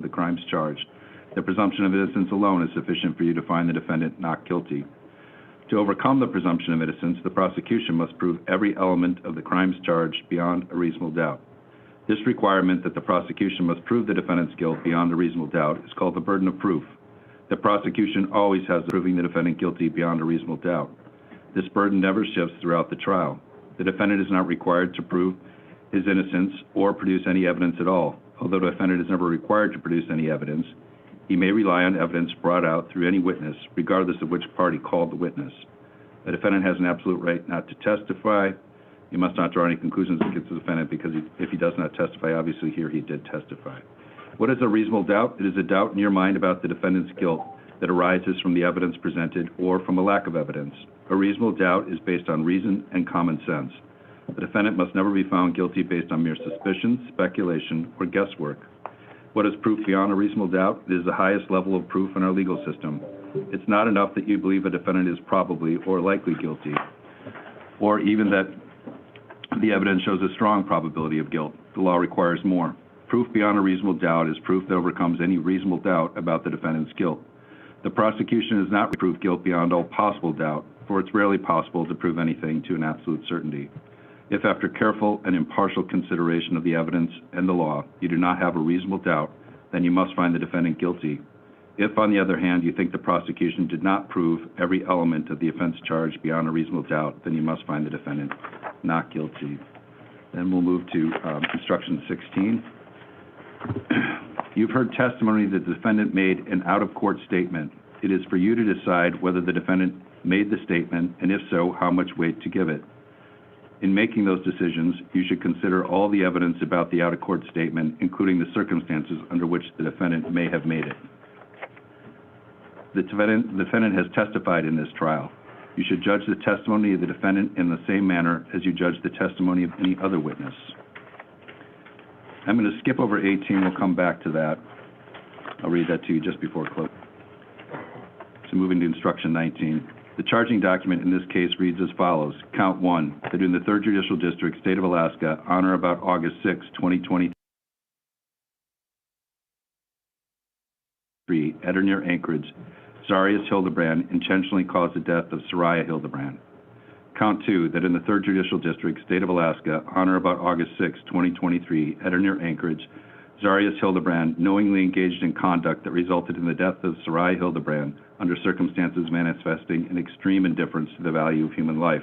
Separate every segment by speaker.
Speaker 1: the crimes charged, the presumption of innocence alone is sufficient for you to find the defendant not guilty. To overcome the presumption of innocence, the prosecution must prove every element of the crimes charged beyond a reasonable doubt. This requirement that the prosecution must prove the defendant's guilt beyond a reasonable doubt is called the burden of proof. The prosecution always has proving the defendant guilty beyond a reasonable doubt. This burden never shifts throughout the trial. The defendant is not required to prove his innocence or produce any evidence at all. Although the defendant is never required to produce any evidence, he may rely on evidence brought out through any witness, regardless of which party called the witness. The defendant has an absolute right not to testify. You must not draw any conclusions against the defendant because if he does not testify, obviously here he did testify. What is a reasonable doubt? It is a doubt in your mind about the defendant's guilt that arises from the evidence presented or from a lack of evidence. A reasonable doubt is based on reason and common sense. The defendant must never be found guilty based on mere suspicion, speculation, or guesswork. What is proof beyond a reasonable doubt? It is the highest level of proof in our legal system. It's not enough that you believe a defendant is probably or likely guilty, or even that the evidence shows a strong probability of guilt. The law requires more. Proof beyond a reasonable doubt is proof that overcomes any reasonable doubt about the defendant's guilt. The prosecution does not prove guilt beyond all possible doubt, for it's rarely possible to prove anything to an absolute certainty. If after careful and impartial consideration of the evidence and the law, you do not have a reasonable doubt, then you must find the defendant guilty. If, on the other hand, you think the prosecution did not prove every element of the offense charged beyond a reasonable doubt, then you must find the defendant not guilty. Then we'll move to Instruction 16. You've heard testimony that the defendant made an out-of-court statement. It is for you to decide whether the defendant made the statement, and if so, how much weight to give it. In making those decisions, you should consider all the evidence about the out-of-court statement, including the circumstances under which the defendant may have made it. The defendant has testified in this trial. You should judge the testimony of the defendant in the same manner as you judge the testimony of any other witness. I'm going to skip over 18. We'll come back to that. I'll read that to you just before close. So moving to Instruction 19. The charging document in this case reads as follows. Count 1, that in the 3rd Judicial District, State of Alaska, on or about August 6, 2023, at or near Anchorage, Zarrius Hildabrand intentionally caused the death of Saria Hildabrand. Count 2, that in the 3rd Judicial District, State of Alaska, on or about August 6, 2023, at or near Anchorage, Zarrius Hildabrand knowingly engaged in conduct that resulted in the death of Saria Hildabrand under circumstances manifesting an extreme indifference to the value of human life.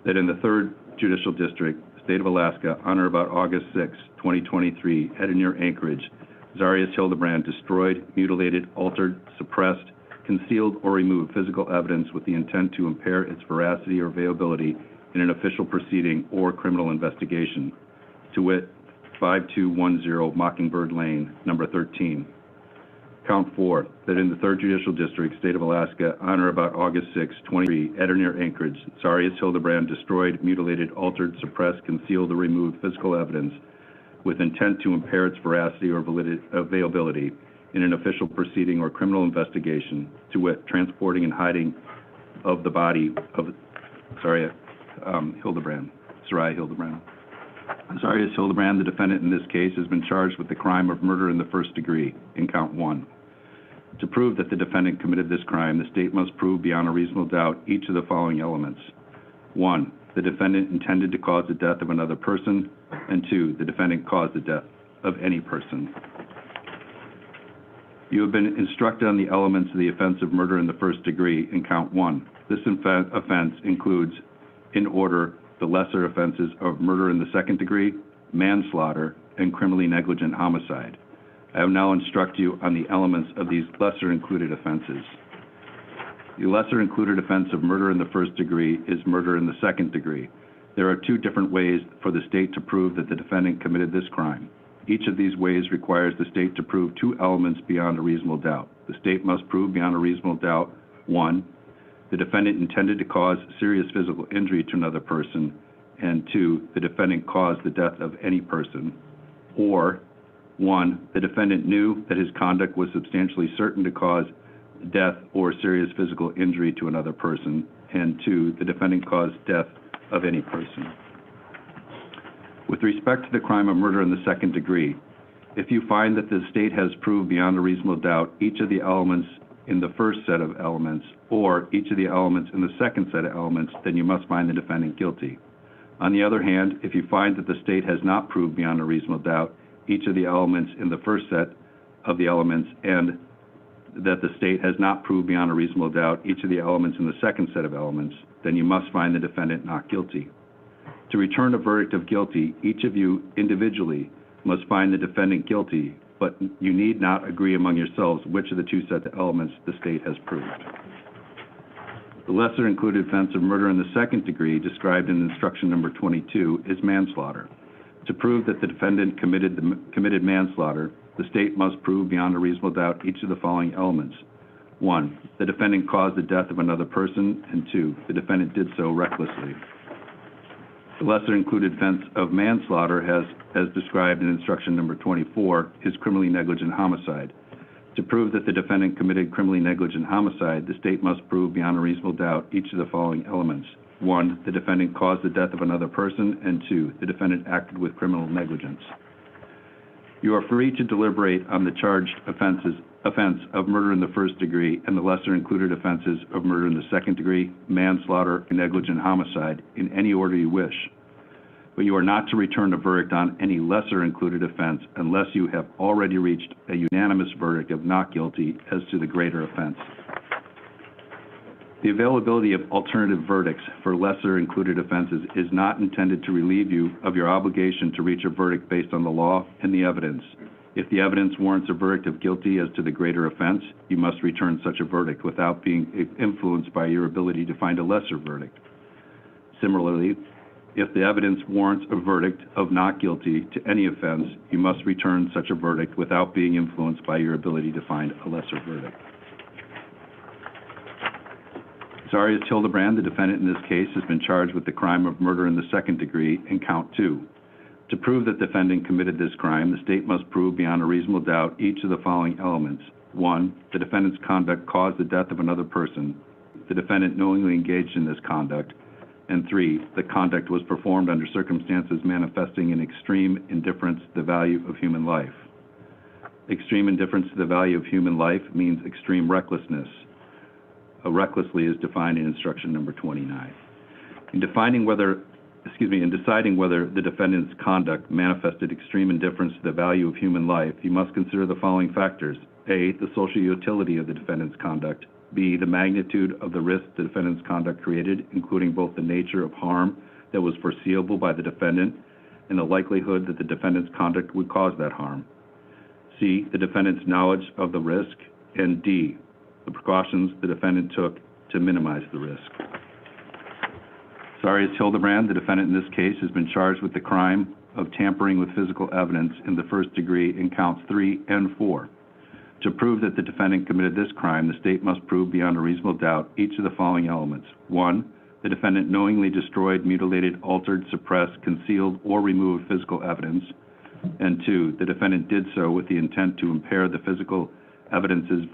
Speaker 1: That in the 3rd Judicial District, State of Alaska, on or about August 6, 2023, at or near Anchorage, Zarrius Hildabrand destroyed, mutilated, altered, suppressed, concealed, or removed physical evidence with the intent to impair its veracity or availability in an official proceeding or criminal investigation, to wit, 5210 Mockingbird Lane, number 13. Count 4, that in the 3rd Judicial District, State of Alaska, on or about August 6, 2023, at or near Anchorage, Zarrius Hildabrand destroyed, mutilated, altered, suppressed, concealed, or removed physical evidence with intent to impair its veracity or availability in an official proceeding or criminal investigation, to wit, transporting and hiding of the body of Saria Hildabrand. Zarrius Hildabrand, the defendant in this case, has been charged with the crime of murder in the 1st degree in Count 1. To prove that the defendant committed this crime, the state must prove beyond a reasonable doubt each of the following elements. 1, the defendant intended to cause the death of another person, and 2, the defendant caused the death of any person. You have been instructed on the elements of the offense of murder in the 1st degree in Count 1. This offense includes, in order, the lesser offenses of murder in the 2nd degree, manslaughter, and criminally negligent homicide. I have now instructed you on the elements of these lesser included offenses. The lesser included offense of murder in the 1st degree is murder in the 2nd degree. There are 2 different ways for the state to prove that the defendant committed this crime. Each of these ways requires the state to prove 2 elements beyond a reasonable doubt. The state must prove beyond a reasonable doubt, 1, the defendant intended to cause serious physical injury to another person, and 2, the defendant caused the death of any person, or 1, the defendant knew that his conduct was substantially certain to cause death or serious physical injury to another person, and 2, the defendant caused death of any person. With respect to the crime of murder in the 2nd degree, If you find that the state has proved beyond a reasonable doubt each of the elements in the first set of elements or each of the elements in the second set of elements, then you must find the defendant guilty. On the other hand, if you find that the state has not proved beyond a reasonable doubt each of the elements in the first set of the elements and that the state has not proved beyond a reasonable doubt each of the elements in the second set of elements, then you must find the defendant not guilty. To return a verdict of guilty, each of you individually must find the defendant guilty, but you need not agree among yourselves which of the two sets of elements the state has proved. The lesser included offense of murder in the second degree, described in instruction number 22, is manslaughter. To prove that the defendant committed manslaughter, the state must prove beyond a reasonable doubt each of the following elements. 1, the defendant caused the death of another person, and 2, the defendant did so recklessly. The lesser included offense of manslaughter, as described in instruction number 24, is criminally negligent homicide. To prove that the defendant committed criminally negligent homicide, the state must prove beyond a reasonable doubt each of the following elements. 1, the defendant caused the death of another person, and 2, the defendant acted with criminal negligence. You are free to deliberate on the charged offense of murder in the first degree and the lesser included offenses of murder in the second degree, manslaughter, and negligent homicide in any order you wish. But you are not to return a verdict on any lesser included offense unless you have already reached a unanimous verdict of not guilty as to the greater offense. The availability of alternative verdicts for lesser included offenses is not intended to relieve you of your obligation to reach a verdict based on the law and the evidence. If the evidence warrants a verdict of guilty as to the greater offense, you must return such a verdict without being influenced by your ability to find a lesser verdict. Similarly, if the evidence warrants a verdict of not guilty to any offense, you must return such a verdict without being influenced by your ability to find a lesser verdict. Zarrius Hildabrand, the defendant in this case, has been charged with the crime of murder in the second degree in count 2. To prove that the defendant committed this crime, the state must prove beyond a reasonable doubt each of the following elements. 1, the defendant's conduct caused the death of another person. The defendant knowingly engaged in this conduct. And 3, the conduct was performed under circumstances manifesting an extreme indifference to the value of human life. Extreme indifference to the value of human life means extreme recklessness. Recklessly is defined in instruction number 29. In deciding whether the defendant's conduct manifested extreme indifference to the value of human life, you must consider the following factors. A, the social utility of the defendant's conduct. B, the magnitude of the risk the defendant's conduct created, including both the nature of harm that was foreseeable by the defendant and the likelihood that the defendant's conduct would cause that harm. C, the defendant's knowledge of the risk. And D, the precautions the defendant took to minimize the risk. Zarrius Hildabrand, the defendant in this case, has been charged with the crime of tampering with physical evidence in the first degree in counts 3 and 4. To prove that the defendant committed this crime, the state must prove beyond a reasonable doubt each of the following elements. 1, the defendant knowingly destroyed, mutilated, altered, suppressed, concealed, or removed physical evidence. And 2, the defendant did so with the intent to impair the physical evidence's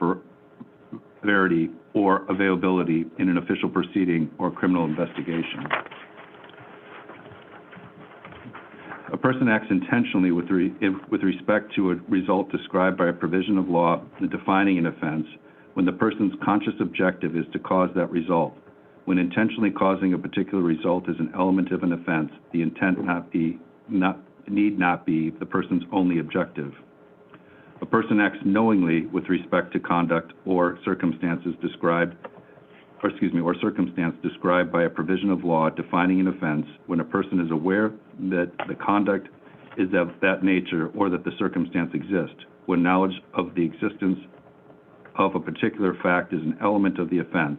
Speaker 1: verity or availability in an official proceeding or criminal investigation. A person acts intentionally with respect to a result described by a provision of law defining an offense when the person's conscious objective is to cause that result. When intentionally causing a particular result is an element of an offense, the intent need not be the person's only objective. A person acts knowingly with respect to conduct or circumstance described by a provision of law defining an offense when a person is aware that the conduct is of that nature or that the circumstance exists. When knowledge of the existence of a particular fact is an element of the offense,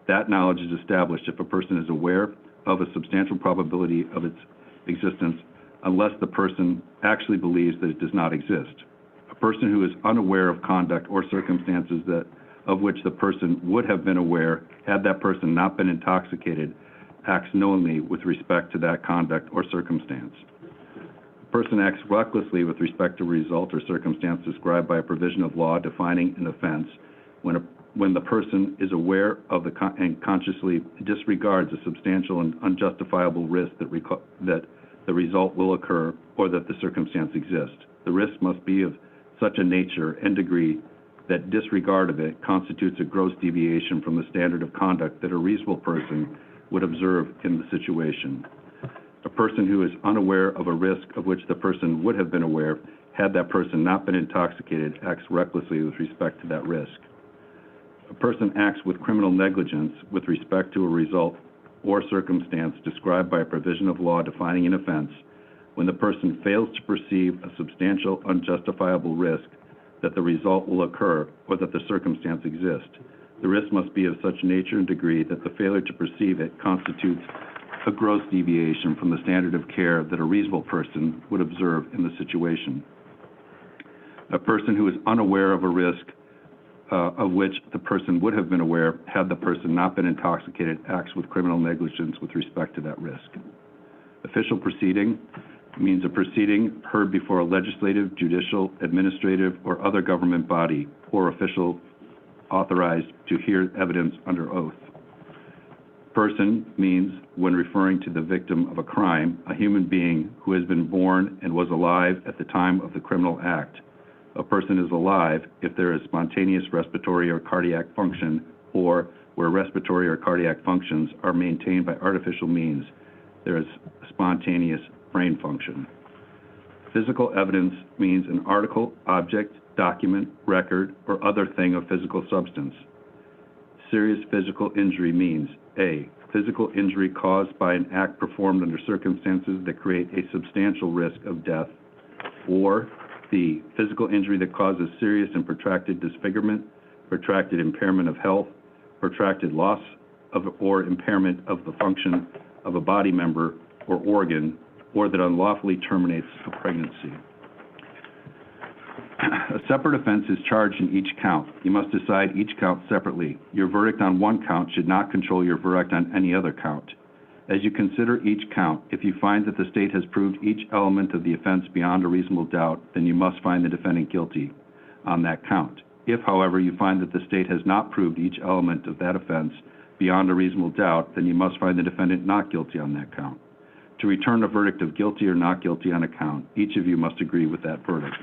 Speaker 1: that knowledge is established if a person is aware of a substantial probability of its existence unless the person actually believes that it does not exist. A person who is unaware of conduct or circumstances of which the person would have been aware had that person not been intoxicated acts knowingly with respect to that conduct or circumstance. A person acts recklessly with respect to a result or circumstance described by a provision of law defining an offense when the person is aware of and consciously disregards a substantial and unjustifiable risk that the result will occur or that the circumstance exists. the risk must be of such a nature and degree that disregard of it constitutes a gross deviation from the standard of conduct that a reasonable person would observe in the situation. A person who is unaware of a risk of which the person would have been aware had that person not been intoxicated acts recklessly with respect to that risk. A person acts with criminal negligence with respect to a result or circumstance described by a provision of law defining an offense when the person fails to perceive a substantial unjustifiable risk that the result will occur or that the circumstance exists. The risk must be of such nature and degree that the failure to perceive it constitutes a gross deviation from the standard of care that a reasonable person would observe in the situation. A person who is unaware of a risk of which the person would have been aware had the person not been intoxicated acts with criminal negligence with respect to that risk. Official proceeding means a proceeding heard before a legislative, judicial, administrative, or other government body or official authorized to hear evidence under oath. Person means, when referring to the victim of a crime, a human being who has been born and was alive at the time of the criminal act. A person is alive if there is spontaneous respiratory or cardiac function, or where respiratory or cardiac functions are maintained by artificial means, there is spontaneous brain function. Physical evidence means an article, object, document, record, or other thing of physical substance. Serious physical injury means A, physical injury caused by an act performed under circumstances that create a substantial risk of death, or B, physical injury that causes serious and protracted disfigurement, protracted impairment of health, protracted loss of or impairment of the function of a body member or organ, or that unlawfully terminates a pregnancy. A separate offense is charged in each count. You must decide each count separately. Your verdict on one count should not control your verdict on any other count. As you consider each count, if you find that the state has proved each element of the offense beyond a reasonable doubt, then you must find the defendant guilty on that count. If, however, you find that the state has not proved each element of that offense beyond a reasonable doubt, then you must find the defendant not guilty on that count. To return a verdict of guilty or not guilty on a count, each of you must agree with that verdict.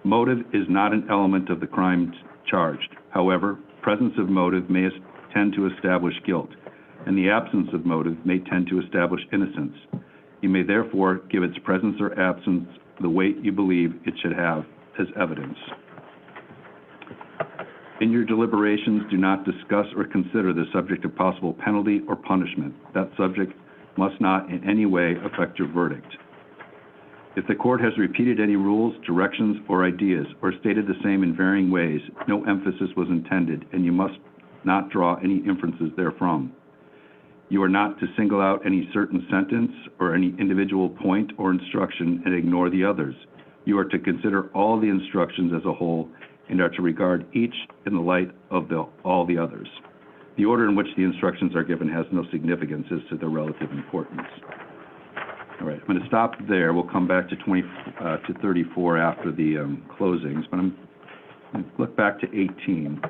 Speaker 1: Motive is not an element of the crime charged. However, presence of motive may tend to establish guilt, and the absence of motive may tend to establish innocence. You may therefore give its presence or absence the weight you believe it should have as evidence. In your deliberations, do not discuss or consider the subject of possible penalty or punishment. That subject must not in any way affect your verdict. If the court has repeated any rules, directions, or ideas, or stated the same in varying ways, no emphasis was intended, and you must not draw any inferences therefrom. You are not to single out any certain sentence or any individual point or instruction and ignore the others. You are to consider all the instructions as a whole and are to regard each in the light of all the others. The order in which the instructions are given has no significance as to their relative importance. All right, I'm going to stop there. We'll come back to 34 after the closings, but I'm going to look back to 18.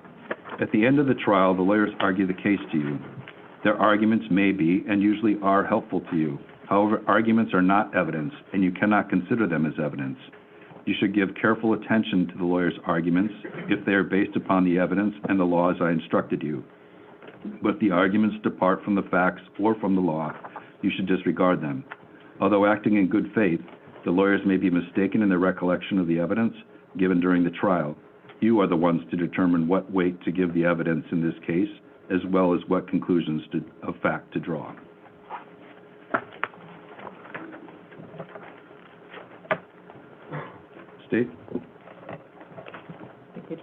Speaker 1: At the end of the trial, the lawyers argue the case to you. Their arguments may be, and usually are, helpful to you. However, arguments are not evidence, and you cannot consider them as evidence. You should give careful attention to the lawyer's arguments if they are based upon the evidence and the law as I instructed you. But if the arguments depart from the facts or from the law, you should disregard them. Although acting in good faith, the lawyers may be mistaken in their recollection of the evidence given during the trial. You are the ones to determine what weight to give the evidence in this case, as well as what conclusions of fact to draw. State.
Speaker 2: Thank you.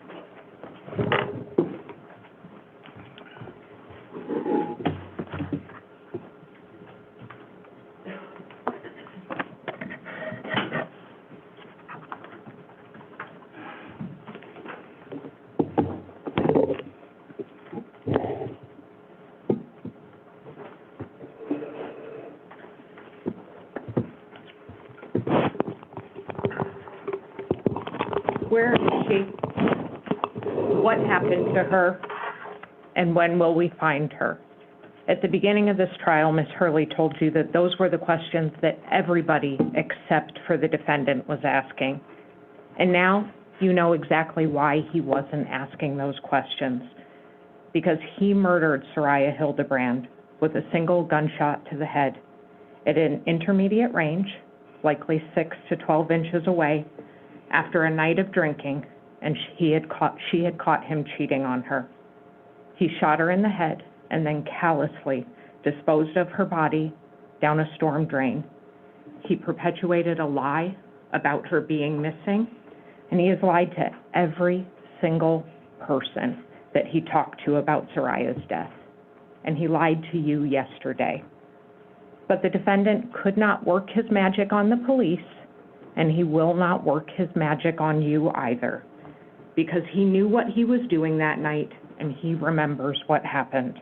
Speaker 2: Where is she? What happened to her? And when will we find her? At the beginning of this trial, Ms. Hurley told you that those were the questions that everybody except for the defendant was asking. And now you know exactly why he wasn't asking those questions. Because he murdered Saria Hildabrand with a single gunshot to the head at an intermediate range, likely 6 to 12 inches away, after a night of drinking, and she had caught him cheating on her. He shot her in the head and then callously disposed of her body down a storm drain. He perpetuated a lie about her being missing, and he has lied to every single person that he talked to about Saria's death. And he lied to you yesterday. But the defendant could not work his magic on the police, and he will not work his magic on you either, because he knew what he was doing that night, and he remembers what happened.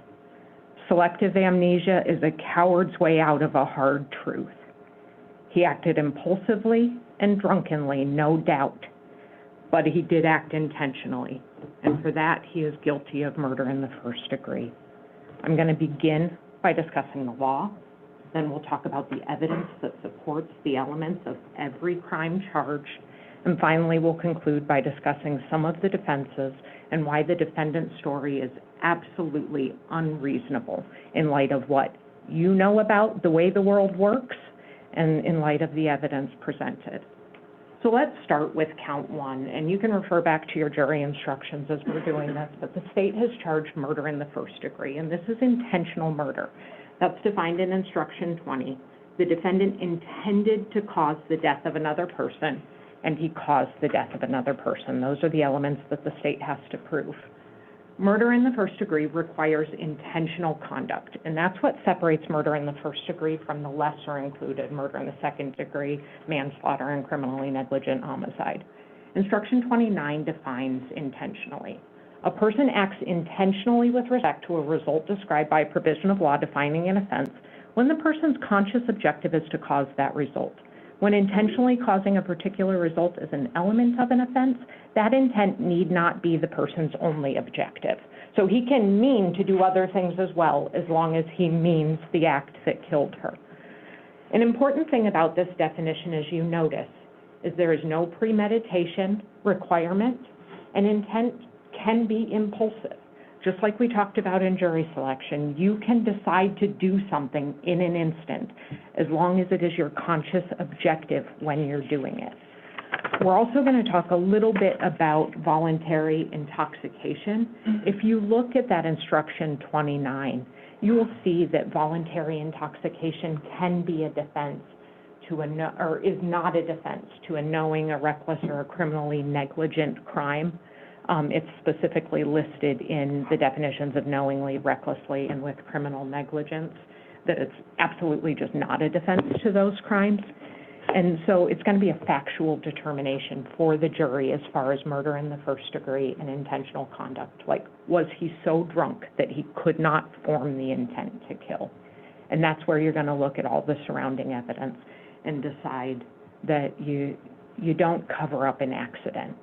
Speaker 2: Selective amnesia is a coward's way out of a hard truth. He acted impulsively and drunkenly, no doubt, but he did act intentionally, and for that, he is guilty of murder in the first degree. I'm going to begin by discussing the law, then we'll talk about the evidence that supports the elements of every crime charge, and finally, we'll conclude by discussing some of the defenses and why the defendant's story is absolutely unreasonable in light of what you know about the way the world works and in light of the evidence presented. So let's start with count 1, and you can refer back to your jury instructions as we're doing this, but the state has charged murder in the first degree, and this is intentional murder. That's defined in Instruction 20. The defendant intended to cause the death of another person, and he caused the death of another person. Those are the elements that the state has to prove. Murder in the first degree requires intentional conduct, and that's what separates murder in the first degree from the lesser included murder in the second degree, manslaughter, and criminally negligent homicide. Instruction 29 defines intentionally. A person acts intentionally with respect to a result described by a provision of law defining an offense when the person's conscious objective is to cause that result. When intentionally causing a particular result is an element of an offense, that intent need not be the person's only objective. So he can mean to do other things as well, as long as he means the act that killed her. An important thing about this definition, as you notice, is there is no premeditation requirement, and intent can be impulsive. Just like we talked about in jury selection, you can decide to do something in an instant as long as it is your conscious objective when you're doing it. We're also going to talk a little bit about voluntary intoxication. If you look at that Instruction 29, you will see that voluntary intoxication can be a defense to or is not a defense to a knowing, a reckless, or a criminally negligent crime. It's specifically listed in the definitions of knowingly, recklessly, and with criminal negligence, that it's absolutely just not a defense to those crimes. And so it's going to be a factual determination for the jury as far as murder in the first degree and intentional conduct. Like, was he so drunk that he could not form the intent to kill? And that's where you're going to look at all the surrounding evidence and decide that you don't cover up an accident.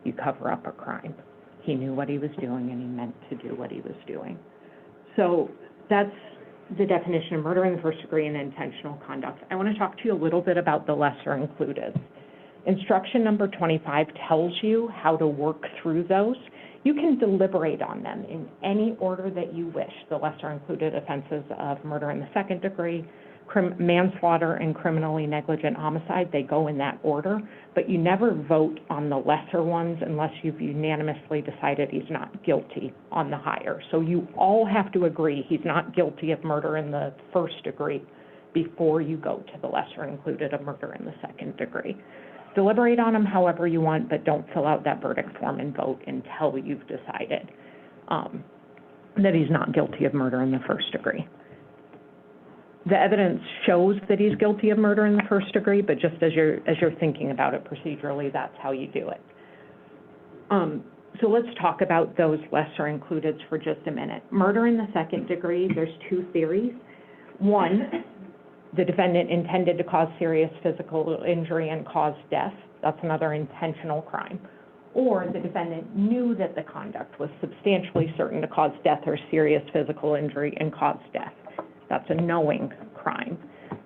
Speaker 2: You cover up a crime. He knew what he was doing, and he meant to do what he was doing. So that's the definition of murder in the first degree and intentional conduct. I want to talk to you a little bit about the lesser included. Instruction number 25 tells you how to work through those. You can deliberate on them in any order that you wish. The lesser included offenses of murder in the second degree, manslaughter, and criminally negligent homicide, they go in that order, but you never vote on the lesser ones unless you've unanimously decided he's not guilty on the higher. So you all have to agree he's not guilty of murder in the first degree before you go to the lesser included of murder in the second degree. Deliberate on them however you want, but don't fill out that verdict form and vote until you've decided that he's not guilty of murder in the first degree. The evidence shows that he's guilty of murder in the first degree, but just as you're thinking about it procedurally, that's how you do it. So let's talk about those lesser included for just a minute. Murder in the second degree, there's two theories. One, the defendant intended to cause serious physical injury and cause death. That's another intentional crime. or the defendant knew that the conduct was substantially certain to cause death or serious physical injury and cause death. That's a knowing crime.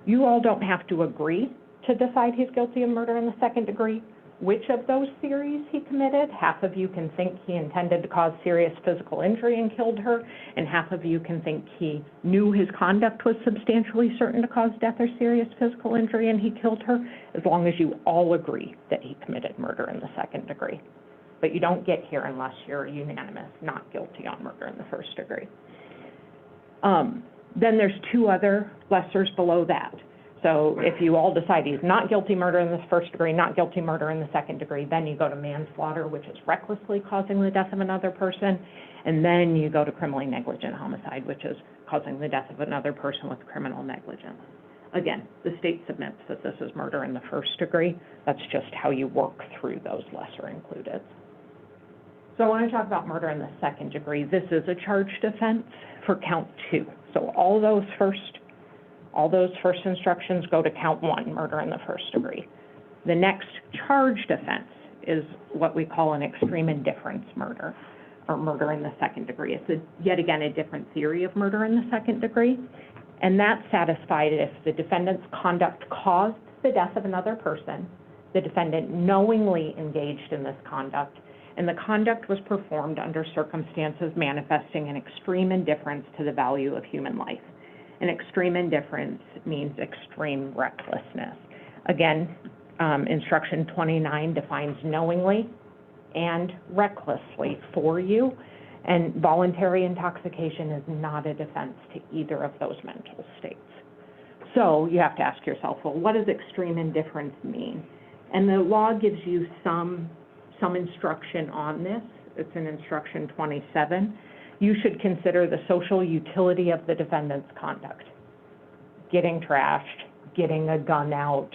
Speaker 2: You all don't have to agree to decide he's guilty of murder in the second degree. Which of those theories he committed? Half of you can think he intended to cause serious physical injury and killed her, and half of you can think he knew his conduct was substantially certain to cause death or serious physical injury and he killed her, as long as you all agree that he committed murder in the second degree. But you don't get here unless you're unanimous, not guilty on murder in the first degree. Then there's two other lessers below that. So if you all decide he's not guilty murder in the first degree, not guilty murder in the second degree, then you go to manslaughter, which is recklessly causing the death of another person, and then you go to criminally negligent homicide, which is causing the death of another person with criminal negligence. Again, the state submits that this is murder in the first degree. That's just how you work through those lesser included. So I want to talk about murder in the second degree. This is a charged offense for count 2. So all those first instructions go to count 1, murder in the first degree. The next charged offense is what we call an extreme indifference murder, or murder in the second degree. It's yet again a different theory of murder in the second degree, and that's satisfied if the defendant's conduct caused the death of another person, the defendant knowingly engaged in this conduct, and the conduct was performed under circumstances manifesting an extreme indifference to the value of human life. And extreme indifference means extreme recklessness. Again, instruction 29 defines knowingly and recklessly for you, and voluntary intoxication is not a defense to either of those mental states. So you have to ask yourself, well, what does extreme indifference mean? And the law gives you some instruction on this. It's in instruction 27. You should consider the social utility of the defendant's conduct. Getting trashed, getting a gun out,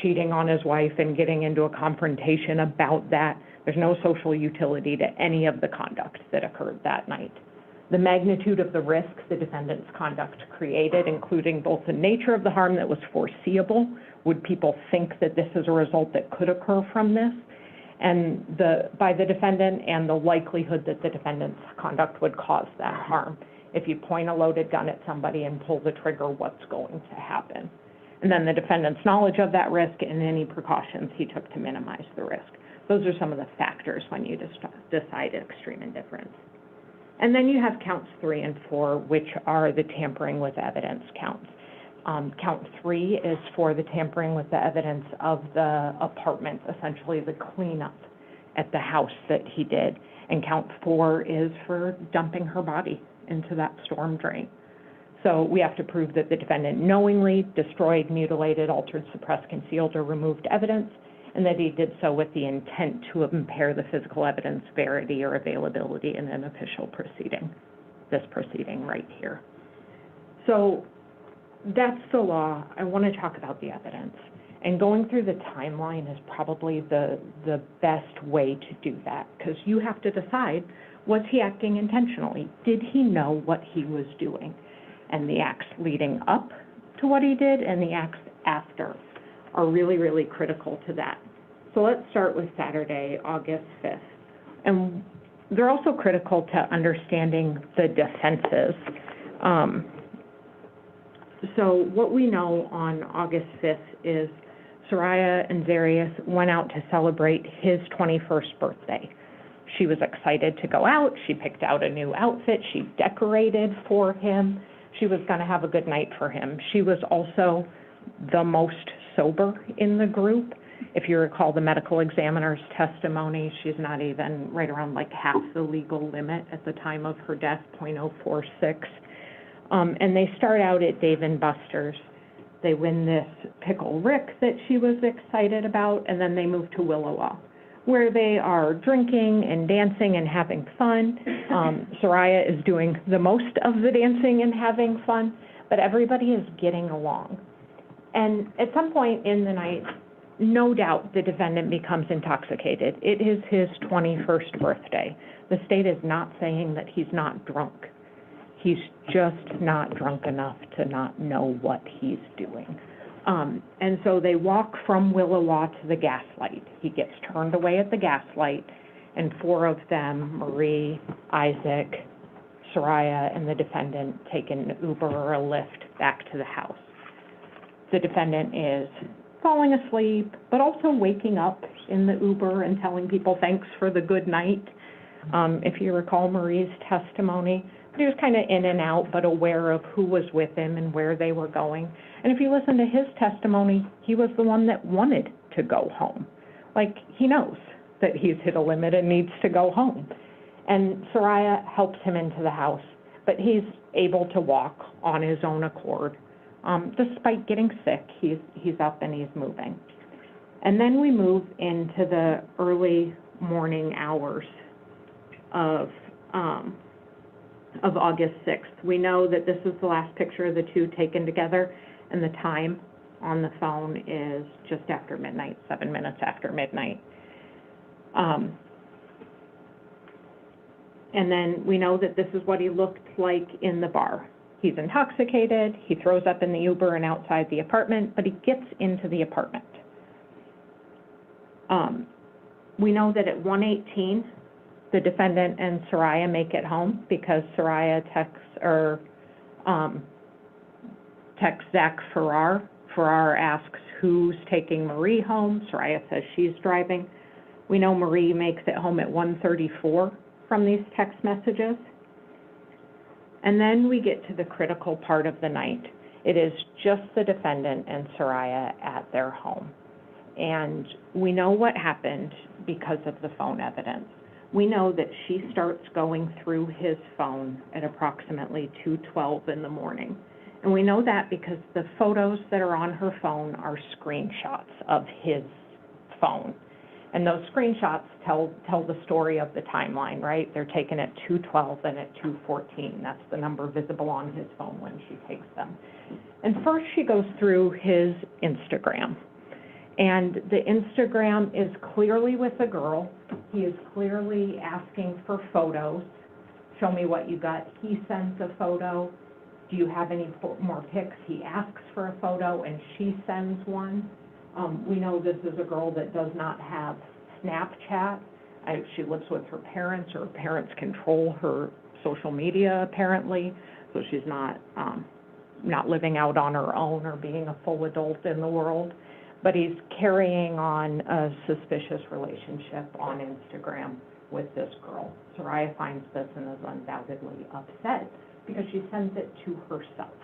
Speaker 2: cheating on his wife and getting into a confrontation about that. There's no social utility to any of the conduct that occurred that night. The magnitude of the risk the defendant's conduct created, including both the nature of the harm that was foreseeable, would people think that this is a result that could occur from this, and by the defendant, and the likelihood that the defendant's conduct would cause that harm. If you point a loaded gun at somebody and pull the trigger, what's going to happen? And then the defendant's knowledge of that risk and any precautions he took to minimize the risk. Those are some of the factors when you decide extreme indifference. And then you have counts 3 and 4, which are the tampering with evidence counts. Count 3 is for the tampering with the evidence of the apartment, essentially the cleanup at the house that he did. And count 4 is for dumping her body into that storm drain. So we have to prove that the defendant knowingly destroyed, mutilated, altered, suppressed, concealed, or removed evidence, and that he did so with the intent to impair the physical evidence verity or availability in an official proceeding, this proceeding right here. So that's the law. I want to talk about the evidence. And going through the timeline is probably the best way to do that, because you have to decide, was he acting intentionally? Did he know what he was doing? And the acts leading up to what he did and the acts after are really, really critical to that. So let's start with Saturday, August 5th. And they're also critical to understanding the defenses. So what we know on August 5th is Saria and Zarrius went out to celebrate his 21st birthday. She was excited to go out. She picked out a new outfit. She decorated for him. She was going to have a good night for him. She was also the most sober in the group. If you recall the medical examiner's testimony, she's not even right around like half the legal limit at the time of her death, 0.046. And they start out at Dave & Buster's. They win this Pickle Rick that she was excited about, and then they move to Willowa, where they are drinking and dancing and having fun. Saria is doing the most of the dancing and having fun, but everybody is getting along. And at some point in the night, no doubt the defendant becomes intoxicated. It is his 21st birthday. The state is not saying that he's not drunk. He's just not drunk enough to not know what he's doing. And so they walk from Willowa to the gas light. He gets turned away at the gas light, and 4 of them, Marie, Isaac, Saria, and the defendant, take an Uber or a Lyft back to the house. The defendant is falling asleep, but also waking up in the Uber and telling people thanks for the good night. If you recall Marie's testimony, he was kind of in and out, but aware of who was with him and where they were going. And if you listen to his testimony, he was the one that wanted to go home. Like, he knows that he's hit a limit and needs to go home. And Saria helps him into the house, but he's able to walk on his own accord. Despite getting sick, he's up and he's moving. And then we move into the early morning hours of August 6th. We know that this is the last picture of the two taken together, and the time on the phone is just after midnight, 7 minutes after midnight. And then we know that this is what he looked like in the bar. He's intoxicated, he throws up in the Uber and outside the apartment, but he gets into the apartment. We know that at 1:18, the defendant and Saria make it home because Saria texts Zach Farrar. Farrar asks who's taking Marie home. Saria says she's driving. We know Marie makes it home at 1:34 from these text messages. And then we get to the critical part of the night. It is just the defendant and Saria at their home. And we know what happened because of the phone evidence. We know that she starts going through his phone at approximately 2:12 in the morning. And we know that because the photos that are on her phone are screenshots of his phone. And those screenshots tell the story of the timeline, right? They're taken at 2:12 and at 2:14. That's the number visible on his phone when she takes them. And first she goes through his Instagram. And the Instagram is clearly with a girl. He is clearly asking for photos. Show me what you got. He sends a photo. Do you have any more pics? He asks for a photo and she sends one. We know this is a girl that does not have Snapchat. She lives with her parents, or her parents control her social media apparently, so she's not living out on her own or being a full adult in the world. But he's carrying on a suspicious relationship on Instagram with this girl. Saria finds this and is undoubtedly upset because she sends it to herself.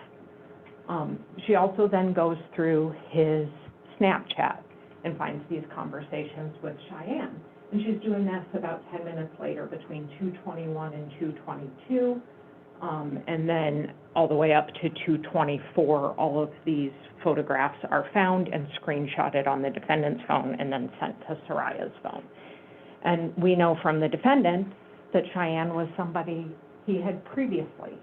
Speaker 2: She also then goes through his Snapchat and finds these conversations with Cheyenne. And she's doing this about 10 minutes later between 2:21 and 2:22. And then all the way up to 2:24, all of these photographs are found and screenshotted on the defendant's phone and then sent to Saria's phone. And we know from the defendant that Cheyenne was somebody he had previously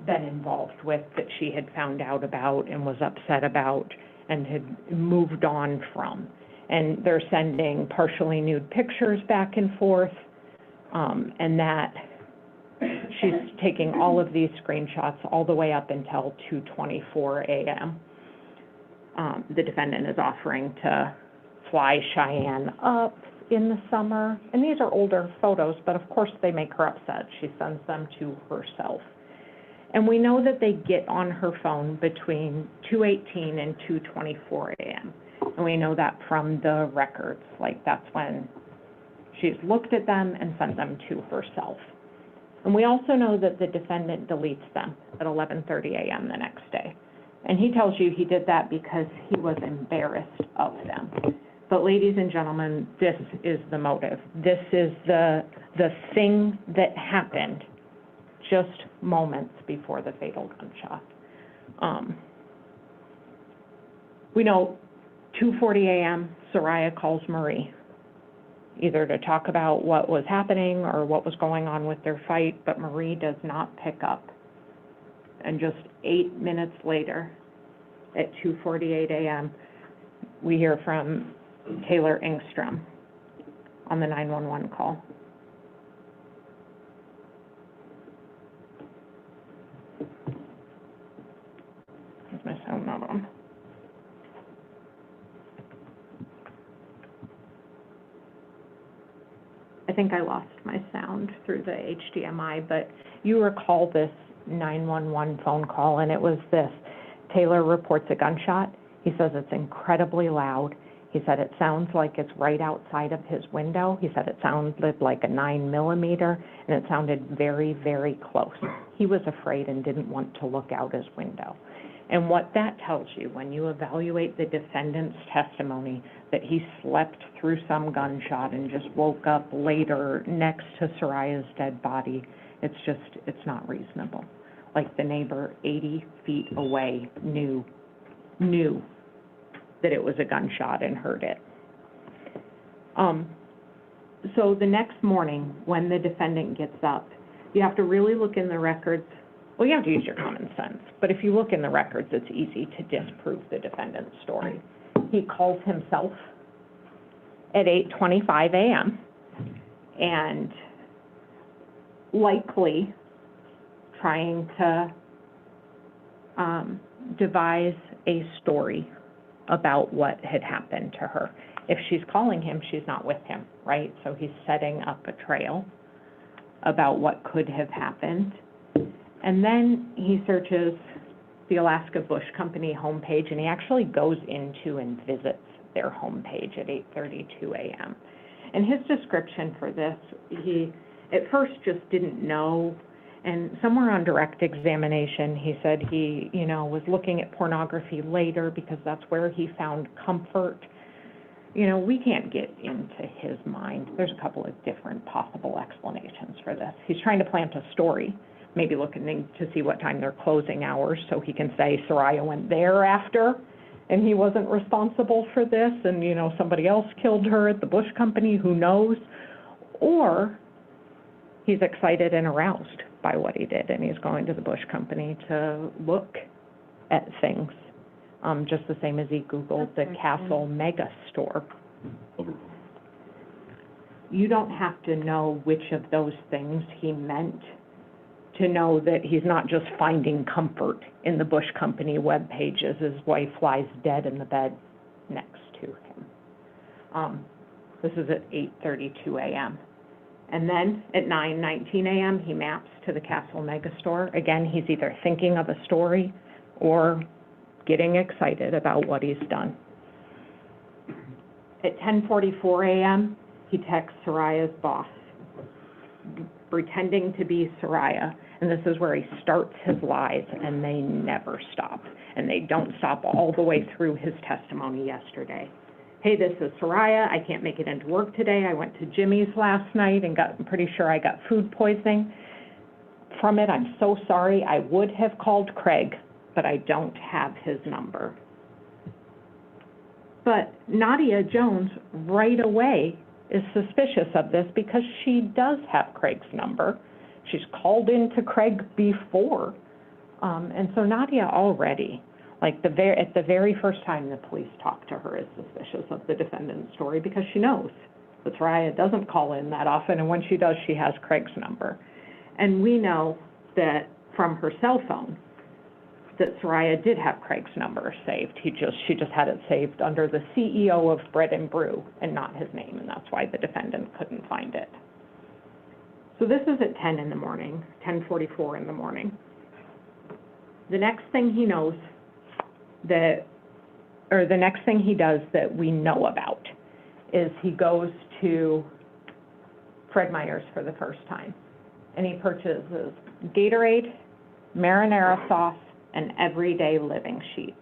Speaker 2: been involved with, that she had found out about and was upset about and had moved on from. And they're sending partially nude pictures back and forth, and that she's taking all of these screenshots all the way up until 2:24 a.m. The defendant is offering to fly Cheyenne up in the summer. And these are older photos, but of course they make her upset. She sends them to herself. And we know that they get on her phone between 2:18 and 2:24 a.m. And we know that from the records. Like, that's when she's looked at them and sent them to herself. And we also know that the defendant deletes them at 11:30 a.m. the next day. And he tells you he did that because he was embarrassed of them. But ladies and gentlemen, this is the motive. This is the thing that happened just moments before the fatal gunshot. We know 2:40 a.m., Saria calls Marie, either to talk about what was happening or what was going on with their fight, but Marie does not pick up. And just 8 minutes later, at 2:48 a.m., we hear from Taylor Engstrom on the 911 call. Here's my sound not on. At think I lost my sound through the HDMI, but you recall this 911 phone call, and it was this. Taylor reports a gunshot. He says it's incredibly loud. He said it sounds like it's right outside of his window. He said it sounded like a 9mm, and it sounded very, very close. He was afraid and didn't want to look out his window. And what that tells you, when you evaluate the defendant's testimony, that he slept through some gunshot and just woke up later next to Saria's dead body, it's not reasonable. Like the neighbor 80 feet away knew that it was a gunshot and heard it. So the next morning, when the defendant gets up, you have to really look in the records. Well, you have to use your common sense, but if you look in the records, it's easy to disprove the defendant's story. He calls himself at 8:25 a.m. and likely trying to devise a story about what had happened to her. If she's calling him, she's not with him, right? So he's setting up a trail about what could have happened. And then he searches the Alaska Bush Company homepage, and he actually goes into and visits their homepage at 8:32 a.m. And his description for this, he at first just didn't know, and somewhere on direct examination, he said he, was looking at pornography later because that's where he found comfort. We can't get into his mind. There's a couple of different possible explanations for this. He's trying to plant a story, maybe looking to see what time they're closing hours so he can say Saria went there after and he wasn't responsible for this and, somebody else killed her at the Bush Company, who knows? Or he's excited and aroused by what he did, and he's going to the Bush Company to look at things, just the same as he Googled the Castle Mega Store. You don't have to know which of those things he meant to know that he's not just finding comfort in the Bush Company web pages. His wife lies dead in the bed next to him. This is at 8:32 a.m. And then at 9:19 a.m., he maps to the Castle Megastore. Again, he's either thinking of a story or getting excited about what he's done. At 10:44 a.m., he texts Saria's boss, pretending to be Saria. And this is where he starts his lies, and they never stop. And they don't stop all the way through his testimony yesterday. Hey, this is Saria. I can't make it into work today. I went to Jimmy's last night and I'm pretty sure I got food poisoning from it. I'm so sorry. I would have called Craig, but I don't have his number. But Nadia Jones right away is suspicious of this because she does have Craig's number. She's called into Craig before. And so Nadia already, at the very first time the police talk to her, is suspicious of the defendant's story because she knows that Saria doesn't call in that often, and when she does, she has Craig's number. And we know that from her cell phone that Saria did have Craig's number saved. She just had it saved under the CEO of Bread and Brew and not his name, and that's why the defendant couldn't find it. So this is at 10 in the morning, 10:44 in the morning. The next thing he knows the next thing he does that we know about is he goes to Fred Meyer's for the first time, and he purchases Gatorade, marinara sauce, and Everyday Living Sheets.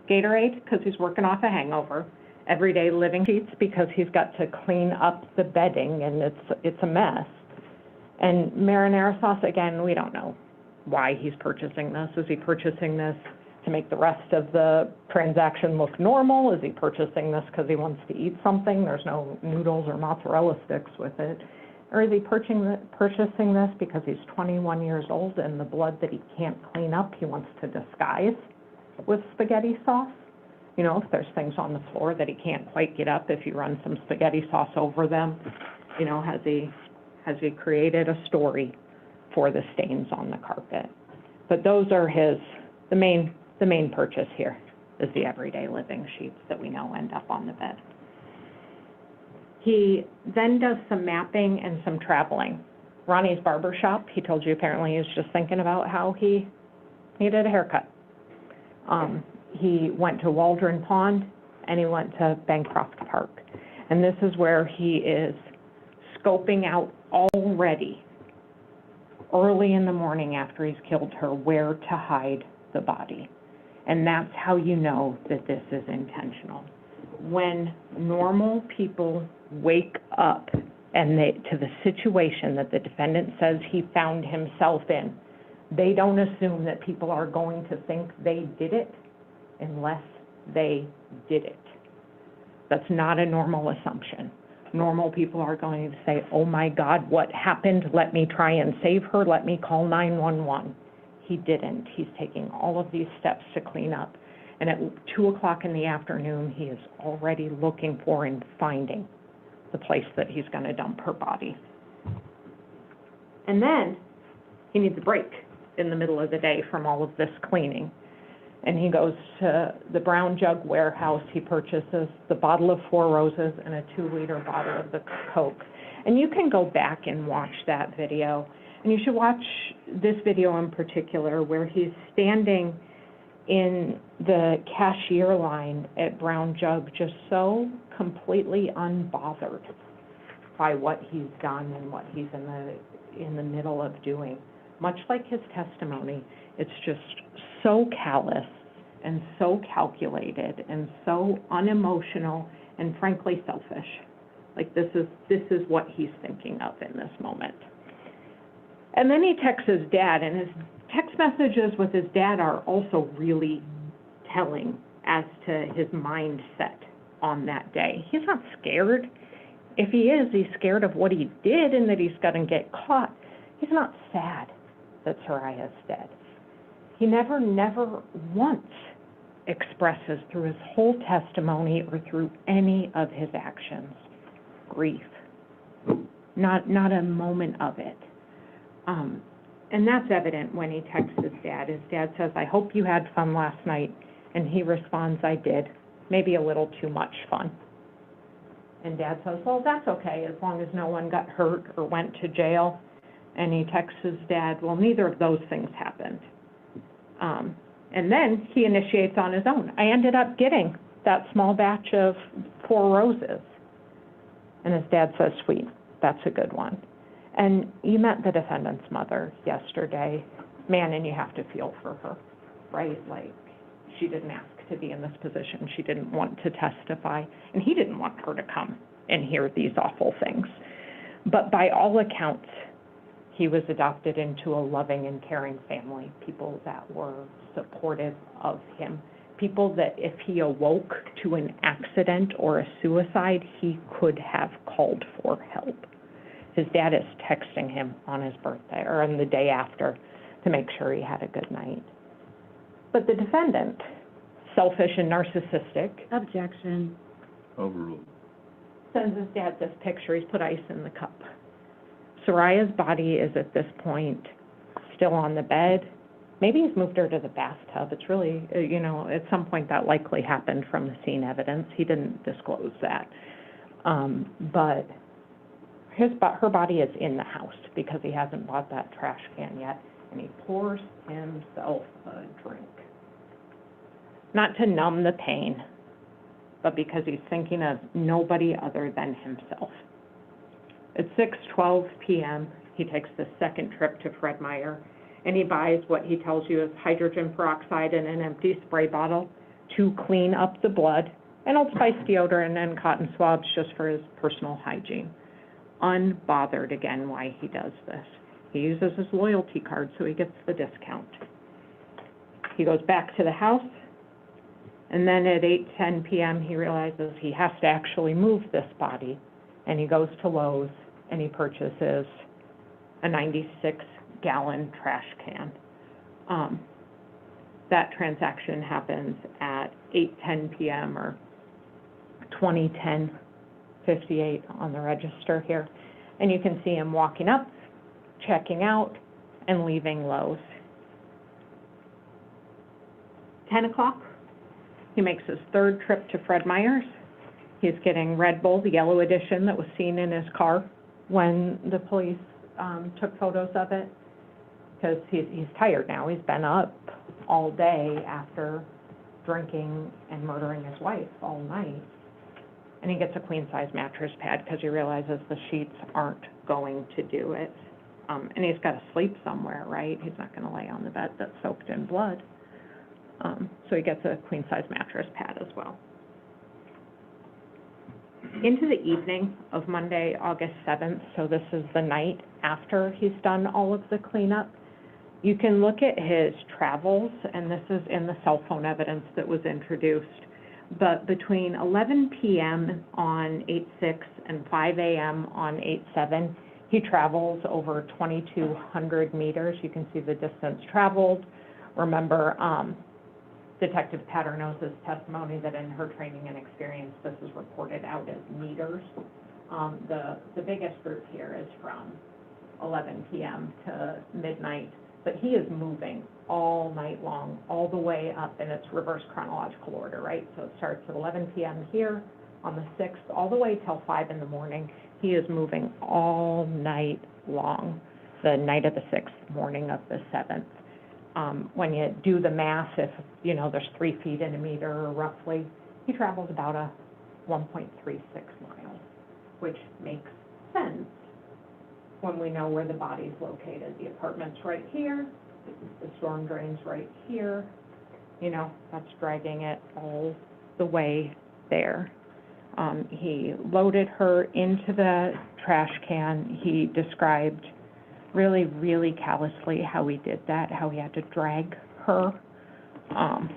Speaker 2: Gatorade, because he's working off a hangover. Everyday Living Sheets, because he's got to clean up the bedding, and it's a mess. And marinara sauce, again, we don't know why he's purchasing this. Is he purchasing this to make the rest of the transaction look normal? Is he purchasing this because he wants to eat something? There's no noodles or mozzarella sticks with it. Or is he purchasing this because he's 21 years old and the blood that he can't clean up he wants to disguise with spaghetti sauce? If there's things on the floor that he can't quite get up, if you run some spaghetti sauce over them, has he created a story for the stains on the carpet? But those are the main purchase here is the Everyday Living Sheets that we know end up on the bed. He then does some mapping and some traveling. Ronnie's barber shop, he told you apparently he was just thinking about how he needed a haircut. He went to Waldron Pond, and he went to Bancroft Park. And this is where he is scoping out already, early in the morning after he's killed her, where to hide the body. And that's how you know that this is intentional. When normal people wake up and to the situation that the defendant says he found himself in, they don't assume that people are going to think they did it unless they did it. That's not a normal assumption. Normal people are going to say, oh my God, what happened? Let me try and save her. Let me call 911. He didn't. He's taking all of these steps to clean up. And at 2 o'clock in the afternoon, he is already looking for and finding the place that he's going to dump her body. And then he needs a break in the middle of the day from all of this cleaning. And he goes to the Brown Jug warehouse. He purchases the bottle of Four Roses and a 2-liter bottle of the Coke. And you can go back and watch that video. And you should watch this video in particular where he's standing in the cashier line at Brown Jug, just so completely unbothered by what he's done and what he's in the middle of doing. Much like his testimony, it's just so callous and so calculated and so unemotional and frankly selfish. Like this is what he's thinking of in this moment. And then he texts his dad, and his text messages with his dad are also really telling as to his mindset on that day. He's not scared. If he is, he's scared of what he did and that he's going to get caught. He's not sad that Saria's dead. He never once expresses through his whole testimony or through any of his actions grief. Not a moment of it. And that's evident when he texts his dad. His dad says, I hope you had fun last night. And he responds, I did. Maybe a little too much fun. And Dad says, well, that's okay, as long as no one got hurt or went to jail. And he texts his dad, well, neither of those things happened. And then he initiates on his own. I ended up getting that small batch of Four Roses. And his dad says, sweet, that's a good one. And you met the defendant's mother yesterday. Man, and you have to feel for her, right? Like, she didn't ask to be in this position. She didn't want to testify, and he didn't want her to come and hear these awful things. But by all accounts, he was adopted into a loving and caring family, people that were supportive of him, people that if he awoke to an accident or a suicide, he could have called for help. His dad is texting him on his birthday or on the day after to make sure he had a good night. But the defendant, selfish and narcissistic.
Speaker 3: Objection.
Speaker 1: Overruled.
Speaker 2: Sends his dad this picture. He's put ice in the cup. Saria's body is at this point still on the bed. Maybe he's moved her to the bathtub. It's really, at some point that likely happened from the scene evidence. He didn't disclose that. But her body is in the house because he hasn't bought that trash can yet, and he pours himself a drink. Not to numb the pain, but because he's thinking of nobody other than himself. At 6:12 p.m., he takes the second trip to Fred Meyer, and he buys what he tells you is hydrogen peroxide in an empty spray bottle to clean up the blood, and Old Spice deodorant and cotton swabs just for his personal hygiene. Unbothered again why he does this. He uses his loyalty card so he gets the discount. He goes back to the house, and then at 8:10 p.m. he realizes he has to actually move this body, and he goes to Lowe's and he purchases a 96-gallon trash can. That transaction happens at 8:10 p.m. or 20:10:58 on the register here. And you can see him walking up, checking out, and leaving Lowe's. 10 o'clock, he makes his third trip to Fred Meyer's, He's getting Red Bull, the yellow edition that was seen in his car when the police took photos of it, because he's tired now. He's been up all day after drinking and murdering his wife all night. And he gets a queen-size mattress pad because he realizes the sheets aren't going to do it. And he's got to sleep somewhere, right? He's not going to lay on the bed that's soaked in blood. So he gets a queen-size mattress pad as well. Into the evening of Monday, August 7th, so this is the night after he's done all of the cleanup, you can look at his travels, and this is in the cell phone evidence that was introduced, but between 11 p.m. on 8/6 and 5 a.m. on 8/7, he travels over 2,200 meters. You can see the distance traveled. Remember, Detective Paternose's testimony that in her training and experience, this is reported out as meters. The biggest group here is from 11 p.m. to midnight, but he is moving all night long, all the way up in its reverse chronological order, right? So it starts at 11 p.m. here on the 6th, all the way till 5 in the morning. He is moving all night long, the night of the 6th, morning of the 7th. When you do the math, if, there's 3 feet in a meter roughly, he travels about a 1.36 miles, which makes sense when we know where the body's located. The apartment's right here, the storm drain's right here, that's dragging it all the way there. He loaded her into the trash can. He described really, really callously how he did that, how he had to drag her. And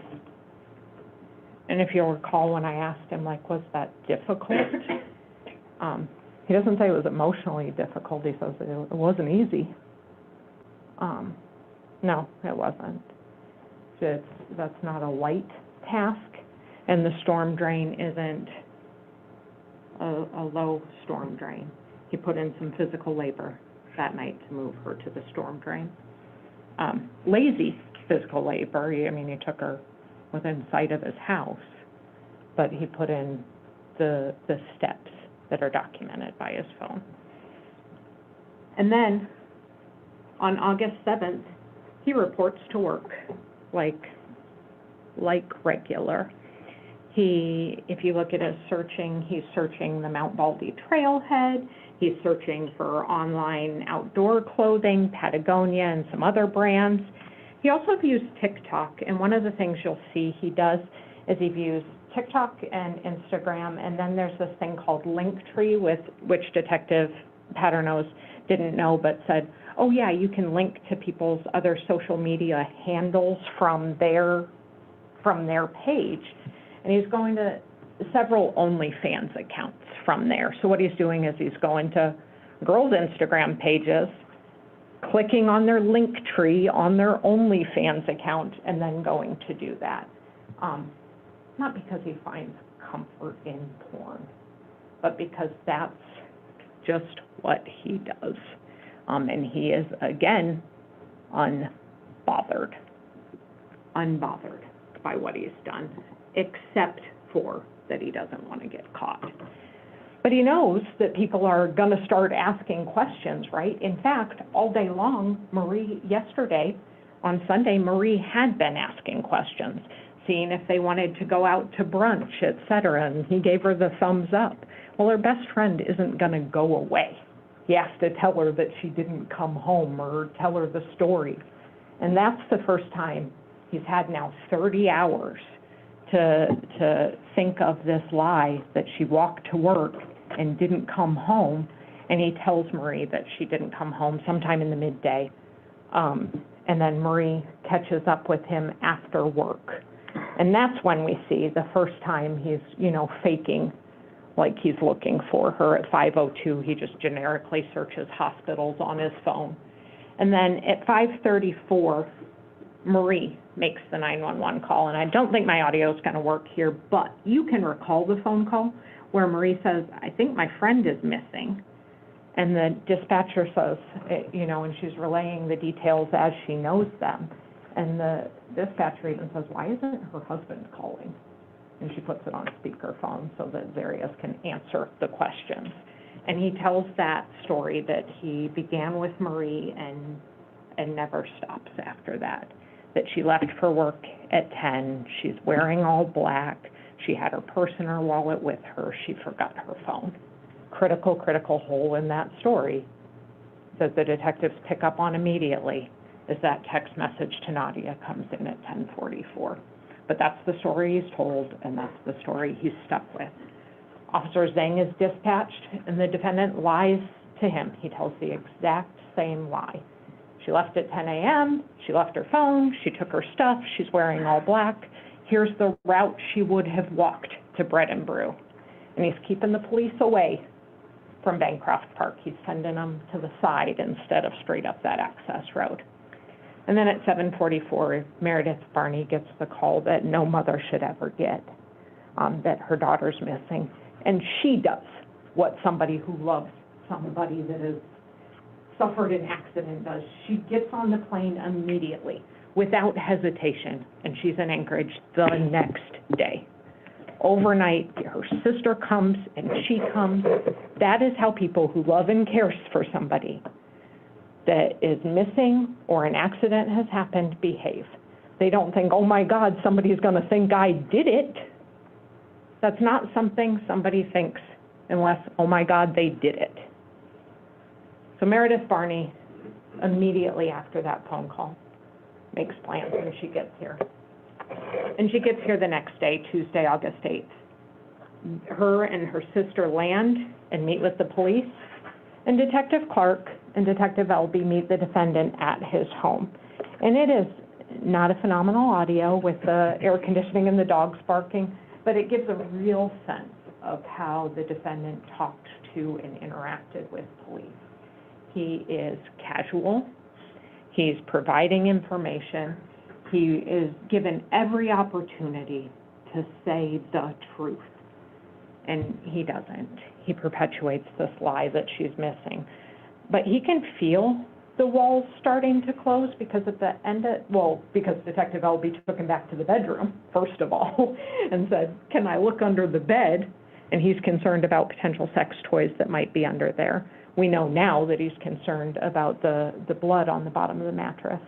Speaker 2: if you'll recall, when I asked him, was that difficult? He doesn't say it was emotionally difficult. He says it wasn't easy. No, it wasn't. That's not a light task, and the storm drain isn't a low storm drain. He put in some physical labor that night to move her to the storm drain. Lazy physical labor. He took her within sight of his house, but he put in the steps that are documented by his phone. And then on August 7th, he reports to work like regular. If you look at his searching, he's searching the Mount Baldy trailhead. He's searching for online outdoor clothing, Patagonia, and some other brands. He also views TikTok, and one of the things you'll see he does is he views TikTok and Instagram, and then there's this thing called Linktree, which Detective Paternose didn't know, but said, oh yeah, you can link to people's other social media handles from their page. And he's going to several OnlyFans accounts from there. So what he's doing is he's going to girls' Instagram pages, clicking on their Linktree on their OnlyFans account, and then going to do that. Not because he finds comfort in porn, but because that's just what he does. And he is, again, unbothered by what he's done, except for that he doesn't want to get caught. But he knows that people are going to start asking questions, right? In fact, all day long, yesterday, on Sunday, Marie had been asking questions, seeing if they wanted to go out to brunch, et cetera, and he gave her the thumbs up. Well, her best friend isn't going to go away. He has to tell her that she didn't come home or tell her the story. And that's the first time he's had now 30 hours to think of this lie that she walked to work and didn't come home, and he tells Marie that she didn't come home sometime in the midday. And then Marie catches up with him after work. And that's when we see the first time he's, faking like he's looking for her. At 5:02, he just generically searches hospitals on his phone. And then at 5:34, Marie makes the 911 call, and I don't think my audio is going to work here, but you can recall the phone call where Marie says, I think my friend is missing. And the dispatcher says, and she's relaying the details as she knows them. And the dispatcher even says, why isn't her husband calling? and she puts it on speakerphone so that Zarrius can answer the questions. And he tells that story that he began with Marie and never stops after that. That she left for work at 10, she's wearing all black, she had her purse and her wallet with her, she forgot her phone. Critical hole in that story that the detectives pick up on immediately is that text message to Nadia comes in at 10:44. But that's the story he's told, and that's the story he's stuck with. Officer Zhang is dispatched, and the defendant lies to him. He tells the exact same lie. She left at 10 a.m., she left her phone, she took her stuff, she's wearing all black. Here's the route she would have walked to Bread and Brew. And he's keeping the police away from Bancroft Park. He's sending them to the side instead of straight up that access road. And then at 7:44, Meredith Barney gets the call that no mother should ever get, that her daughter's missing. And she does what somebody who loves somebody that has suffered an accident does. She gets on the plane immediately, without hesitation, and she's in Anchorage the next day. Overnight, her sister comes and she comes. That is how people who love and care for somebody that is missing or an accident has happened behave. They don't think, oh my God, somebody's going to think I did it. That's not something somebody thinks unless, oh my God, they did it. So Meredith Barney, immediately after that phone call, makes plans when she gets here. And she gets here the next day, Tuesday, August 8th. Her and her sister land and meet with the police, and Detective Clark and Detective Elby meet the defendant at his home. And it is not a phenomenal audio with the air conditioning and the dogs barking, but it gives a real sense of how the defendant talked to and interacted with police. He is casual. He's providing information. He is given every opportunity to say the truth, and he doesn't. He perpetuates this lie that she's missing. But he can feel the walls starting to close because at the end of, because Detective Elby took him back to the bedroom, first of all, and said, can I look under the bed? And he's concerned about potential sex toys that might be under there. We know now that he's concerned about the blood on the bottom of the mattress.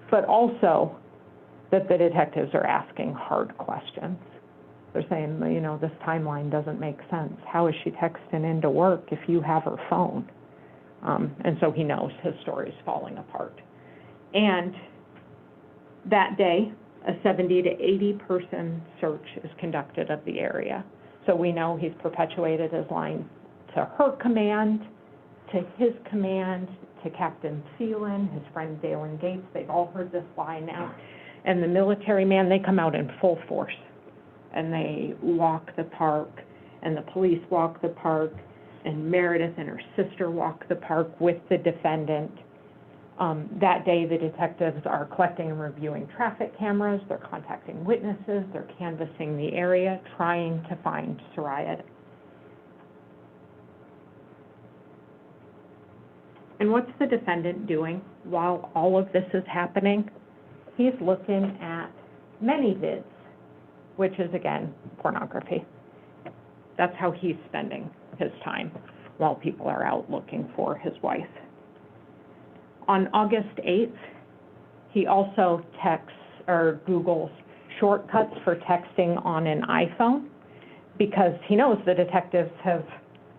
Speaker 2: But also that the detectives are asking hard questions. They're saying, you know, this timeline doesn't make sense. How is she texting into work if you have her phone? And so he knows his story is falling apart. And that day, a 70 to 80 person search is conducted of the area. So we know he's perpetuated his line to her command, to his command, to Captain Phelan, his friend Dalen Gates. They've all heard this lie now. And the military man, they come out in full force. And they walk the park, and the police walk the park, and Meredith and her sister walk the park with the defendant. That day, the detectives are collecting and reviewing traffic cameras, they're contacting witnesses, they're canvassing the area, trying to find Saria. And what's the defendant doing while all of this is happening? He's looking at many vids, which is, again, pornography. That's how he's spending his time while people are out looking for his wife. On August 8th, he also texts or Googles shortcuts for texting on an iPhone because he knows the detectives have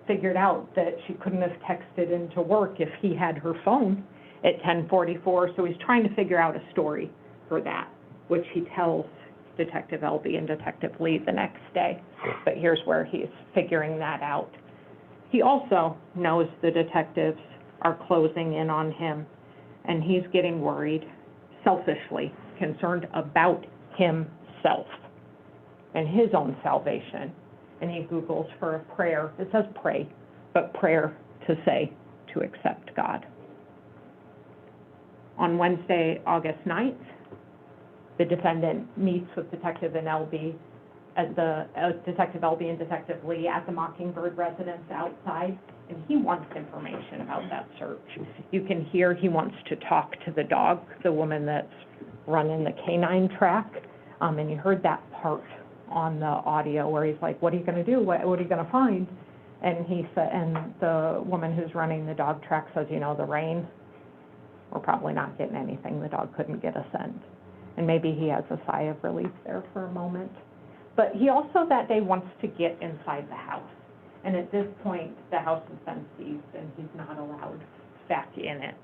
Speaker 2: figured out that she couldn't have texted into work if he had her phone at 10:44, so he's trying to figure out a story for that, which he tells Detective Elby and Detective Lee the next day. But here's where he's figuring that out. He also knows the detectives are closing in on him, and he's getting worried, selfishly concerned about himself and his own salvation. And he Googles for a prayer. It says pray, but prayer to say to accept God. On Wednesday, August 9th, the defendant meets with Detective Elby and Detective Elby and Detective Lee at the Mockingbird residence outside, and he wants information about that search. You can hear he wants to talk to the dog, the woman that's running the canine track, and you heard that part on the audio where he's like, what are you going to do? What are you going to find? And he said, and the woman who's running the dog track says, you know, the rain, we're probably not getting anything. The dog couldn't get a scent. And maybe he has a sigh of relief there for a moment. But he also that day wants to get inside the house. And at this point, the house has been seized and he's not allowed back in it.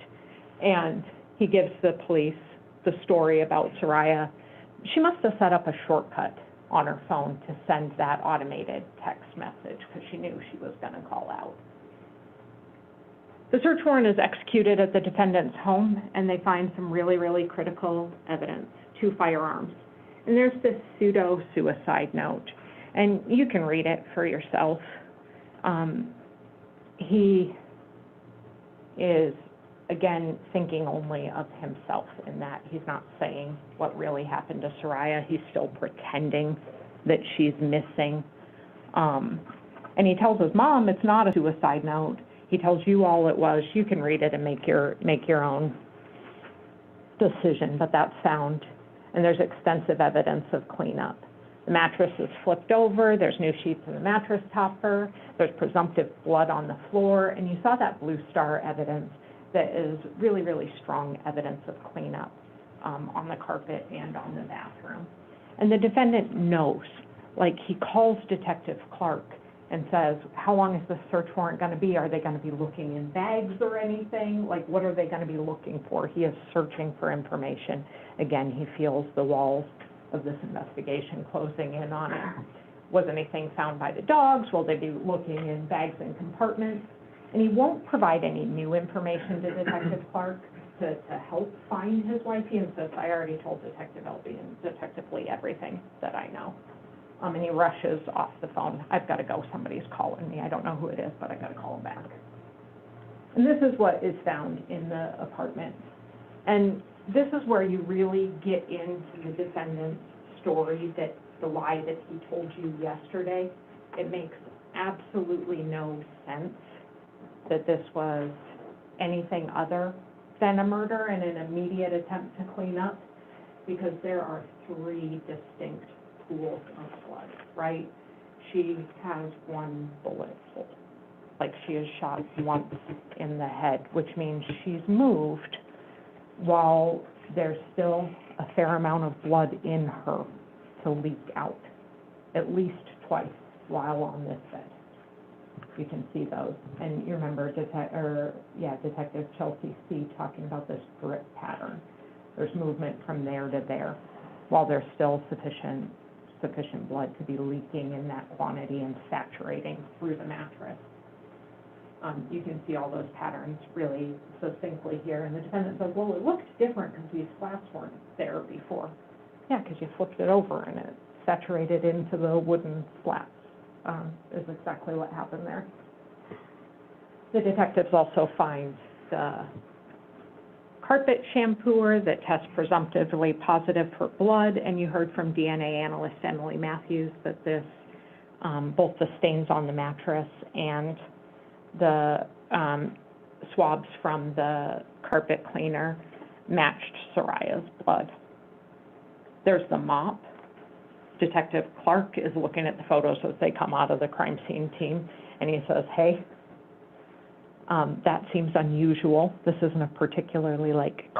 Speaker 2: And he gives the police the story about Saria. She must have set up a shortcut on her phone to send that automated text message because she knew she was going to call out. The search warrant is executed at the defendant's home, and they find some really, really critical evidence, 2 firearms. And there's this pseudo-suicide note, and you can read it for yourself. He is, again, thinking only of himself in that he's not saying what really happened to Saria. He's still pretending that she's missing. And he tells his mom it's not a suicide note. He tells you all it was. You can read it and make your own decision, but that's found. And there's extensive evidence of cleanup. The mattress is flipped over. There's new sheets in the mattress topper. There's presumptive blood on the floor. And you saw that blue star evidence that is really, really strong evidence of cleanup on the carpet and on the bathroom. And the defendant knows, like he calls Detective Clark and says, how long is the search warrant going to be? Are they going to be looking in bags or anything? Like, what are they going to be looking for? He is searching for information. Again, he feels the walls of this investigation closing in on him. Was anything found by the dogs? Will they be looking in bags and compartments? And he won't provide any new information to Detective Clark to help find his wife. He insists, I already told Detective Elby and Detective Lee everything that I know. And he rushes off the phone. I've got to go. Somebody's calling me. I don't know who it is, but I got to call him back. And this is what is found in the apartment. And this is where you really get into the defendant's story, that the lie that he told you yesterday. It makes absolutely no sense that this was anything other than a murder and an immediate attempt to clean up, because there are 3 distinct pools of blood, right? She has 1 bullet hole, like she is shot once in the head, which means she's moved while there's still a fair amount of blood in her to leak out, at least twice while on this bed. You can see those. And you remember Detective Chelsea C. talking about this drip pattern. There's movement from there to there while there's still sufficient blood to be leaking in that quantity and saturating through the mattress. You can see all those patterns really succinctly here. And the defendant says, well, it looked different because these slats weren't there before. Yeah, because you flipped it over and it saturated into the wooden slats. Is exactly what happened there. The detectives also find the carpet shampooer that tests presumptively positive for blood, and you heard from DNA analyst Emily Matthews that this, both the stains on the mattress and the swabs from the carpet cleaner matched Saria's blood. There's the mop. Detective Clark is looking at the photos as they come out of the crime scene team, and he says, hey, that seems unusual. This isn't a particularly,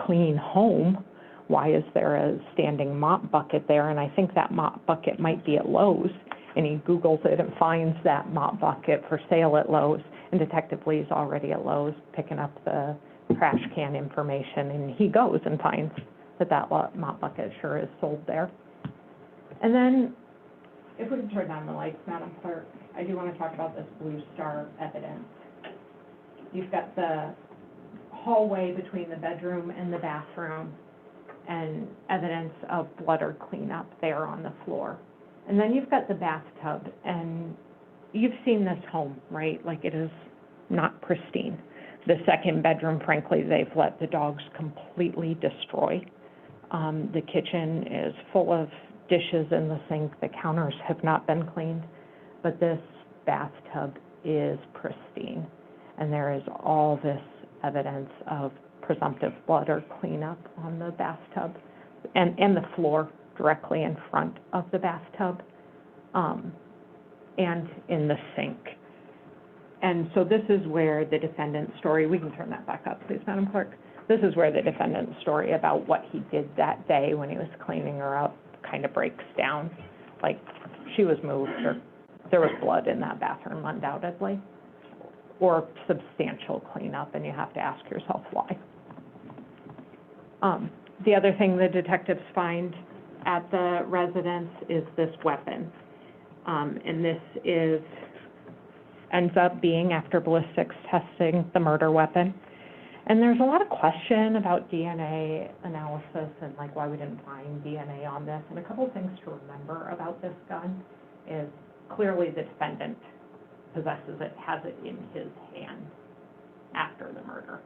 Speaker 2: clean home. Why is there a standing mop bucket there? And I think that mop bucket might be at Lowe's. And he Googles it and finds that mop bucket for sale at Lowe's. And Detective Lee's already at Lowe's picking up the trash can information, and he goes and finds that mop bucket sure is sold there. And then, if we can turn down the lights, Madam Clerk, I do want to talk about this blue star evidence. You've got the hallway between the bedroom and the bathroom and evidence of blood or cleanup there on the floor. And then you've got the bathtub, and you've seen this home, right? Like, it is not pristine. The second bedroom, frankly, they've let the dogs completely destroy. The kitchen is full of dishes in the sink. The counters have not been cleaned, but this bathtub is pristine. And there is all this evidence of presumptive blood or cleanup on the bathtub and the floor directly in front of the bathtub, and in the sink. And so this is where the defendant's story, we can turn that back up, please, Madam Clerk. This is where the defendant's story about what he did that day when he was cleaning her up kind of breaks down. Like, she was moved, or there was blood in that bathroom undoubtedly, or substantial cleanup, and you have to ask yourself why. The other thing the detectives find at the residence is this weapon. And this ends up being, after ballistics testing, the murder weapon. And there's a lot of question about DNA analysis and like why we didn't find DNA on this. And a couple of things to remember about this gun is clearly the defendant possesses it, has it in his hand after the murder.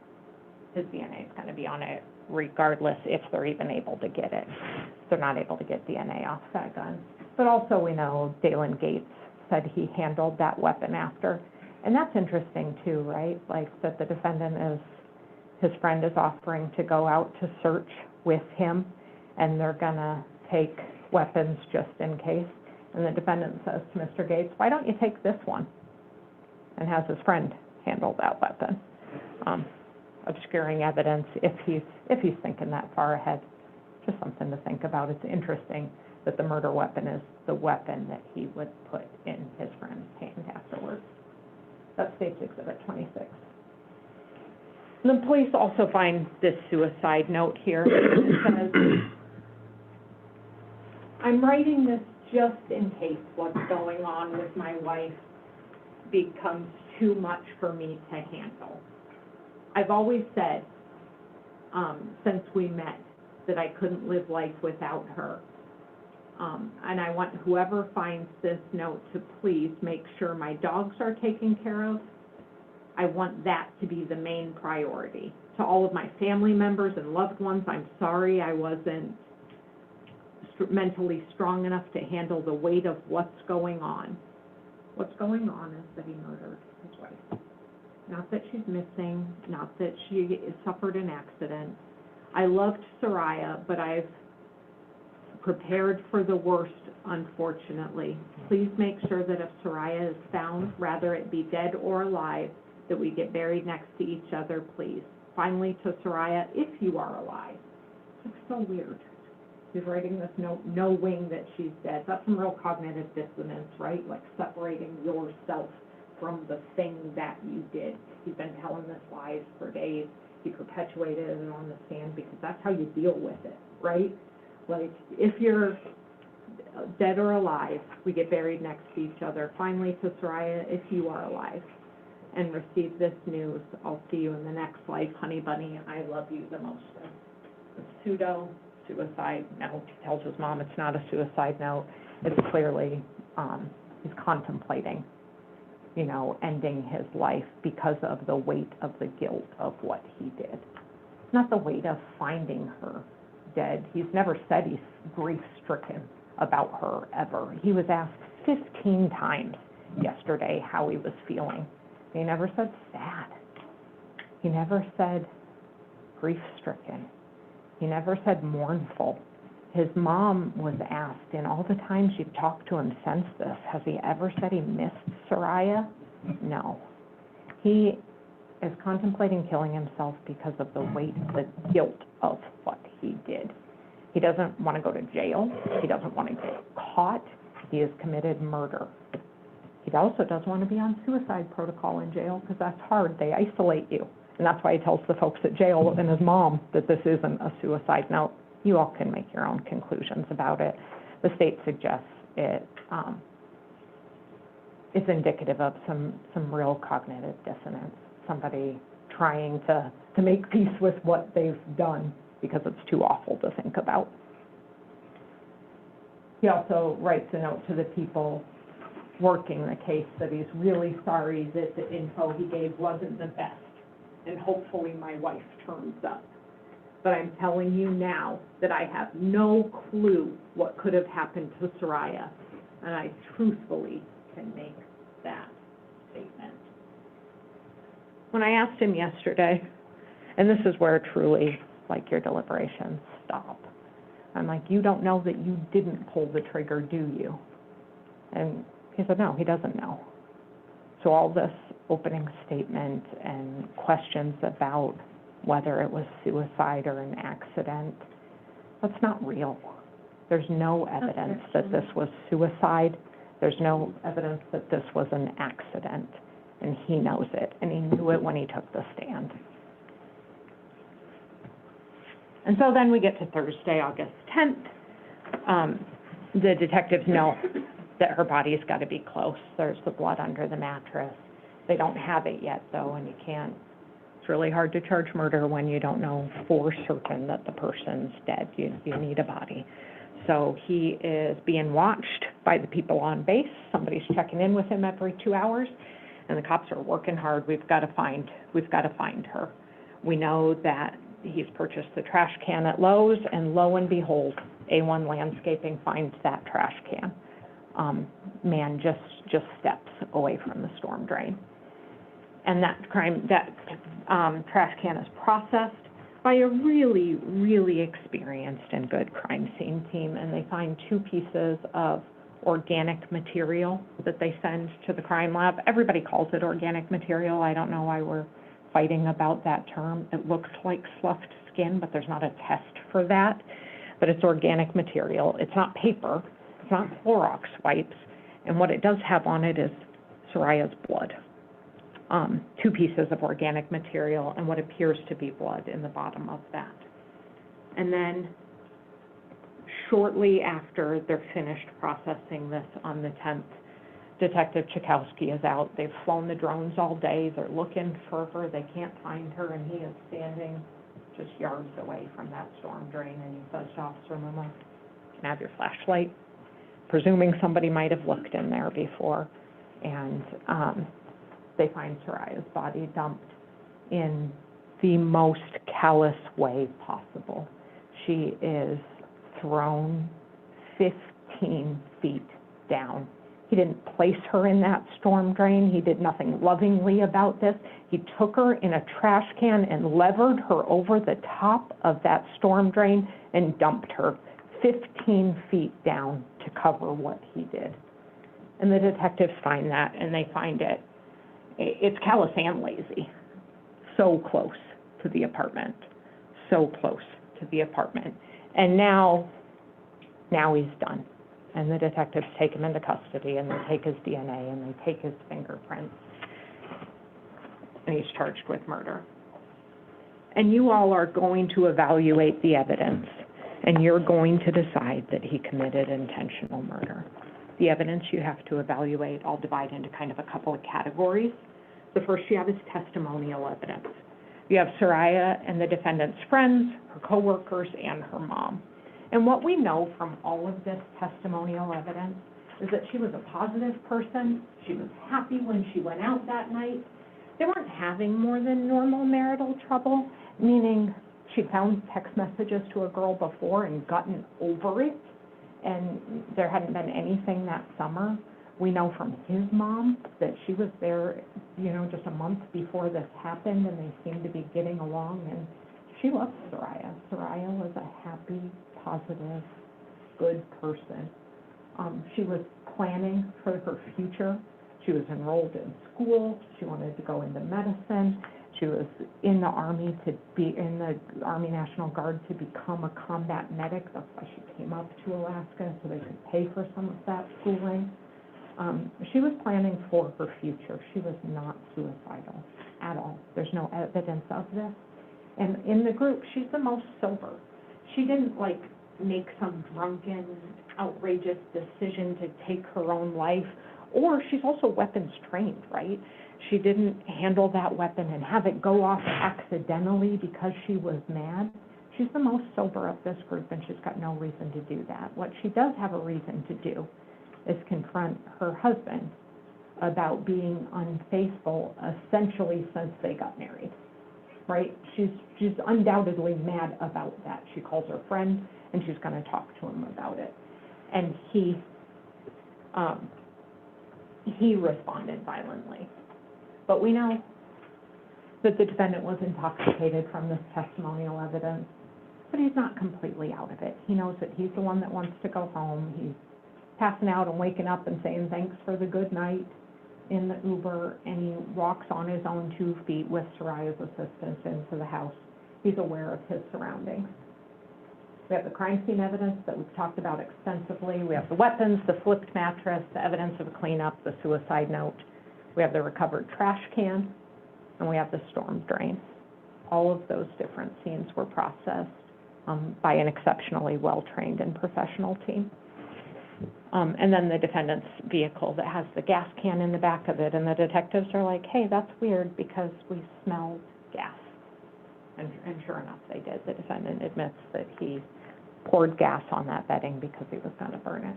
Speaker 2: His DNA is going to be on it regardless if they're even able to get it. They're not able to get DNA off that gun. But also we know Dalen Gates said he handled that weapon after. And that's interesting too, right? Like that the defendant his friend is offering to go out to search with him, and they're gonna take weapons just in case. And the defendant says to Mr. Gates, why don't you take this one? And has his friend handle that weapon. Obscuring evidence if he's thinking that far ahead. Just something to think about. It's interesting that the murder weapon is the weapon that he would put in his friend's hand afterwards. That's State's Exhibit 26. The police also find this suicide note here. It says, I'm writing this just in case what's going on with my wife becomes too much for me to handle. I've always said, since we met, that I couldn't live life without her. And I want whoever finds this note to please make sure my dogs are taken care of. I want that to be the main priority. To all of my family members and loved ones, I'm sorry I wasn't mentally strong enough to handle the weight of what's going on. What's going on is that he murdered his wife. Not that she's missing, not that she suffered an accident. I loved Saria, but I've prepared for the worst, unfortunately. Please make sure that if Saria is found, rather it be dead or alive, that we get buried next to each other, please. Finally, to Saria, if you are alive. It's so weird. He's writing this note knowing that she's dead. That's some real cognitive dissonance, right? Like separating yourself from the thing that you did. He's been telling this lies for days. He perpetuated it on the stand because that's how you deal with it, right? Like, if you're dead or alive, we get buried next to each other. Finally, to Saria, if you are alive and receive this news, I'll see you in the next life, honey bunny. I love you the most. The pseudo-suicide note. He tells his mom it's not a suicide note. It's clearly, he's contemplating, you know, ending his life because of the weight of the guilt of what he did. Not the weight of finding her dead. He's never said he's grief-stricken about her ever. He was asked 15 times yesterday how he was feeling. He never said sad. He never said grief-stricken. He never said mournful. His mom was asked, in all the times you've talked to him since this, has he ever said he missed Saria? No. He is contemplating killing himself because of the weight, the guilt of what he did. He doesn't want to go to jail. He doesn't want to get caught. He has committed murder. He also doesn't want to be on suicide protocol in jail because that's hard. They isolate you. And that's why he tells the folks at jail and his mom that this isn't a suicide note. You all can make your own conclusions about it. The state suggests it's indicative of some real cognitive dissonance, somebody trying to make peace with what they've done because it's too awful to think about. He also writes a note to the people working the case that he's really sorry that the info he gave wasn't the best, and hopefully my wife turns up. But I'm telling you now that I have no clue what could have happened to Saria, and I truthfully can make that statement. When I asked him yesterday, and this is where truly, like, your deliberations stop, I'm like, you don't know that you didn't pull the trigger, do you? And he said, no, he doesn't know. So all this opening statement and questions about whether it was suicide or an accident, that's not real. There's no evidence that this was suicide. There's no evidence that this was an accident, and he knows it, and he knew it when he took the stand. And so then we get to Thursday, August 10th. The detectives know that her body's got to be close. There's the blood under the mattress. They don't have it yet, though, and you can't. It's really hard to charge murder when you don't know for certain that the person's dead. You need a body. So he is being watched by the people on base. Somebody's checking in with him every 2 hours, and the cops are working hard. We've got to find her. We know that he's purchased the trash can at Lowe's, and lo and behold, A1 Landscaping finds that trash can. Man just steps away from the storm drain. And that trash can is processed by a really, really experienced and good crime scene team, and they find 2 pieces of organic material that they send to the crime lab. Everybody calls it organic material. I don't know why we're fighting about that term. It looks like sloughed skin, but there's not a test for that. But it's organic material. It's not paper. It's not Clorox wipes. And what it does have on it is Saria's blood. 2 pieces of organic material and what appears to be blood in the bottom of that. And then shortly after they're finished processing this on the 10th, Detective Chakowski is out. They've flown the drones all day. They're looking for her. They can't find her, and he is standing just yards away from that storm drain, and he says to Officer Momo, "Can I have your flashlight?" Presuming somebody might have looked in there before, and they find Saria's body dumped in the most callous way possible. She is thrown 15 feet down. He didn't place her in that storm drain. He did nothing lovingly about this. He took her in a trash can and levered her over the top of that storm drain and dumped her 15 feet down to cover what he did. And the detectives find that, and they find it. It's callous and lazy. So close to the apartment. So close to the apartment. And now he's done. And the detectives take him into custody, and they take his DNA, and they take his fingerprints. And he's charged with murder. And you all are going to evaluate the evidence, and you're going to decide that he committed intentional murder. The evidence you have to evaluate, I'll divide into kind of a couple of categories. The first you have is testimonial evidence. You have Saria and the defendant's friends, her coworkers, and her mom. And what we know from all of this testimonial evidence is that she was a positive person. She was happy when she went out that night. They weren't having more than normal marital trouble, meaning she found text messages to a girl before and gotten over it, and there hadn't been anything that summer. We know from his mom that she was there, just a month before this happened, and they seemed to be getting along, and she loved Saria. Saria was a happy, positive, good person. She was planning for her future. She was enrolled in school. She wanted to go into medicine. She was in the Army to be in the Army National Guard to become a combat medic. That's why she came up to Alaska, so they could pay for some of that schooling. She was planning for her future. She was not suicidal at all. There's no evidence of this. And in the group, she's the most sober. She didn't make some drunken, outrageous decision to take her own life, or she's also weapons trained, right? She didn't handle that weapon and have it go off accidentally because she was mad. She's the most sober of this group, and she's got no reason to do that. What she does have a reason to do is confront her husband about being unfaithful essentially since they got married, right? She's undoubtedly mad about that. She calls her friend, and she's going to talk to him about it. And he responded violently. But we know that the defendant was intoxicated from this testimonial evidence. but he's not completely out of it. He knows that he's the one that wants to go home. He's passing out and waking up and saying thanks for the good night in the Uber, and he walks on his own 2 feet with Saria's assistance into the house. He's aware of his surroundings. We have the crime scene evidence that we've talked about extensively. We have the weapons, the flipped mattress, the evidence of a cleanup, the suicide note. We have the recovered trash can, and we have the storm drain. All of those different scenes were processed by an exceptionally well-trained and professional team. And then the defendant's vehicle that has the gas can in the back of it, and the detectives are like, hey, that's weird because we smelled gas. And sure enough, they did. The defendant admits that he poured gas on that bedding because he was going to burn it.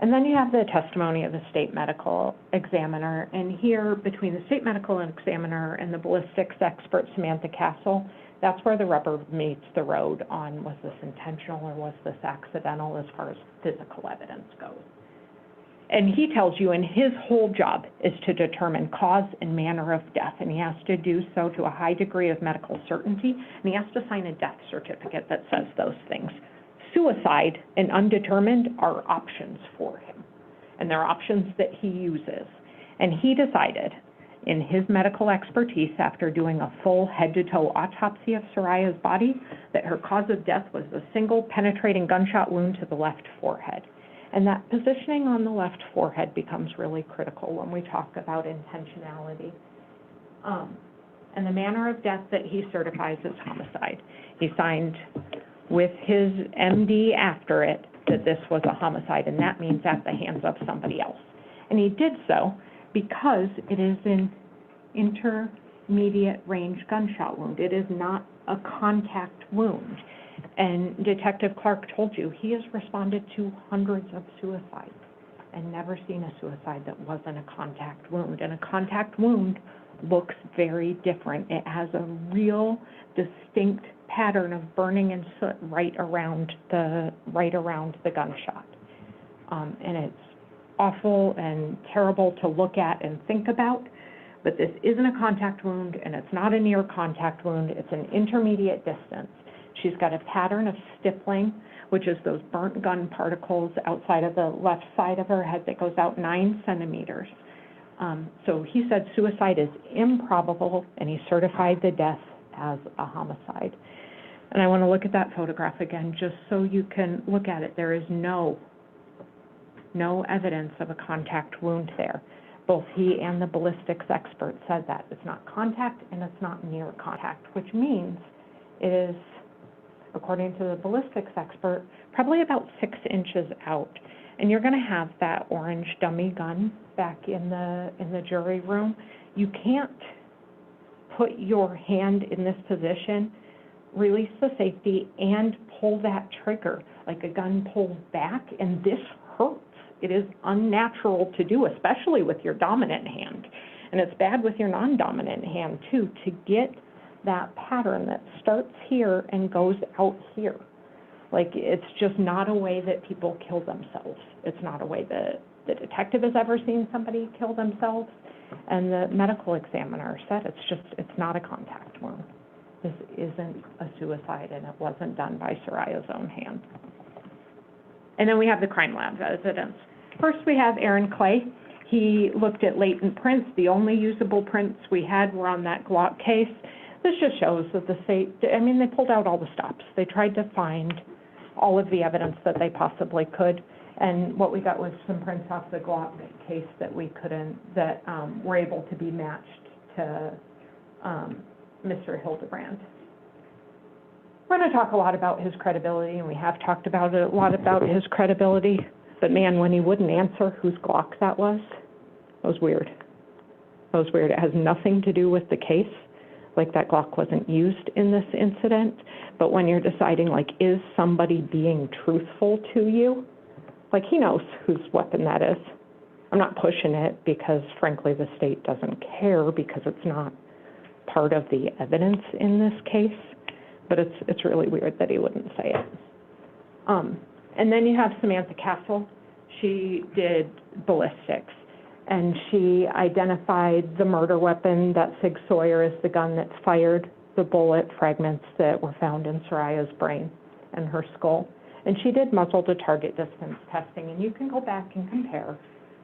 Speaker 2: And then you have the testimony of the state medical examiner. And here, between the state medical examiner and the ballistics expert, Samantha Castle, that's where the rubber meets the road on was this intentional or was this accidental as far as physical evidence goes. And he tells you, and his whole job is to determine cause and manner of death, and he has to do so to a high degree of medical certainty, and he has to sign a death certificate that says those things. Suicide and undetermined are options for him, and they're options that he uses. And he decided, in his medical expertise, after doing a full head-to-toe autopsy of Saria's body, that her cause of death was a single penetrating gunshot wound to the left forehead. And that positioning on the left forehead becomes really critical when we talk about intentionality. And the manner of death that he certifies is homicide. He signed with his MD after it that this was a homicide, and that means at the hands of somebody else. And he did so because it is an intermediate range gunshot wound. It is not a contact wound. And Detective Clark told you he has responded to hundreds of suicides and never seen a suicide that wasn't a contact wound. And a contact wound looks very different. It has a real distinct pattern of burning and soot right around the gunshot. And it's awful and terrible to look at and think about, but this isn't a contact wound, and it's not a near contact wound. It's an intermediate distance. She's got a pattern of stippling, which is those burnt gun particles outside of the left side of her head that goes out 9 centimeters. So he said suicide is improbable, and he certified the death as a homicide. And I want to look at that photograph again just so you can look at it. There is no evidence of a contact wound there. Both he and the ballistics expert said that. It's not contact and it's not near contact, which means it is, according to the ballistics expert, probably about 6 inches out. And you're going to have that orange dummy gun back in the jury room. You can't put your hand in this position, release the safety, and pull that trigger like a gun pulls back, and this hurts. It is unnatural to do, especially with your dominant hand. And it's bad with your non-dominant hand, too, to get that pattern that starts here and goes out here. Like, it's just not a way that people kill themselves. It's not a way that the detective has ever seen somebody kill themselves. And the medical examiner said it's not a contact wound. This isn't a suicide, and it wasn't done by Saria's own hand. And then we have the crime lab evidence. First, we have Aaron Clay. He looked at latent prints. The only usable prints we had were on that Glock case. This just shows that the state, they pulled out all the stops. They tried to find all of the evidence that they possibly could. And what we got was some prints off the Glock case that were able to be matched to Mr. Hildabrand. We're going to talk a lot about his credibility, and we have talked about a lot about his credibility. But man, when he wouldn't answer whose Glock that was weird. That was weird. It has nothing to do with the case. Like, that Glock wasn't used in this incident. But when you're deciding, like, is somebody being truthful to you? Like, he knows whose weapon that is. I'm not pushing it because, frankly, the state doesn't care because it's not part of the evidence in this case. But it's really weird that he wouldn't say it. And then you have Samantha Castle. She did ballistics, and she identified the murder weapon, that Sig Sauer, as the gun that's fired the bullet fragments that were found in Saria's brain and her skull. And she did muzzle to target distance testing, and you can go back and compare,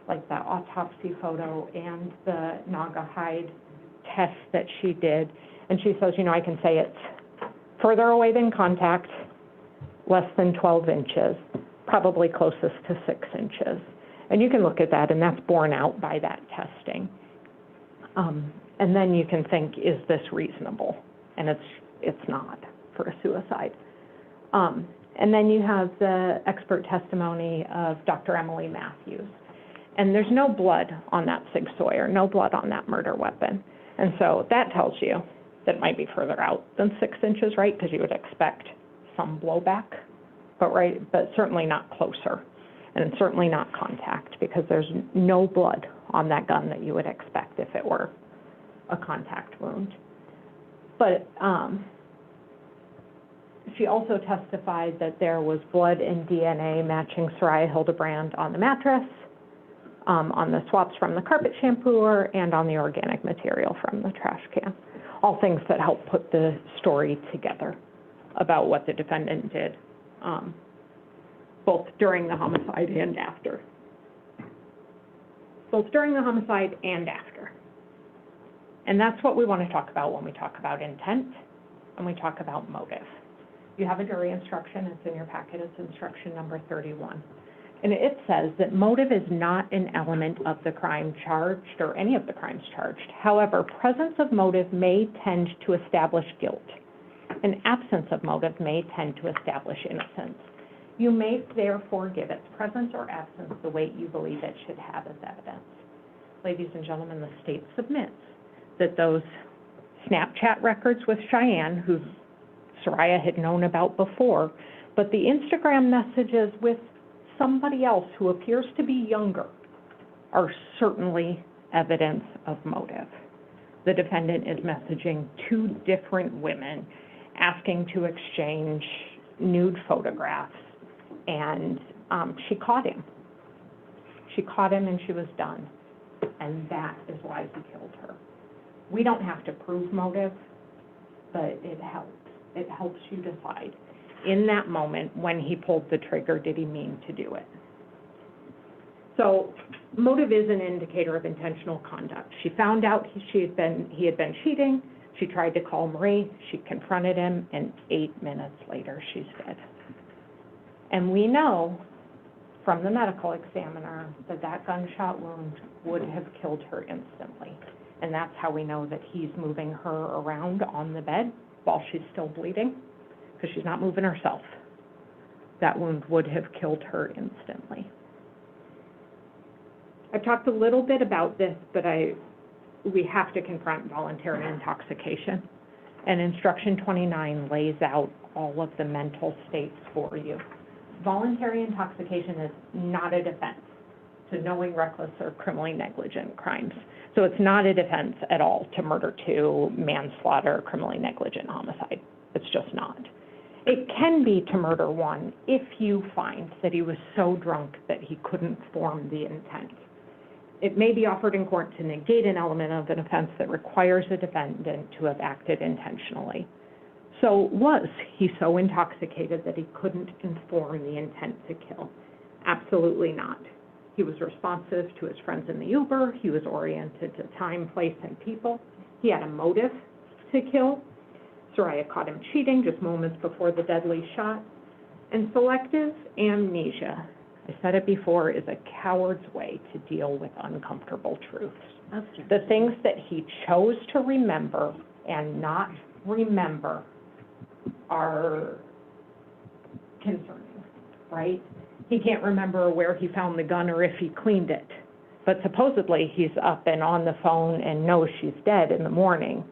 Speaker 2: like that autopsy photo and the Naga hide test that she did. And she says, I can say it's further away than contact, less than 12 inches, probably closest to 6 inches. And you can look at that, and that's borne out by that testing. And then you can think, is this reasonable? And it's not for a suicide. And then you have the expert testimony of Dr. Emily Matthews. And there's no blood on that Sig Sauer, no blood on that murder weapon. And so that tells you that it might be further out than 6 inches, right? Because you would expect some blowback, but certainly not closer. And certainly not contact, because there's no blood on that gun that you would expect if it were a contact wound. But she also testified that there was blood and DNA matching Saria Hildabrand on the mattress, on the swaps from the carpet shampooer, and on the organic material from the trash can. All things that help put the story together about what the defendant did, both during the homicide and after. Both during the homicide and after. And that's what we want to talk about when we talk about intent and we talk about motive. You have a jury instruction, it's in your packet, it's instruction number 31. And it says that motive is not an element of the crime charged or any of the crimes charged. However, presence of motive may tend to establish guilt. An absence of motive may tend to establish innocence. You may therefore give its presence or absence the weight you believe it should have as evidence. Ladies and gentlemen, the state submits that those Snapchat records with Cheyenne, who Saria had known about before, but the Instagram messages with somebody else who appears to be younger are certainly evidence of motive. The defendant is messaging two different women, asking to exchange nude photographs, and she caught him. She caught him and she was done, and that is why he killed her. We don't have to prove motive, but it helps. It helps you decide. In that moment, when he pulled the trigger, did he mean to do it? So motive is an indicator of intentional conduct. She found out he had been cheating. She tried to call Marie. She confronted him, and 8 minutes later, she's dead. And we know from the medical examiner that that gunshot wound would have killed her instantly. And that's how we know that he's moving her around on the bed while she's still bleeding, because she's not moving herself. That wound would have killed her instantly. I've talked a little bit about this, but we have to confront voluntary intoxication. And instruction 29 lays out all of the mental states for you. Voluntary intoxication is not a defense to knowing, reckless, or criminally negligent crimes. So it's not a defense at all to murder to manslaughter, or criminally negligent homicide. It's just not. It can be to murder one if you find that he was so drunk that he couldn't form the intent. It may be offered in court to negate an element of an offense that requires a defendant to have acted intentionally. So was he so intoxicated that he couldn't inform the intent to kill? Absolutely not. He was responsive to his friends in the Uber. He was oriented to time, place, and people. He had a motive to kill. Saria caught him cheating just moments before the deadly shot. And selective amnesia, I said it before, is a coward's way to deal with uncomfortable truths. The things that he chose to remember and not remember are concerning, right? He can't remember where he found the gun or if he cleaned it. But supposedly he's up and on the phone and knows she's dead in the morning.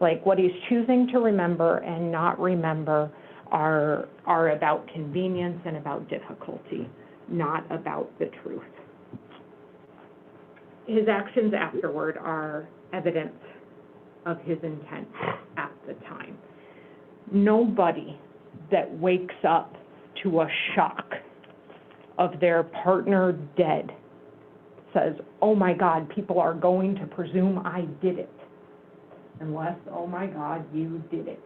Speaker 2: Like, what he's choosing to remember and not remember are about convenience and about difficulty, not about the truth. His actions afterward are evidence of his intent at the time. Nobody that wakes up to a shock of their partner dead says, oh my God, people are going to presume I did it. unless, oh my God, you did it.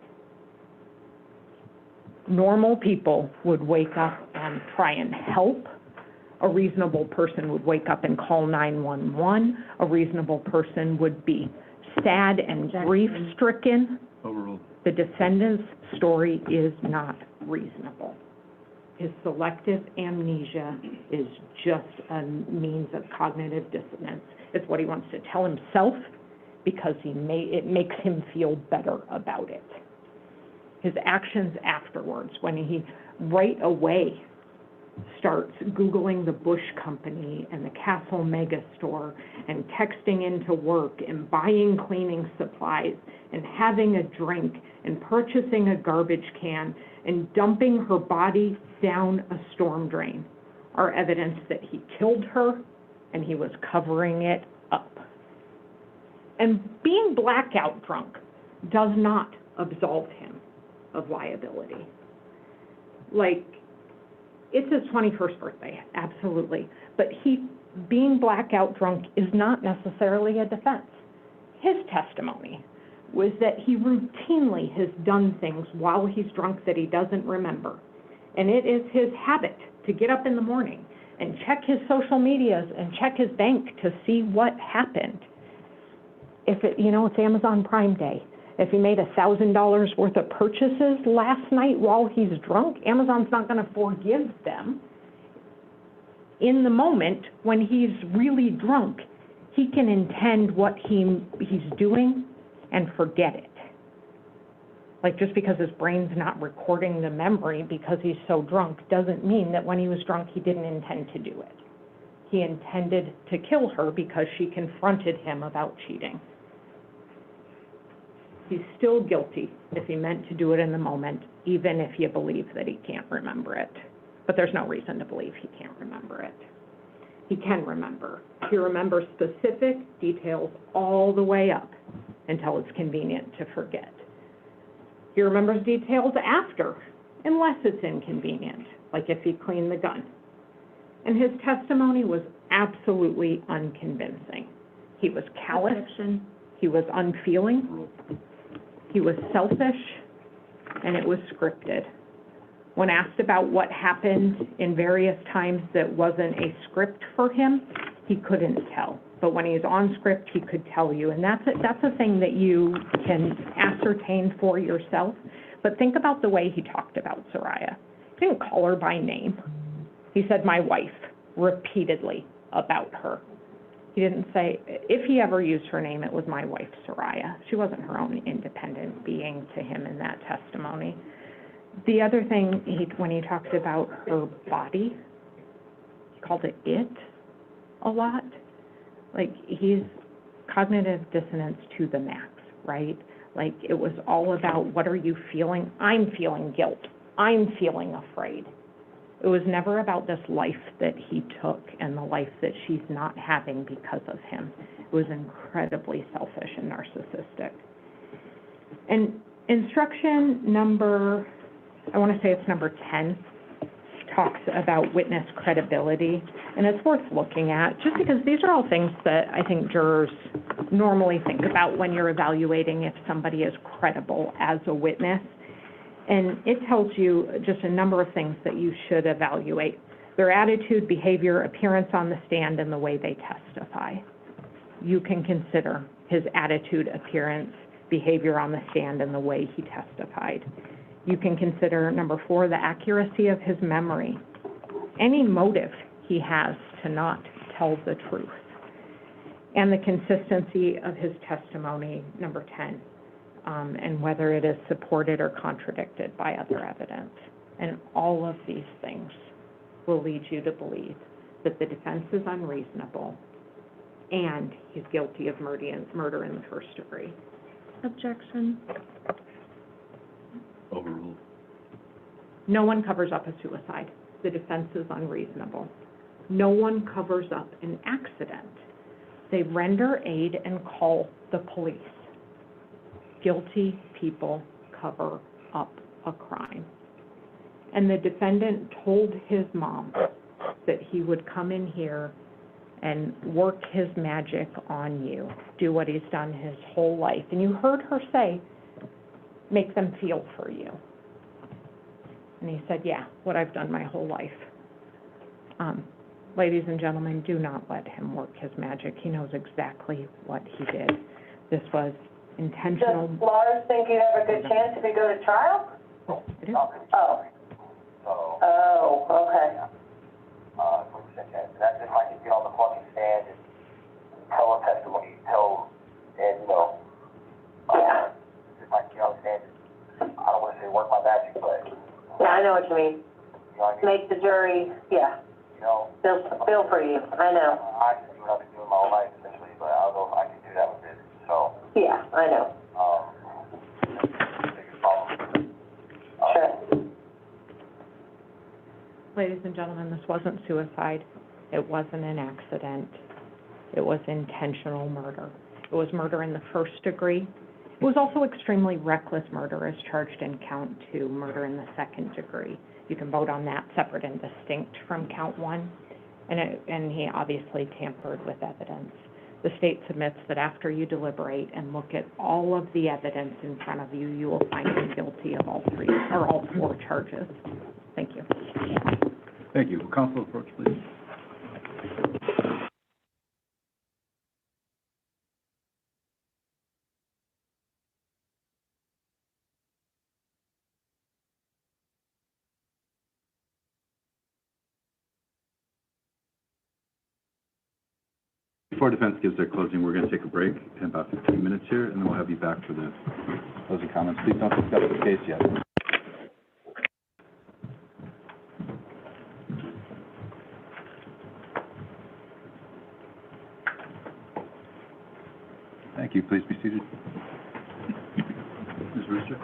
Speaker 2: Normal people would wake up and try and help. A reasonable person would wake up and call 911. A reasonable person would be sad and grief-stricken.
Speaker 1: Overruled.
Speaker 2: The defendant's story is not reasonable. His selective amnesia is just a means of cognitive dissonance. It's what he wants to tell himself because it makes him feel better about it. His actions afterwards, when he right away starts Googling the Bush Company and the Castle Mega Store and texting into work and buying cleaning supplies and having a drink and purchasing a garbage can and dumping her body down a storm drain are evidence that he killed her and he was covering it up. And being blackout drunk does not absolve him of liability. Like, it's his 21st birthday, absolutely. But being blackout drunk is not necessarily a defense. His testimony was that he routinely has done things while he's drunk that he doesn't remember. And it is his habit to get up in the morning and check his social medias and check his bank to see what happened. It's Amazon Prime Day. If he made $1,000 worth of purchases last night while he's drunk, Amazon's not going to forgive them. In the moment, when he's really drunk, he can intend what he's doing and forget it. Like, just because his brain's not recording the memory because he's so drunk doesn't mean that when he was drunk he didn't intend to do it. He intended to kill her because she confronted him about cheating. He's still guilty if he meant to do it in the moment, even if you believe that he can't remember it. But there's no reason to believe he can't remember it. He can remember. He remembers specific details all the way up until it's convenient to forget. He remembers details after, unless it's inconvenient, like if he cleaned the gun. And his testimony was absolutely unconvincing. He was callous. He was unfeeling. He was selfish, and it was scripted. When asked about what happened in various times that wasn't a script for him, he couldn't tell. But when he's on script, he could tell you. And that's a thing that you can ascertain for yourself. But think about the way he talked about Saria. He didn't call her by name. He said, my wife, repeatedly about her. He didn't say, if he ever used her name, it was my wife, Saria. She wasn't her own independent being to him in that testimony. The other thing, when he talked about her body, he called it a lot. Like, he's cognitive dissonance to the max, right? Like, it was all about, what are you feeling? I'm feeling guilt. I'm feeling afraid. It was never about this life that he took and the life that she's not having because of him. It was incredibly selfish and narcissistic. And instruction number, I want to say it's number 10, talks about witness credibility. And it's worth looking at, just because these are all things that I think jurors normally think about when you're evaluating if somebody is credible as a witness. And it tells you just a number of things that you should evaluate: their attitude, behavior, appearance on the stand, and the way they testify. You can consider his attitude, appearance, behavior on the stand, and the way he testified. You can consider, number 4, the accuracy of his memory, any motive he has to not tell the truth, and the consistency of his testimony, number 10. And whether it is supported or contradicted by other evidence. And all of these things will lead you to believe that the defense is unreasonable and he's guilty of murder in the first degree. Objection.
Speaker 1: Overruled.
Speaker 2: No one covers up a suicide. The defense is unreasonable. No one covers up an accident. They render aid and call the police. Guilty people cover up a crime. And the defendant told his mom that he would come in here and work his magic on you, do what he's done his whole life. And you heard her say, make them feel for you. And he said, yeah, what I've done my whole life. Ladies and gentlemen, do not let him work his magic. He knows exactly what he did. This was intentional.
Speaker 3: Does Lars think you have a good chance if you go to trial?
Speaker 2: It is.
Speaker 3: Oh. Oh, okay.
Speaker 4: 20% chance. That's if I can get on the fucking stand and tell a testimony, and
Speaker 3: Yeah.
Speaker 4: if I can get on the stand, I don't want to say work my magic, but,
Speaker 3: Yeah, I know what you mean.
Speaker 4: you know what I mean?
Speaker 3: Make the jury, yeah, feel for you, I know.
Speaker 4: I can do what I've been doing my whole life, essentially, but I don't know if I can do that with this, so,
Speaker 3: Yeah, I know.
Speaker 4: biggest problem.
Speaker 3: Sure.
Speaker 2: Ladies and gentlemen, this wasn't suicide. It wasn't an accident. It was intentional murder. It was murder in the first degree. It was also extremely reckless murder as charged in count 2, murder in the second degree. You can vote on that separate and distinct from count 1. And he obviously tampered with evidence. The state submits that after you deliberate and look at all of the evidence in front of you, you will find him guilty of all 4 charges. Thank you.
Speaker 1: Thank you. Counsel approach, please. Before defense gives their closing, we're going to take a break in about 15 minutes here, and then we'll have you back for the closing comments. Please don't discuss the case yet. Thank you. Please be seated. Ms. Rooster.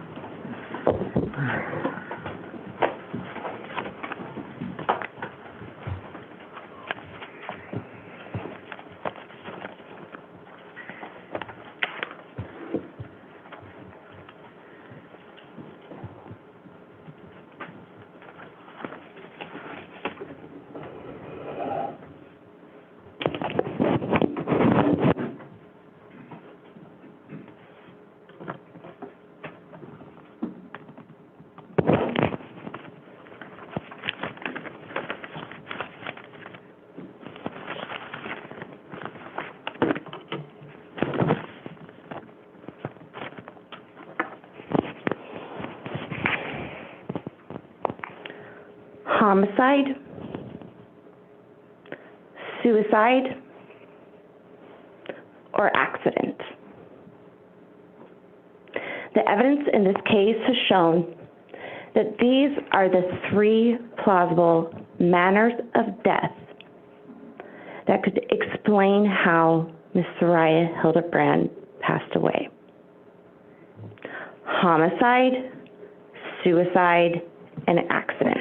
Speaker 5: Homicide, suicide, or accident. The evidence in this case has shown that these are the 3 plausible manners of death that could explain how Miss Saria Hildabrand passed away. Homicide, suicide, and accident.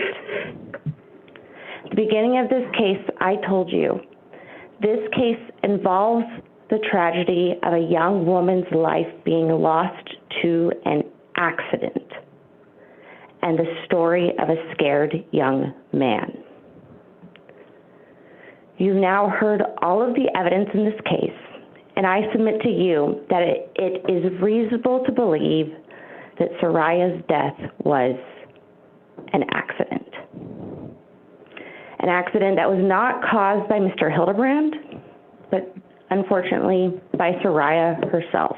Speaker 5: At the beginning of this case, I told you, this case involves the tragedy of a young woman's life being lost to an accident and the story of a scared young man. You've now heard all of the evidence in this case, and I submit to you that it is reasonable to believe that Saria's death was an accident. An accident that was not caused by Mr. Hildabrand, but unfortunately by Saria herself.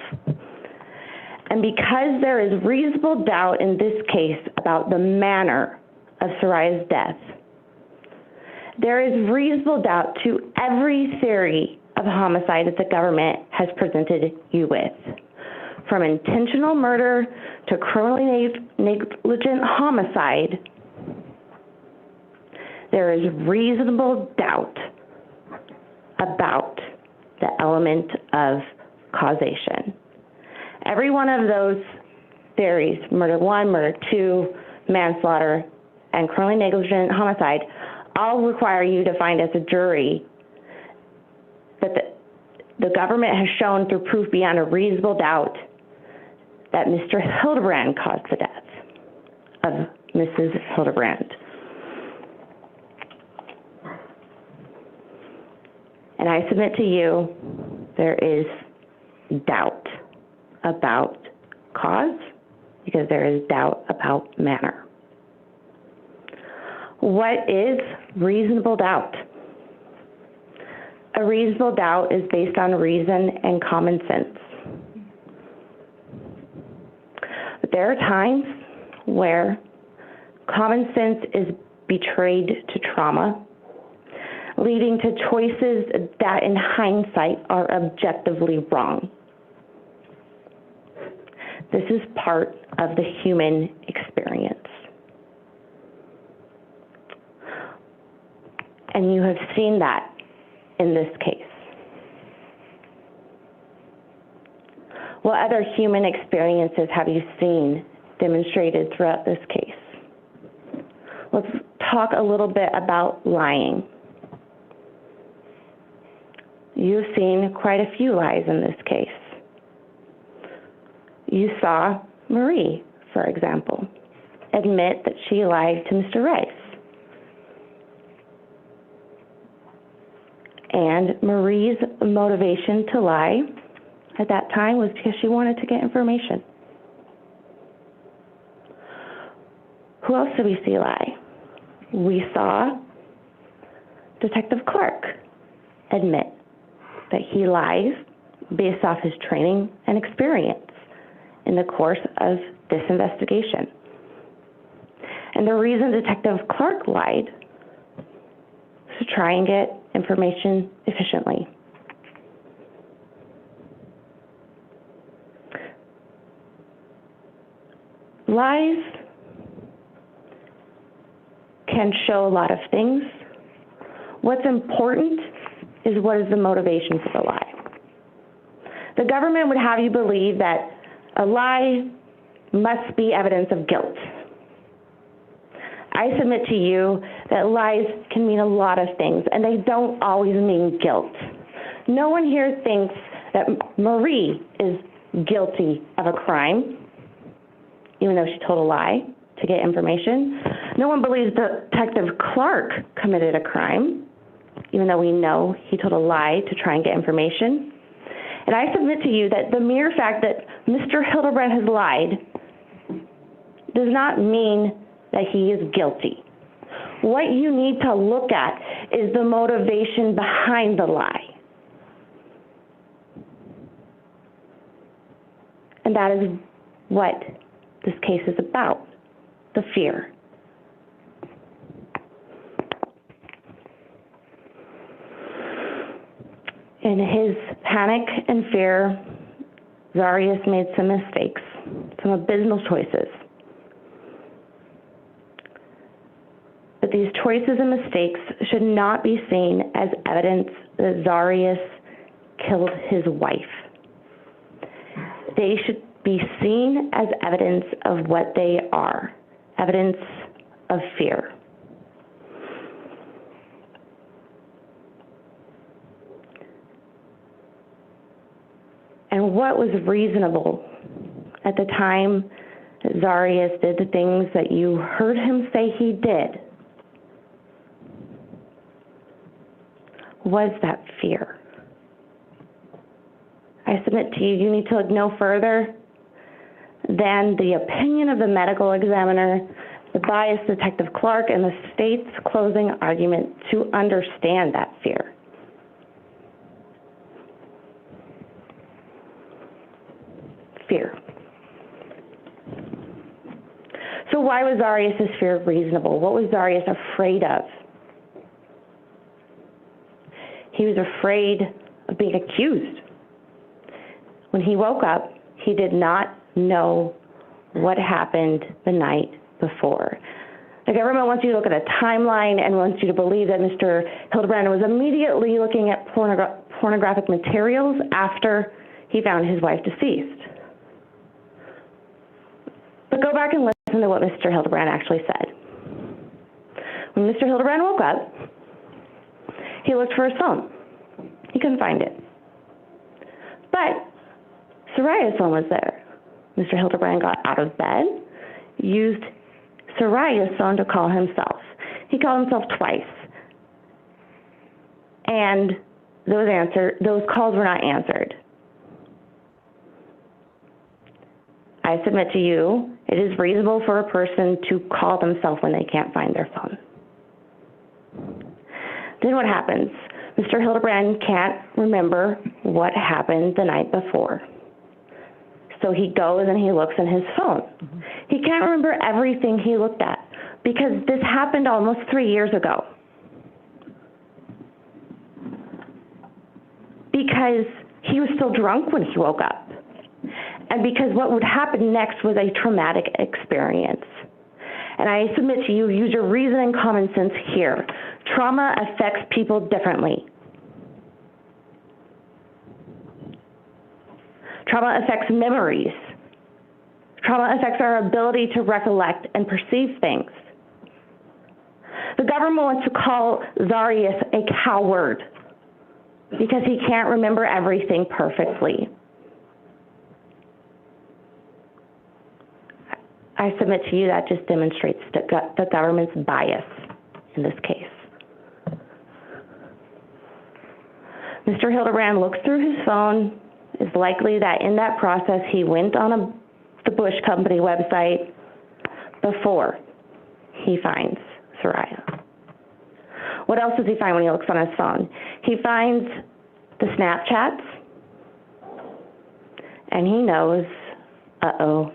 Speaker 5: And because there is reasonable doubt in this case about the manner of Saria's death, there is reasonable doubt to every theory of homicide that the government has presented you with. From intentional murder to criminally negligent homicide, there is reasonable doubt about the element of causation. Every one of those theories, murder 1, murder 2, manslaughter, and criminally negligent homicide, all require you to find as a jury that the government has shown through proof beyond a reasonable doubt that Mr. Hildabrand caused the death of Mrs. Hildabrand. And I submit to you, there is doubt about cause because there is doubt about manner. What is reasonable doubt? A reasonable doubt is based on reason and common sense. But there are times where common sense is betrayed to trauma, leading to choices that in hindsight are objectively wrong. This is part of the human experience. And you have seen that in this case. What other human experiences have you seen demonstrated throughout this case? Let's talk a little bit about lying. You've seen quite a few lies in this case. You saw Marie, for example, admit that she lied to Mr. Rice. And Marie's motivation to lie at that time was because she wanted to get information. Who else did we see lie? We saw Detective Clark admit that he lies based off his training and experience in the course of this investigation. And the reason Detective Clark lied was to try and get information efficiently. Lies can show a lot of things. What's important is what is the motivation for the lie. The government would have you believe that a lie must be evidence of guilt. I submit to you that lies can mean a lot of things, and they don't always mean guilt. No one here thinks that Marie is guilty of a crime, even though she told a lie to get information. No one believes Detective Clark committed a crime, even though we know he told a lie to try and get information. And I submit to you that the mere fact that Mr. Hildabrand has lied does not mean that he is guilty. What you need to look at is the motivation behind the lie. And that is what this case is about, the fear. In his panic and fear, Zarrius made some mistakes, some abysmal choices. But these choices and mistakes should not be seen as evidence that Zarrius killed his wife. They should be seen as evidence of what they are, evidence of fear. And what was reasonable at the time that Zarrius did the things that you heard him say he did was that fear. I submit to you, you need to look no further than the opinion of the medical examiner, the biased Detective Clark, and the state's closing argument to understand that fear. Fear. So why was Zarrius' fear reasonable? What was Zarrius afraid of? He was afraid of being accused. When he woke up, he did not know what happened the night before. The government wants you to look at a timeline and wants you to believe that Mr. Hildabrand was immediately looking at pornographic materials after he found his wife deceased. But go back and listen to what Mr. Hildabrand actually said. When Mr. Hildabrand woke up, he looked for his phone. He couldn't find it. But Saria's phone was there. Mr. Hildabrand got out of bed, used Saria's phone to call himself. He called himself twice. And those calls were not answered. I submit to you, it is reasonable for a person to call themselves when they can't find their phone. Then what happens? Mr. Hildabrand can't remember what happened the night before. So he goes and he looks in his phone. Mm-hmm. He can't remember everything he looked at because this happened almost 3 years ago. Because he was still drunk when he woke up. And because what would happen next was a traumatic experience. And I submit to you, use your reason and common sense here. Trauma affects people differently. Trauma affects memories. Trauma affects our ability to recollect and perceive things. The government wants to call Zarrius a coward because he can't remember everything perfectly. I submit to you that just demonstrates the government's bias in this case. Mr. Hildabrand looks through his phone. It's likely that in that process he went on the Bush Company website before he finds Saria. What else does he find when he looks on his phone? He finds the Snapchats, and he knows, uh-oh,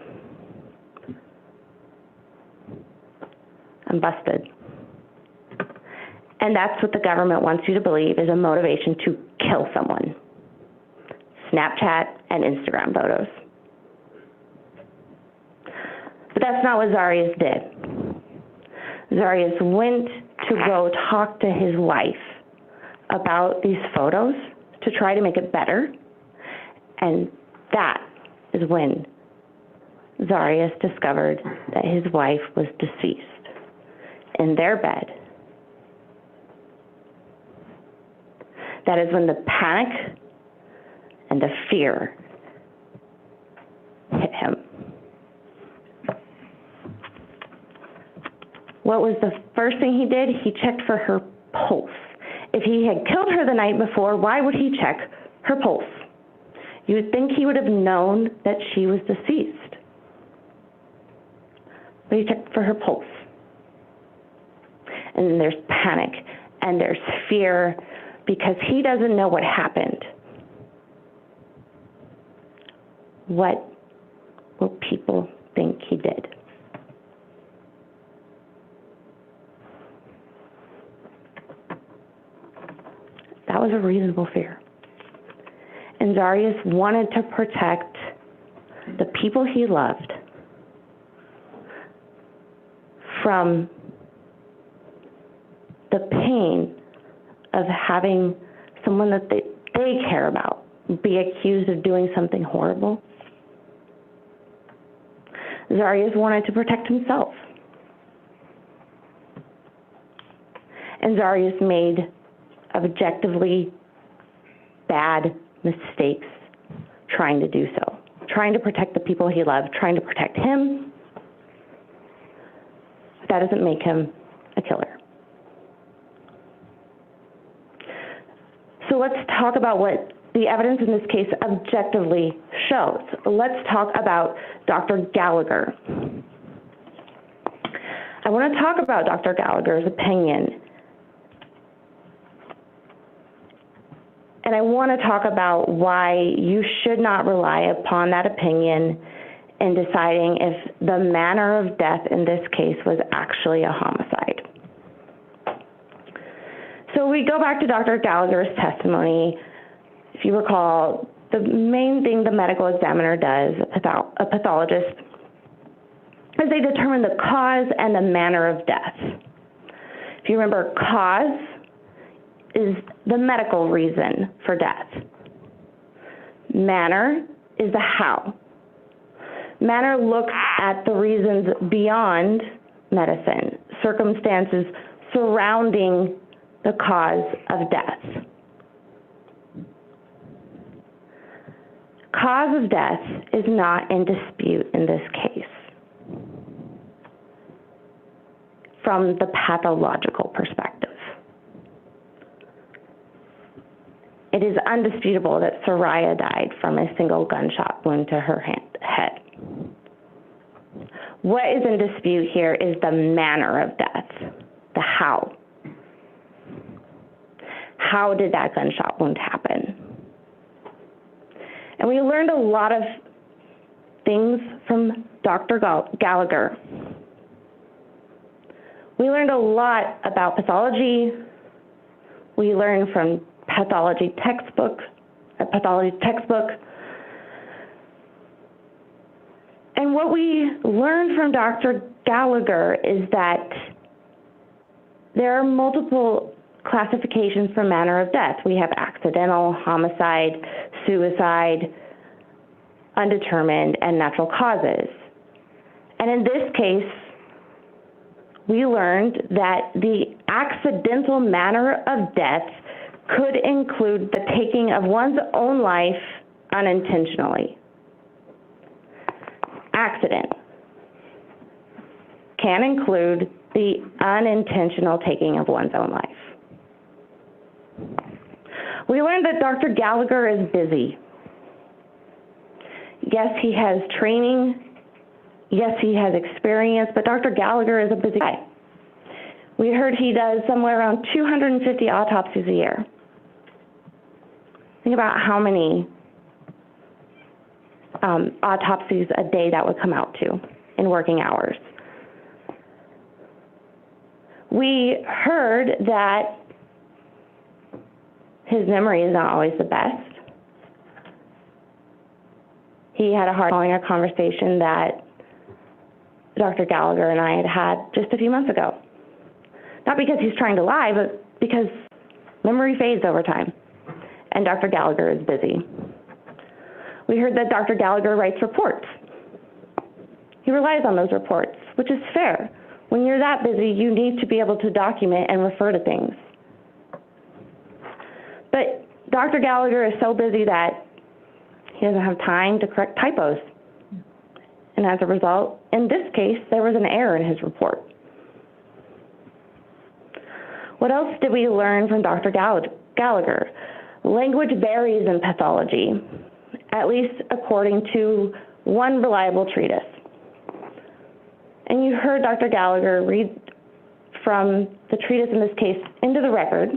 Speaker 5: I'm busted. And that's what the government wants you to believe is a motivation to kill someone. Snapchat and Instagram photos. But that's not what Zarrius did. Zarrius went to go talk to his wife about these photos to try to make it better. And that is when Zarrius discovered that his wife was deceased in their bed. That is when the panic and the fear hit him. What was the first thing he did? He checked for her pulse. If he had killed her the night before, why would he check her pulse? You would think he would have known that she was deceased. But he checked for her pulse. And then there's panic and there's fear because he doesn't know what happened. What will people think he did? That was a reasonable fear. And Zarrius wanted to protect the people he loved from the pain of having someone that they care about be accused of doing something horrible. Zarrius wanted to protect himself. And Zarrius made objectively bad mistakes trying to do so, trying to protect the people he loved, trying to protect him. That doesn't make him a killer. So let's talk about what the evidence in this case objectively shows. Let's talk about Dr. Gallagher. I want to talk about Dr. Gallagher's opinion. And I want to talk about why you should not rely upon that opinion in deciding if the manner of death in this case was actually a homicide. So we go back to Dr. Gallagher's testimony. If you recall, the main thing the medical examiner does, a pathologist, is they determine the cause and the manner of death. If you remember, cause is the medical reason for death. Manner is the how. Manner looks at the reasons beyond medicine, circumstances surrounding the cause of death. Cause of death is not in dispute in this case from the pathological perspective. it is undisputable that Saria died from a single gunshot wound to her head. What is in dispute here is the manner of death, the how. How did that gunshot wound happen? And we learned a lot of things from Dr. Gallagher. We learned a lot about pathology. We learned from a pathology textbook. And what we learned from Dr. Gallagher is that there are multiple classifications for manner of death. We have accidental, homicide, suicide, undetermined, and natural causes. And in this case, we learned that the accidental manner of death could include the taking of one's own life unintentionally. Accident can include the unintentional taking of one's own life. We learned that Dr. Gallagher is busy. Yes, he has training. Yes, he has experience, but Dr. Gallagher is a busy guy. We heard he does somewhere around 250 autopsies a year. Think about how many autopsies a day that would come out to in working hours. We heard that his memory is not always the best. He had a hard following a conversation that Dr. Gallagher and I had just a few months ago. Not because he's trying to lie, but because memory fades over time, and Dr. Gallagher is busy. We heard that Dr. Gallagher writes reports. He relies on those reports, which is fair. When you're that busy, you need to be able to document and refer to things. But Dr. Gallagher is so busy that he doesn't have time to correct typos. And as a result, in this case, there was an error in his report. What else did we learn from Dr. Gallagher? Language varies in pathology, at least according to one reliable treatise. And you heard Dr. Gallagher read from the treatise, in this case, into the record.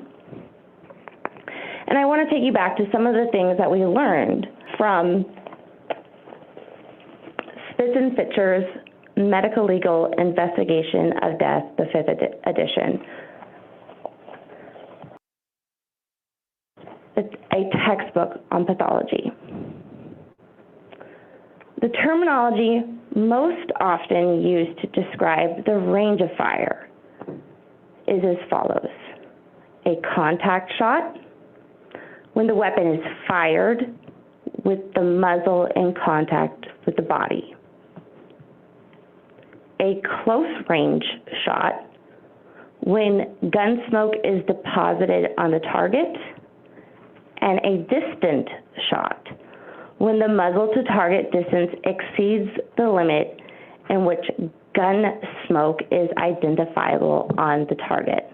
Speaker 5: And I want to take you back to some of the things that we learned from Spitz and Fitcher's Medical Legal Investigation of Death, the 5th edition. It's a textbook on pathology. The terminology most often used to describe the range of fire is as follows: a contact shot, when the weapon is fired with the muzzle in contact with the body. A close range shot, when gun smoke is deposited on the target. And a distant shot, when the muzzle to target distance exceeds the limit in which gun smoke is identifiable on the target.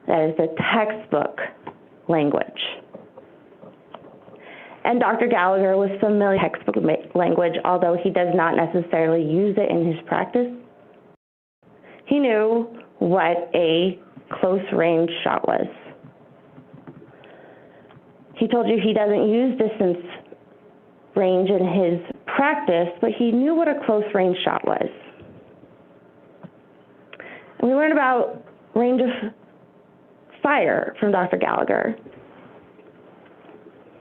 Speaker 5: That is the textbook language. And Dr. Gallagher was familiar with textbook language, although he does not necessarily use it in his practice. He knew what a close range shot was. He told you he doesn't use distance range in his practice, but he knew what a close range shot was. And we learned about range of fire from Dr. Gallagher.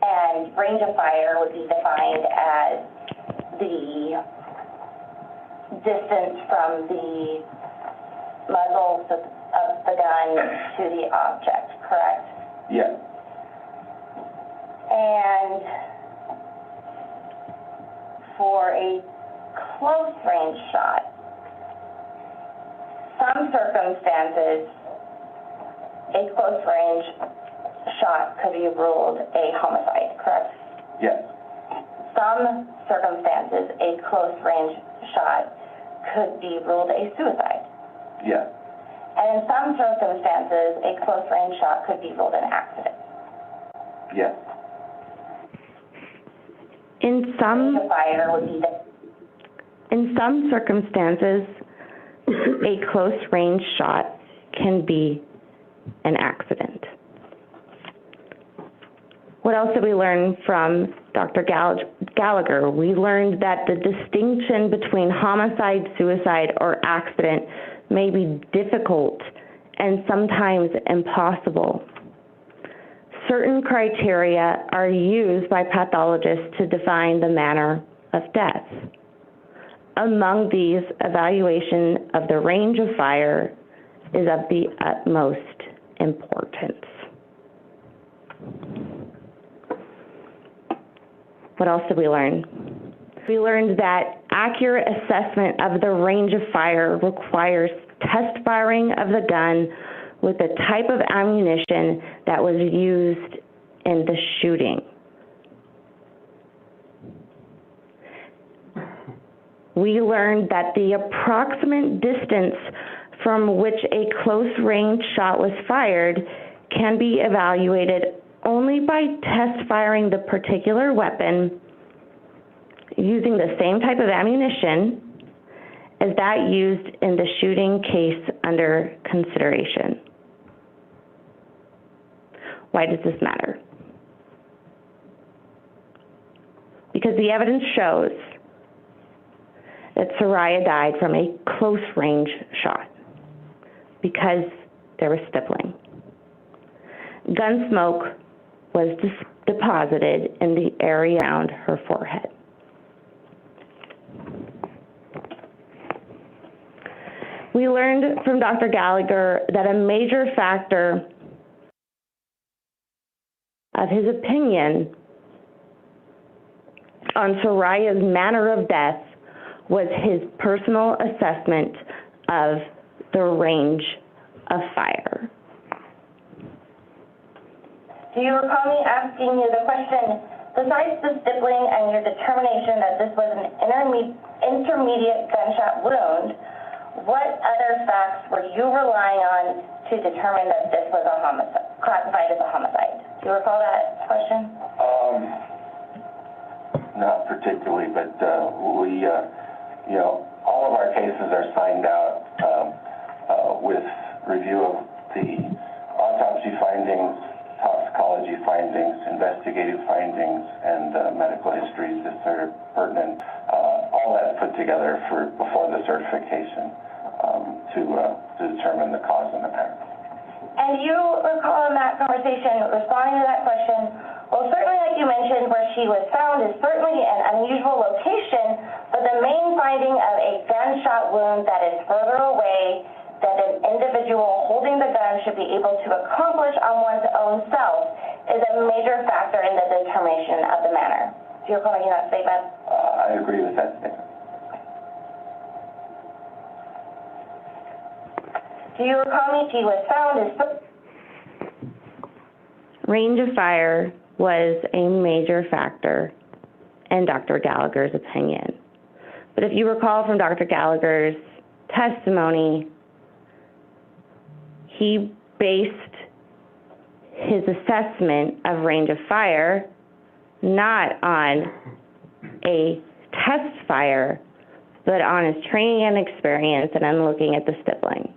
Speaker 3: And range of fire would be defined as the distance from the muzzle of the gun to the object, correct?
Speaker 4: Yeah.
Speaker 3: And for a close range shot, some circumstances, a close range shot could be ruled a homicide, correct?
Speaker 4: Yes.
Speaker 3: Some circumstances, a close range shot could be ruled a suicide.
Speaker 4: Yes.
Speaker 3: And in some circumstances, a close range shot could be ruled an accident.
Speaker 4: Yes.
Speaker 5: In some
Speaker 3: Fire would be
Speaker 5: In some circumstances, a close-range shot can be an accident. What else did we learn from Dr. Gallagher? We learned that the distinction between homicide, suicide, or accident may be difficult and sometimes impossible. Certain criteria are used by pathologists to define the manner of death. Among these, evaluation of the range of fire is of the utmost importance. What else did we learn? We learned that accurate assessment of the range of fire requires test firing of the gun with the type of ammunition that was used in the shooting. We learned that the approximate distance from which a close-range shot was fired can be evaluated only by test firing the particular weapon using the same type of ammunition as that used in the shooting case under consideration. Why does this matter? Because the evidence shows that Saria died from a close-range shot because there was stippling. Gun smoke was deposited in the area around her forehead. We learned from Dr. Gallagher that a major factor of his opinion on Saria's manner of death was his personal assessment of the range of fire.
Speaker 3: Do you recall me asking you the question, besides the stippling and your determination that this was an intermediate gunshot wound, what other facts were you relying on to determine that this was a homicide, classified as a homicide? Do you recall that question?
Speaker 4: Not particularly, but we, all of our cases are signed out with review of the autopsy findings, toxicology findings, investigative findings, and medical histories that are pertinent. All that's put together before the certification to determine the cause and the manner.
Speaker 3: And you recall in that conversation responding to that question, well, certainly like you mentioned, where she was found is certainly an unusual location, but the main finding of a gunshot wound that is further away that an individual holding the gun should be able to accomplish on one's own self is a major factor in the determination of the manner. Do you recall making that statement?
Speaker 4: I agree with that statement.
Speaker 3: Do you recall me she was found as...
Speaker 5: Range of fire was a major factor in Dr. Gallagher's opinion. But if you recall from Dr. Gallagher's testimony, he based his assessment of range of fire not on a test fire, but on his training and experience and on looking at the stippling.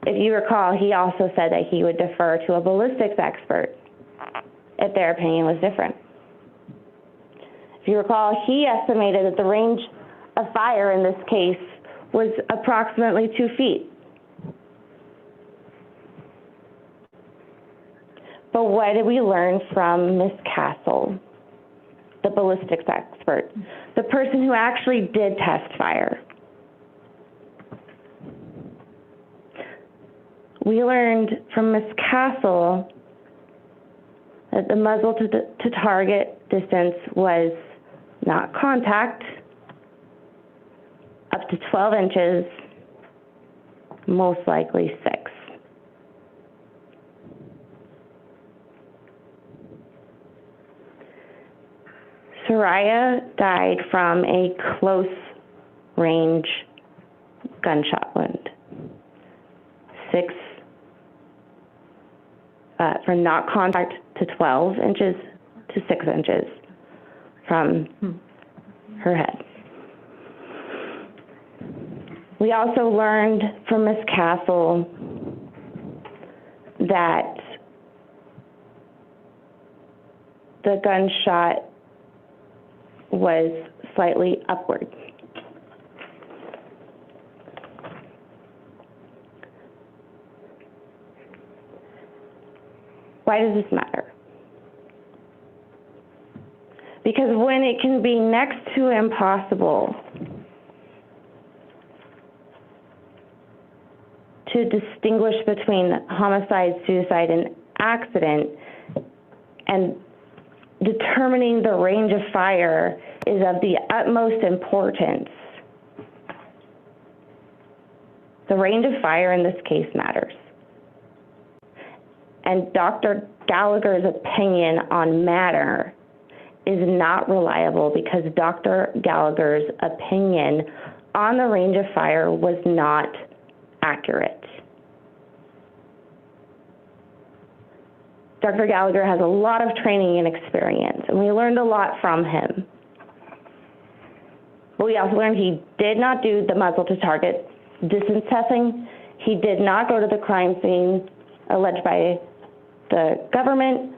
Speaker 5: If you recall, he also said that he would defer to a ballistics expert if their opinion was different. If you recall, he estimated that the range of fire in this case was approximately 2 feet. But what did we learn from Ms. Castle, the ballistics expert, the person who actually did test fire? We learned from Ms. Castle that the muzzle to target distance was not contact, up to 12 inches, most likely 6. Saria died from a close-range gunshot wound. 6 from not contact to 12 inches to 6 inches from her head. We also learned from Ms. Castle that the gunshot was slightly upward. Why does this matter? Because when it can be next to impossible to distinguish between homicide, suicide, and accident, and determining the range of fire is of the utmost importance. The range of fire in this case matters. And Dr. Gallagher's opinion on matter is not reliable because Dr. Gallagher's opinion on the range of fire was not accurate. Dr. Gallagher has a lot of training and experience, and we learned a lot from him. But we also learned he did not do the muzzle to target distance testing. He did not go to the crime scene alleged by the government.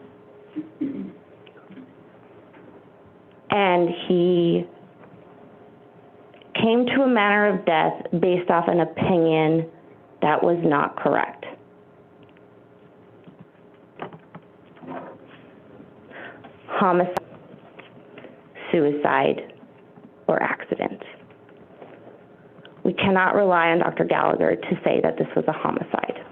Speaker 5: And he came to a manner of death based off an opinion that was not correct. Homicide, suicide, or accident. We cannot rely on Dr. Gallagher to say that this was a homicide.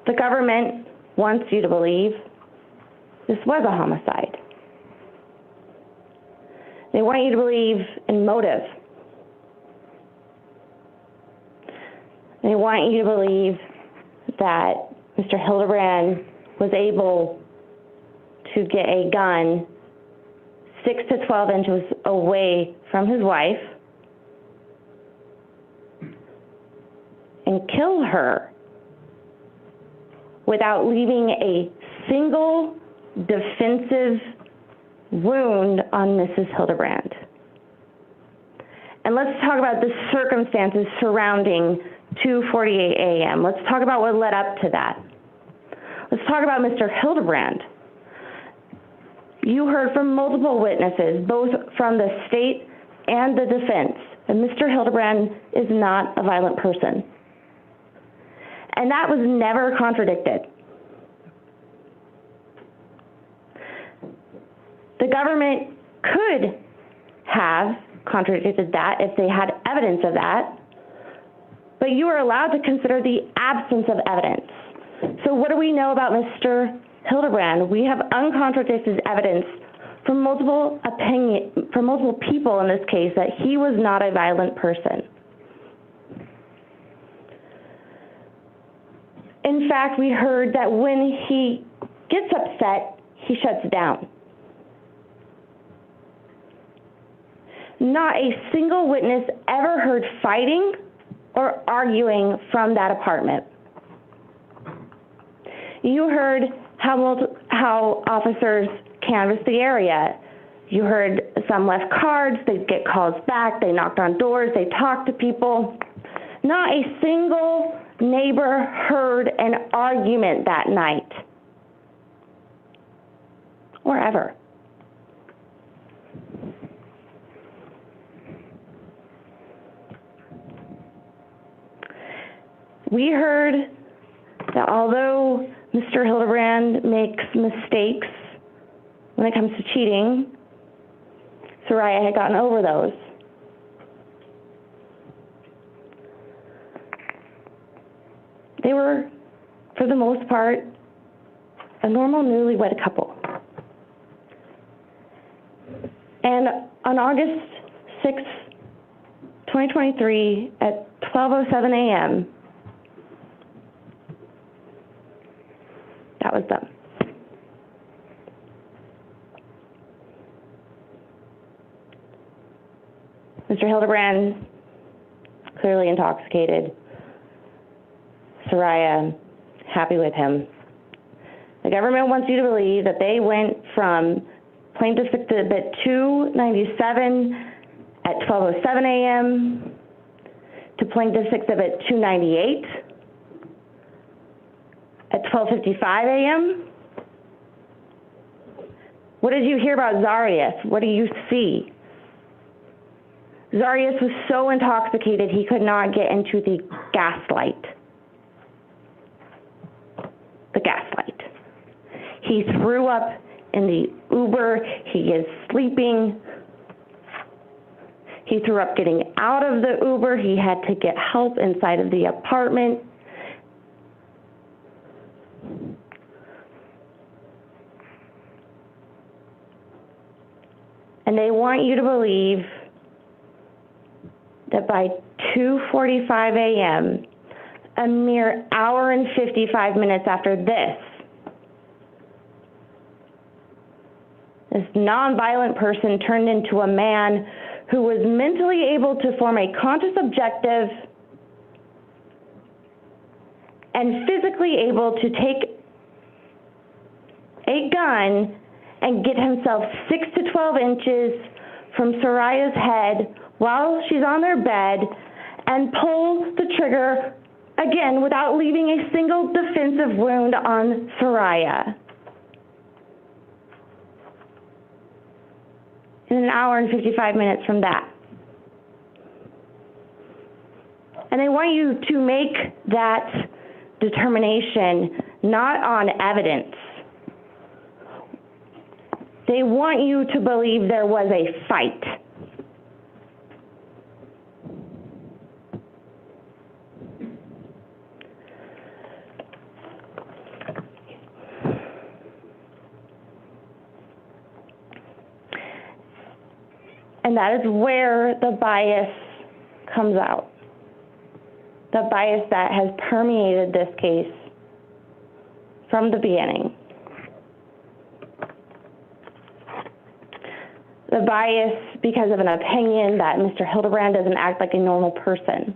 Speaker 5: The government wants you to believe this was a homicide. They want you to believe in motive. They want you to believe that Mr. Hildabrand was able to get a gun 6 to 12 inches away from his wife and kill her without leaving a single defensive wound on Mrs. Hildabrand. And let's talk about the circumstances surrounding 2:48 a.m. Let's talk about what led up to that. Let's talk about Mr. Hildabrand. You heard from multiple witnesses, both from the state and the defense, that Mr. Hildabrand is not a violent person. And that was never contradicted. The government could have contradicted that if they had evidence of that, but you are allowed to consider the absence of evidence. So what do we know about Mr. Hildabrand? We have uncontradicted evidence from multiple people in this case that he was not a violent person. In fact, we heard that when he gets upset, he shuts down. Not a single witness ever heard fighting or arguing from that apartment. You heard how officers canvassed the area. You heard some left cards, they'd get calls back, they knocked on doors, they talked to people. Not a single neighbor heard an argument that night, or ever. We heard that although Mr. Hildabrand makes mistakes when it comes to cheating, Saria had gotten over those. They were, for the most part, a normal newlywed couple. And on August 6, 2023, at 12:07 a.m., that was done. Mr. Hildabrand clearly intoxicated. Saria, happy with him. The government wants you to believe that they went from plaintiff's exhibit 297 at 12:07 a.m. to plaintiff's exhibit 298 at 12:55 a.m. What did you hear about Zarrius? What do you see? Zarrius was so intoxicated he could not get into the gaslight. The gaslight. He threw up in the Uber. He is sleeping. He threw up getting out of the Uber. He had to get help inside of the apartment. And they want you to believe that by 2:45 a.m., a mere hour and 55 minutes after this nonviolent person turned into a man who was mentally able to form a conscious objective and physically able to take a gun and get himself 6 to 12 inches from Saria's head while she's on their bed and pull the trigger again without leaving a single defensive wound on Saria. In an hour and 55 minutes from that. And they want you to make that determination not on evidence. They want you to believe there was a fight. And that is where the bias comes out. The bias that has permeated this case from the beginning. The bias because of an opinion that Mr. Hildabrand doesn't act like a normal person.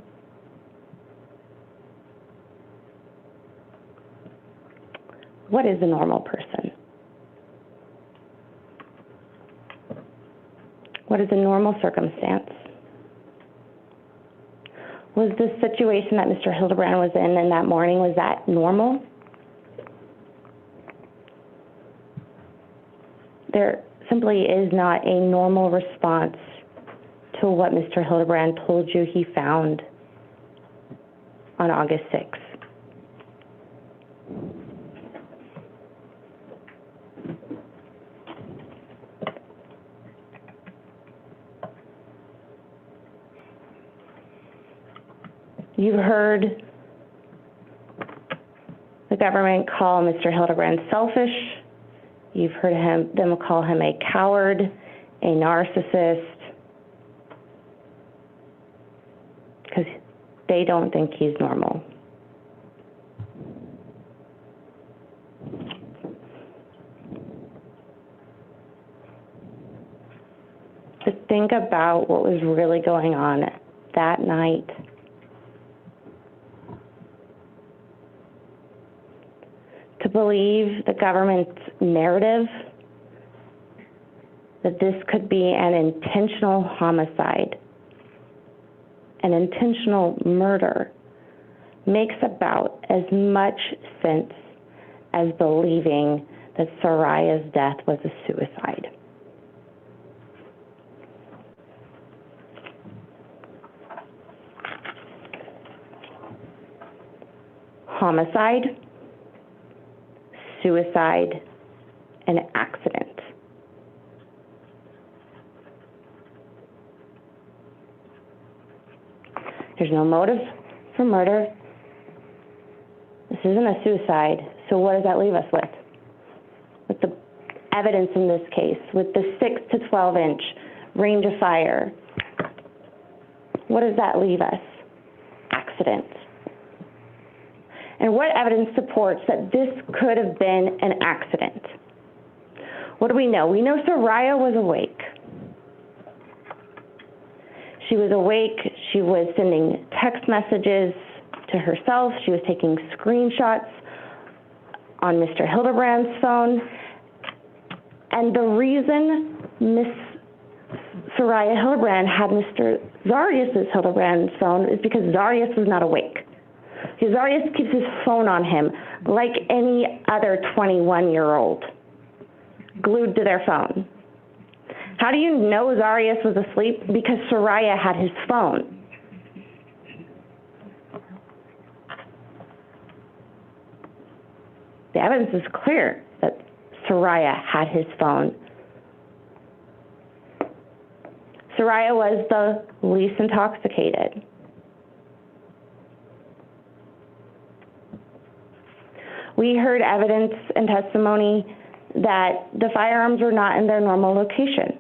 Speaker 5: What is a normal person? What is a normal circumstance? Was the situation that Mr. Hildabrand was in that morning, was that normal? There simply is not a normal response to what Mr. Hildabrand told you he found on August 6th. You've heard the government call Mr. Hildabrand selfish. You've heard them call him a coward, a narcissist, because they don't think he's normal. To think about what was really going on that night. To believe the government's narrative that this could be an intentional homicide, an intentional murder, makes about as much sense as believing that Saria's death was a suicide. Homicide, suicide, and accident. There's no motive for murder. This isn't a suicide, so what does that leave us with? With the evidence in this case, with the 6 to 12 inch range of fire, what does that leave us? Accident. And what evidence supports that this could have been an accident? What do we know? We know Saria was awake. She was awake. She was sending text messages to herself. She was taking screenshots on Mr. Hildabrand's phone. And the reason Miss Saria Hildabrand had Mr. Zarrius Hildabrand's phone is because Zarrius was not awake. Because Zarrius keeps his phone on him like any other 21-year-old, glued to their phone. How do you know Zarrius was asleep? Because Saria had his phone. The evidence is clear that Saria had his phone. Saria was the least intoxicated. We heard evidence and testimony that the firearms were not in their normal location.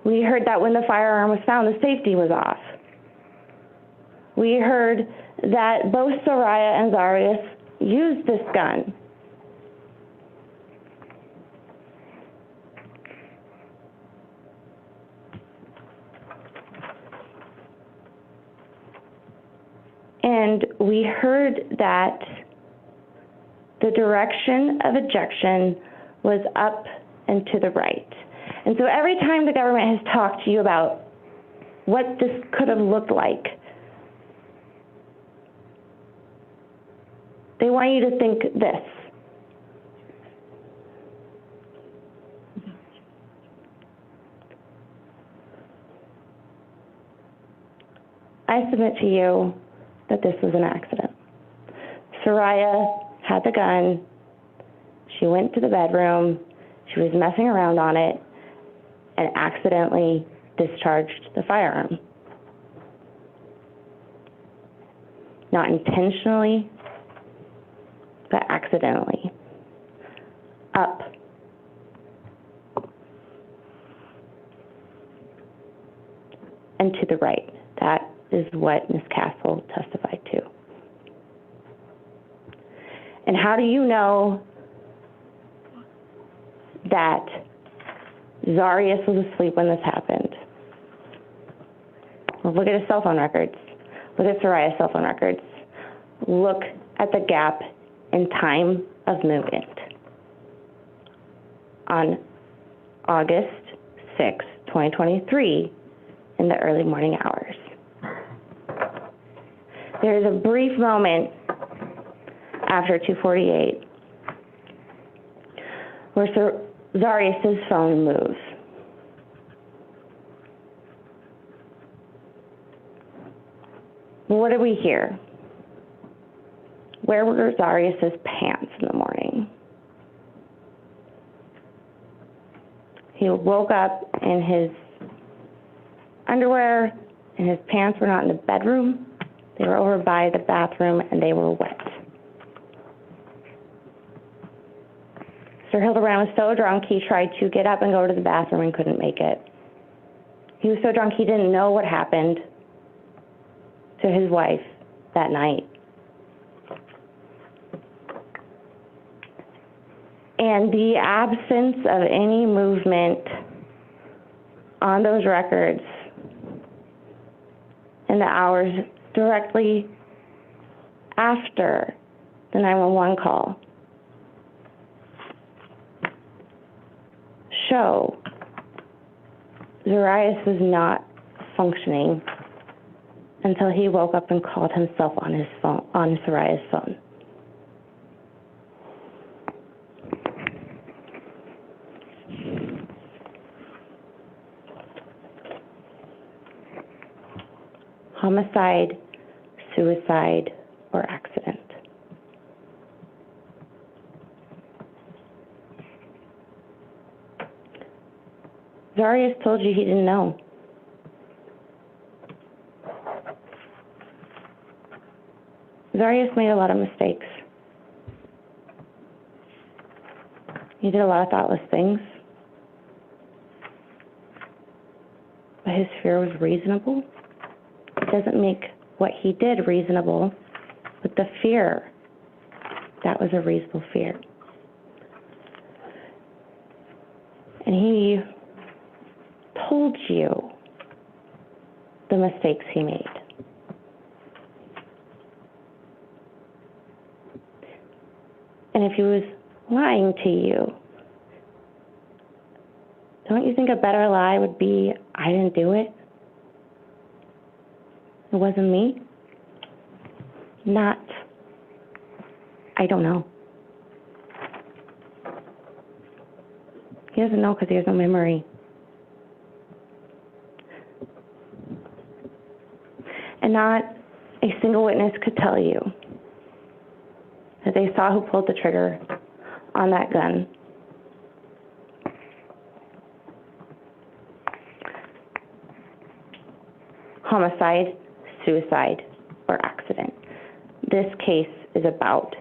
Speaker 5: We heard that when the firearm was found, the safety was off. We heard that both Saria and Zarrius used this gun. And we heard that the direction of ejection was up and to the right. And so every time the government has talked to you about what this could have looked like, they want you to think this. I submit to you that this was an accident. Saria had the gun. She went to the bedroom. She was messing around on it and accidentally discharged the firearm. Not intentionally, but accidentally. Up. And to the right. That is what Ms. Castle testified to. And how do you know that Zarrius was asleep when this happened? Well, look at his cell phone records. Look at Saria's cell phone records. Look at the gap in time of movement. On August 6, 2023, in the early morning hours. There is a brief moment after 2:48 where Zarrius' phone moves. What did we hear? Where were Zarrius' pants in the morning? He woke up in his underwear, and his pants were not in the bedroom. They were over by the bathroom, and they were wet. Sir Hildabrand was so drunk, he tried to get up and go to the bathroom and couldn't make it. He was so drunk, he didn't know what happened to his wife that night. And the absence of any movement on those records in the hours directly after the 911 call show Zarrius was not functioning until he woke up and called himself on his phone, on Saria's phone. Homicide, suicide, or accident. Zarrius told you he didn't know. Zarrius made a lot of mistakes. He did a lot of thoughtless things. But his fear was reasonable. It doesn't make what he did reasonable, but the fear, that was a reasonable fear. And he told you the mistakes he made. And if he was lying to you, don't you think a better lie would be, I didn't do it? It wasn't me? Not, I don't know. He doesn't know because he has no memory. And not a single witness could tell you that they saw who pulled the trigger on that gun. Homicide, suicide, or accident. This case is about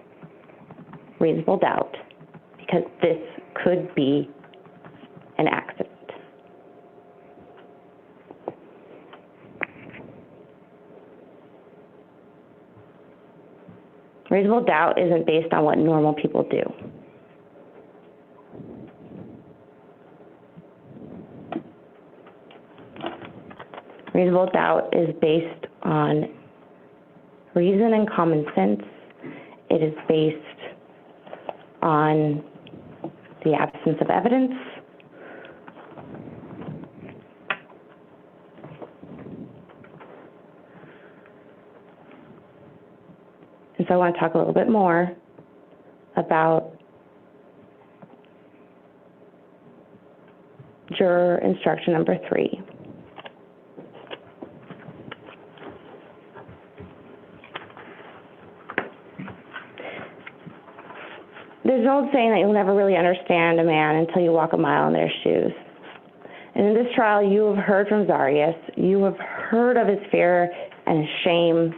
Speaker 5: reasonable doubt because this could be an accident. Reasonable doubt isn't based on what normal people do. Reasonable doubt is based on reason and common sense. It is based on the absence of evidence. And so I want to talk a little bit more about juror instruction number 3. There's an old saying that you'll never really understand a man until you walk a mile in their shoes. And in this trial, you have heard from Zarrius. You have heard of his fear and his shame.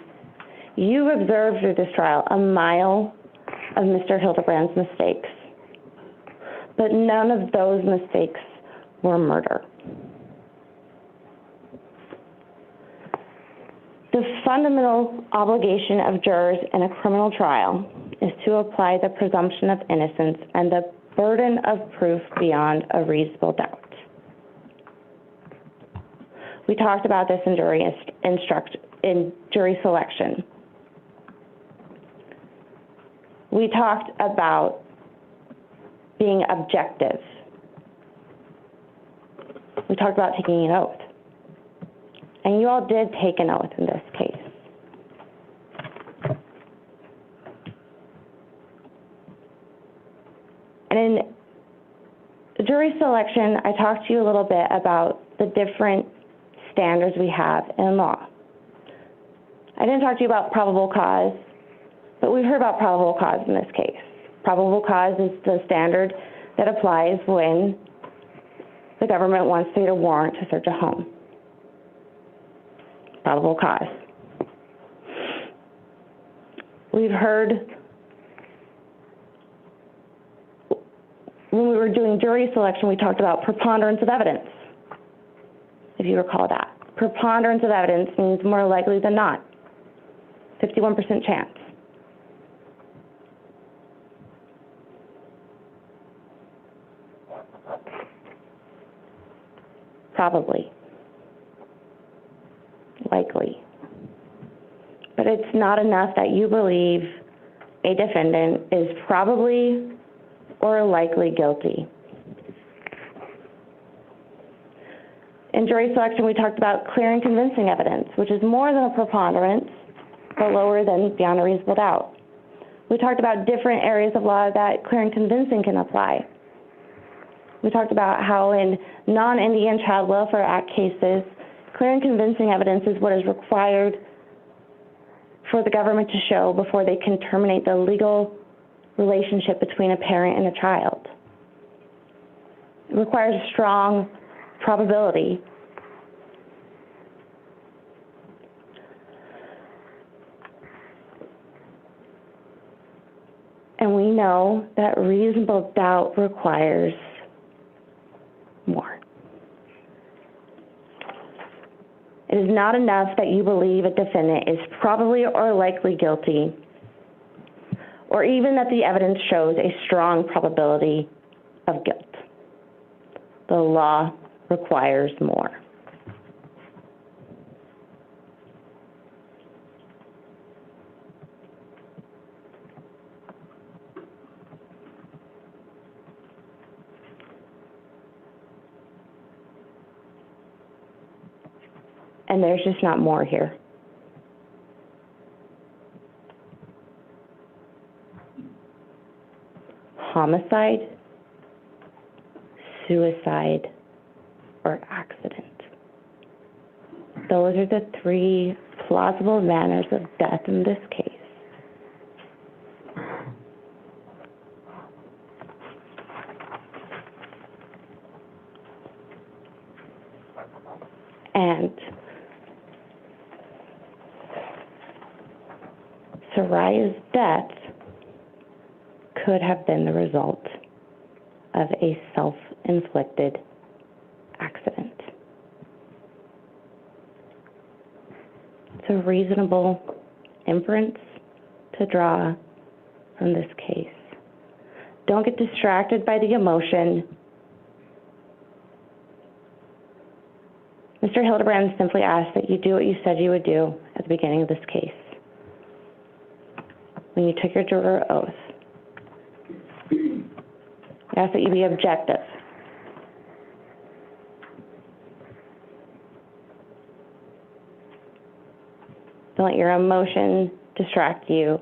Speaker 5: You've observed through this trial a mile of Mr. Hildabrand's mistakes. But none of those mistakes were murder. The fundamental obligation of jurors in a criminal trial is to apply the presumption of innocence and the burden of proof beyond a reasonable doubt. We talked about this in jury selection. We talked about being objective. We talked about taking an oath. And you all did take an oath in this case. And in jury selection, I talked to you a little bit about the different standards we have in law. I didn't talk to you about probable cause, but we've heard about probable cause in this case. Probable cause is the standard that applies when the government wants to get a warrant to search a home. Probable cause. We've heard, when we were doing jury selection, we talked about preponderance of evidence, if you recall that. Preponderance of evidence means more likely than not, 51% chance. Probably. Likely. But it's not enough that you believe a defendant is probably or likely guilty. In jury selection, we talked about clear and convincing evidence, which is more than a preponderance, but lower than beyond a reasonable doubt. We talked about different areas of law that clear and convincing can apply. We talked about how in non-Indian Child Welfare Act cases, clear and convincing evidence is what is required for the government to show before they can terminate the legal relationship between a parent and a child. It requires a strong probability. And we know that reasonable doubt requires more. It is not enough that you believe a defendant is probably or likely guilty, or even that the evidence shows a strong probability of guilt. The law requires more. and there's just not more here. Homicide, suicide, or accident. Those are the three plausible manners of death in this case. And Saria's death could have been the result of a self-inflicted accident. It's a reasonable inference to draw from this case. Don't get distracted by the emotion. Mr. Hildabrand simply asked that you do what you said you would do at the beginning of this case. When you took your juror oath, I ask that you be objective. Don't let your emotion distract you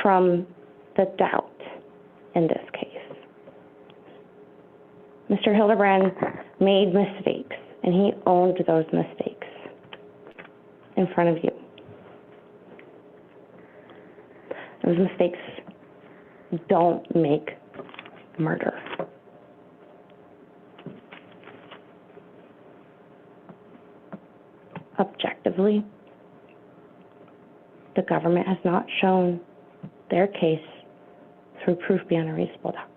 Speaker 5: from the doubt in this case. Mr. Hildabrand made mistakes, and he owned those mistakes in front of you. Those mistakes don't make murder. Objectively, the government has not shown their case through proof beyond a reasonable doubt.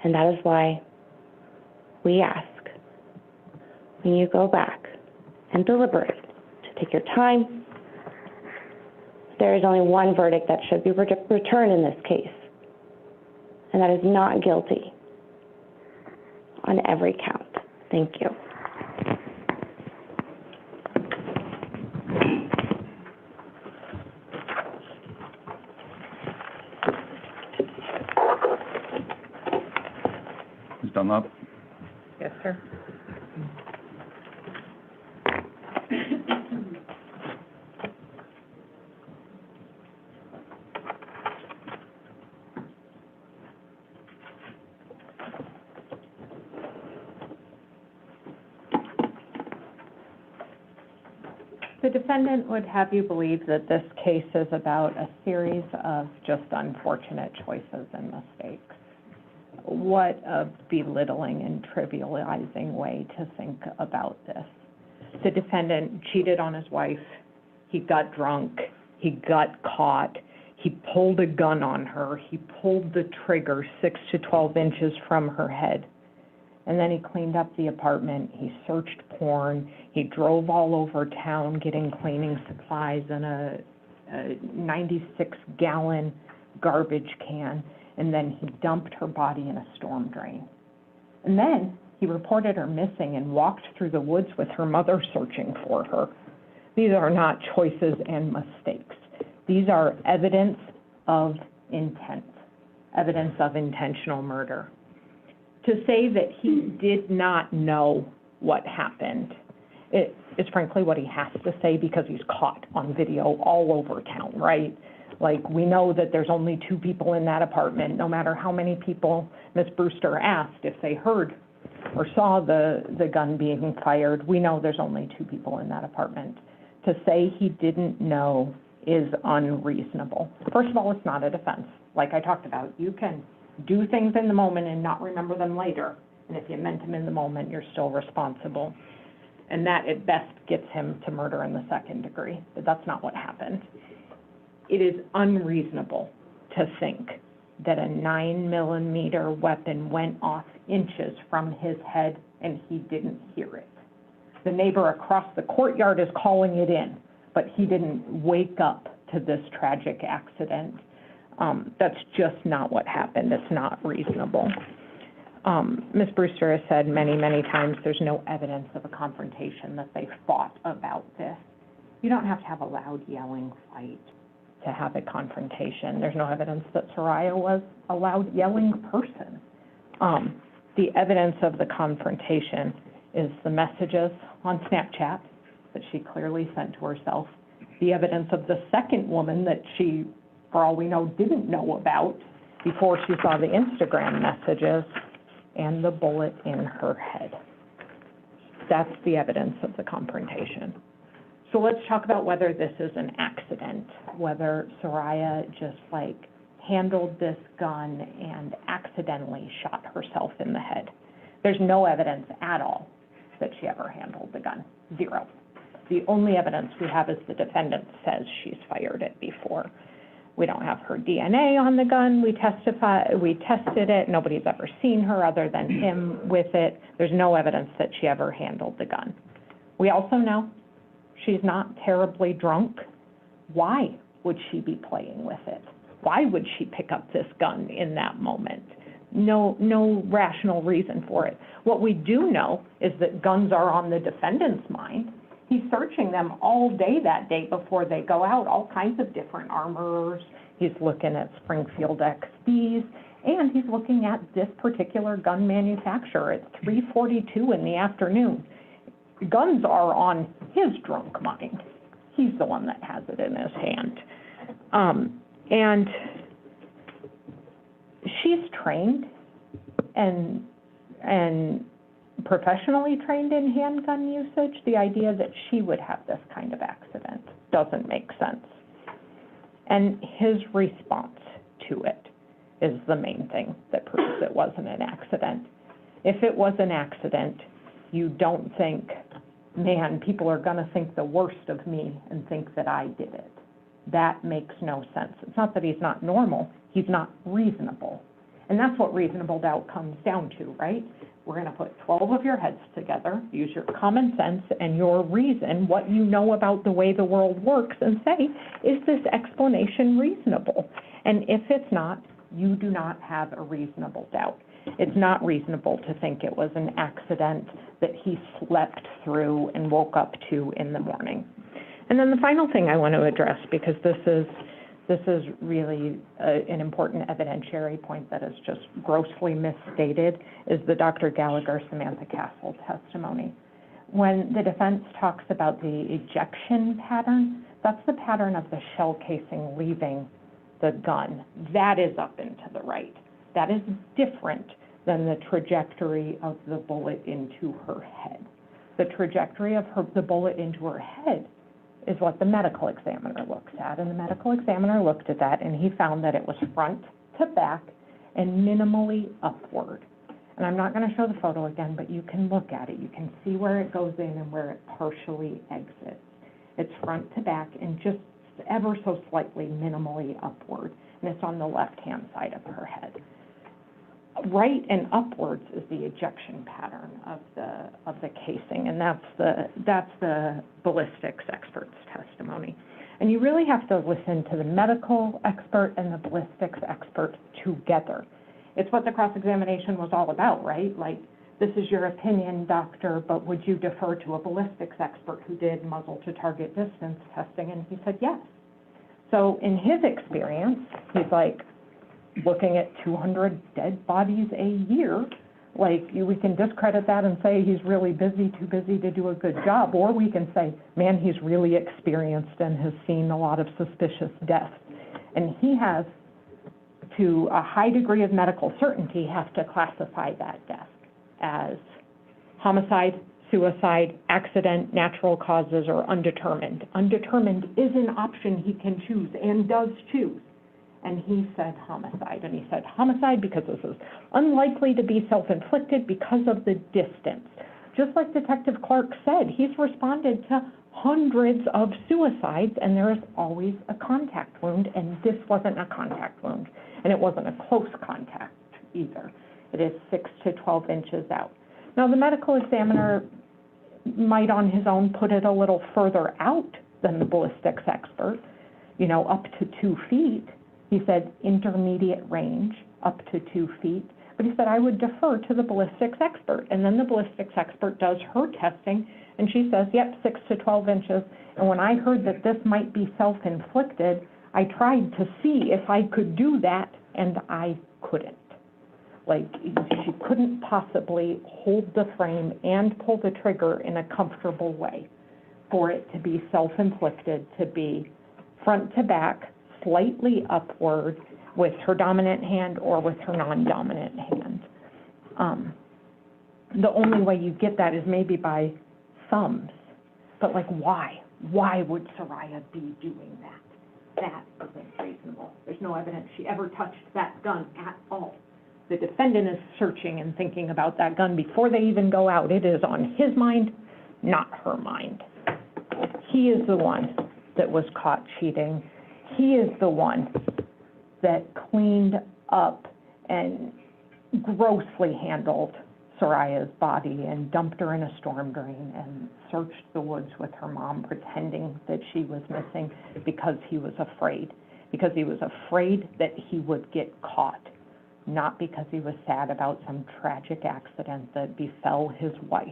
Speaker 5: And that is why we ask, when you go back and deliberate, to take your time. There is only one verdict that should be returned in this case, and that is not guilty on every count. Thank you.
Speaker 1: Ms. Dunlop?
Speaker 2: Yes, sir. The defendant would have you believe that this case is about a series of just unfortunate choices and mistakes. What a belittling and trivializing way to think about this. The defendant cheated on his wife, he got drunk, he got caught, he pulled a gun on her, he pulled the trigger 6 to 12 inches from her head. And then he cleaned up the apartment, he searched porn, he drove all over town getting cleaning supplies in a 96-gallon garbage can, and then he dumped her body in a storm drain. And then he reported her missing and walked through the woods with her mother searching for her. These are not choices and mistakes. These are evidence of intent, evidence of intentional murder. To say that he did not know what happened, it is frankly what he has to say because he's caught on video all over town, right? Like, we know that there's only 2 people in that apartment, no matter how many people Ms. Brewster asked if they heard or saw the gun being fired. We know there's only 2 people in that apartment. To say he didn't know is unreasonable. First of all, it's not a defense. Like I talked about, you can do things in the moment and not remember them later. And if you meant them in the moment, you're still responsible. And that, at best, gets him to murder in the 2nd degree. But that's not what happened. It is unreasonable to think that a 9mm weapon went off inches from his head and he didn't hear it. The neighbor across the courtyard is calling it in, but he didn't wake up to this tragic accident. That's just not what happened. It's not reasonable. Ms. Brewster has said many, many times there's no evidence of a confrontation, that they fought about this. You don't have to have a loud yelling fight to have a confrontation. There's no evidence that Saria was a loud yelling person. The evidence of the confrontation is the messages on Snapchat that she clearly sent to herself, the evidence of the second woman that she, for all we know, didn't know about before she saw the Instagram messages, and the bullet in her head. That's the evidence of the confrontation. So let's talk about whether this is an accident, whether Saria just handled this gun and accidentally shot herself in the head. There's no evidence at all that she ever handled the gun, zero. The only evidence we have is the defendant says she's fired it before. We don't have her DNA on the gun. We tested it. Nobody's ever seen her other than him with it. There's no evidence that she ever handled the gun. We also know she's not terribly drunk. Why would she be playing with it? Why would she pick up this gun in that moment? No rational reason for it. What we do know is that guns are on the defendant's mind. He's searching them all day that day before they go out, all kinds of different armorers. He's looking at Springfield XBs, and he's looking at this particular gun manufacturer at 3:42 in the afternoon. Guns are on his drunk mind. He's the one that has it in his hand. And she's trained and professionally trained in handgun usage. The idea that she would have this kind of accident doesn't make sense. And his response to it is the main thing that proves it wasn't an accident. If it was an accident, you don't think, man, people are going to think the worst of me and think that I did it. That makes no sense. It's not that he's not normal, he's not reasonable. And that's what reasonable doubt comes down to, right? We're going to put 12 of your heads together, use your common sense and your reason, what you know about the way the world works, and say, is this explanation reasonable? And if it's not, you do not have a reasonable doubt. It's not reasonable to think it was an accident that he slept through and woke up to in the morning. And then the final thing I want to address, because this is really an important evidentiary point that is just grossly misstated, is the Dr. Gallagher-Samantha Castle testimony. When the defense talks about the ejection pattern, that's the pattern of the shell casing leaving the gun. That is up and to the right. That is different than the trajectory of the bullet into her head. The trajectory of the bullet into her head is what the medical examiner looks at, and the medical examiner looked at that, and he found that it was front to back and minimally upward. And I'm not going to show the photo again, but you can look at it. You can see where it goes in and where it partially exits. It's front to back and just ever so slightly minimally upward, and it's on the left-hand side of her head. Right and upwards is the ejection pattern of the casing, and that's the ballistics expert's testimony. And you really have to listen to the medical expert and the ballistics expert together. It's what the cross-examination was all about, right? Like, this is your opinion, doctor, but would you defer to a ballistics expert who did muzzle-to-target distance testing? And he said yes. So in his experience, he's like, looking at 200 dead bodies a year, we can discredit that and say he's really busy, too busy to do a good job, or we can say, man, he's really experienced and has seen a lot of suspicious deaths. And he has, to a high degree of medical certainty, has to classify that death as homicide, suicide, accident, natural causes, or undetermined. Undetermined is an option he can choose and does choose. And he said homicide. And he said homicide because this is unlikely to be self-inflicted because of the distance. Just like Detective Clark said, he's responded to hundreds of suicides, and there is always a contact wound, and this wasn't a contact wound. And it wasn't a close contact either. It is 6 to 12 inches out. Now, the medical examiner might on his own put it a little further out than the ballistics expert, up to 2 feet. He said intermediate range, up to 2 feet. But he said, I would defer to the ballistics expert. And then the ballistics expert does her testing, and she says, yep, 6 to 12 inches. And when I heard that this might be self-inflicted, I tried to see if I could do that, and I couldn't. Like, she couldn't possibly hold the frame and pull the trigger in a comfortable way for it to be self-inflicted, to be front to back, slightly upward with her dominant hand or with her non-dominant hand. The only way you get that is maybe by thumbs. But like, why? Why would Saria be doing that? That isn't reasonable. There's no evidence she ever touched that gun at all. The defendant is searching and thinking about that gun before they even go out. It is on his mind, not her mind. He is the one that was caught cheating. He is the one that cleaned up and grossly handled Saria's body and dumped her in a storm drain and searched the woods with her mom, pretending that she was missing because he was afraid. Because he was afraid that he would get caught, not because he was sad about some tragic accident that befell his wife,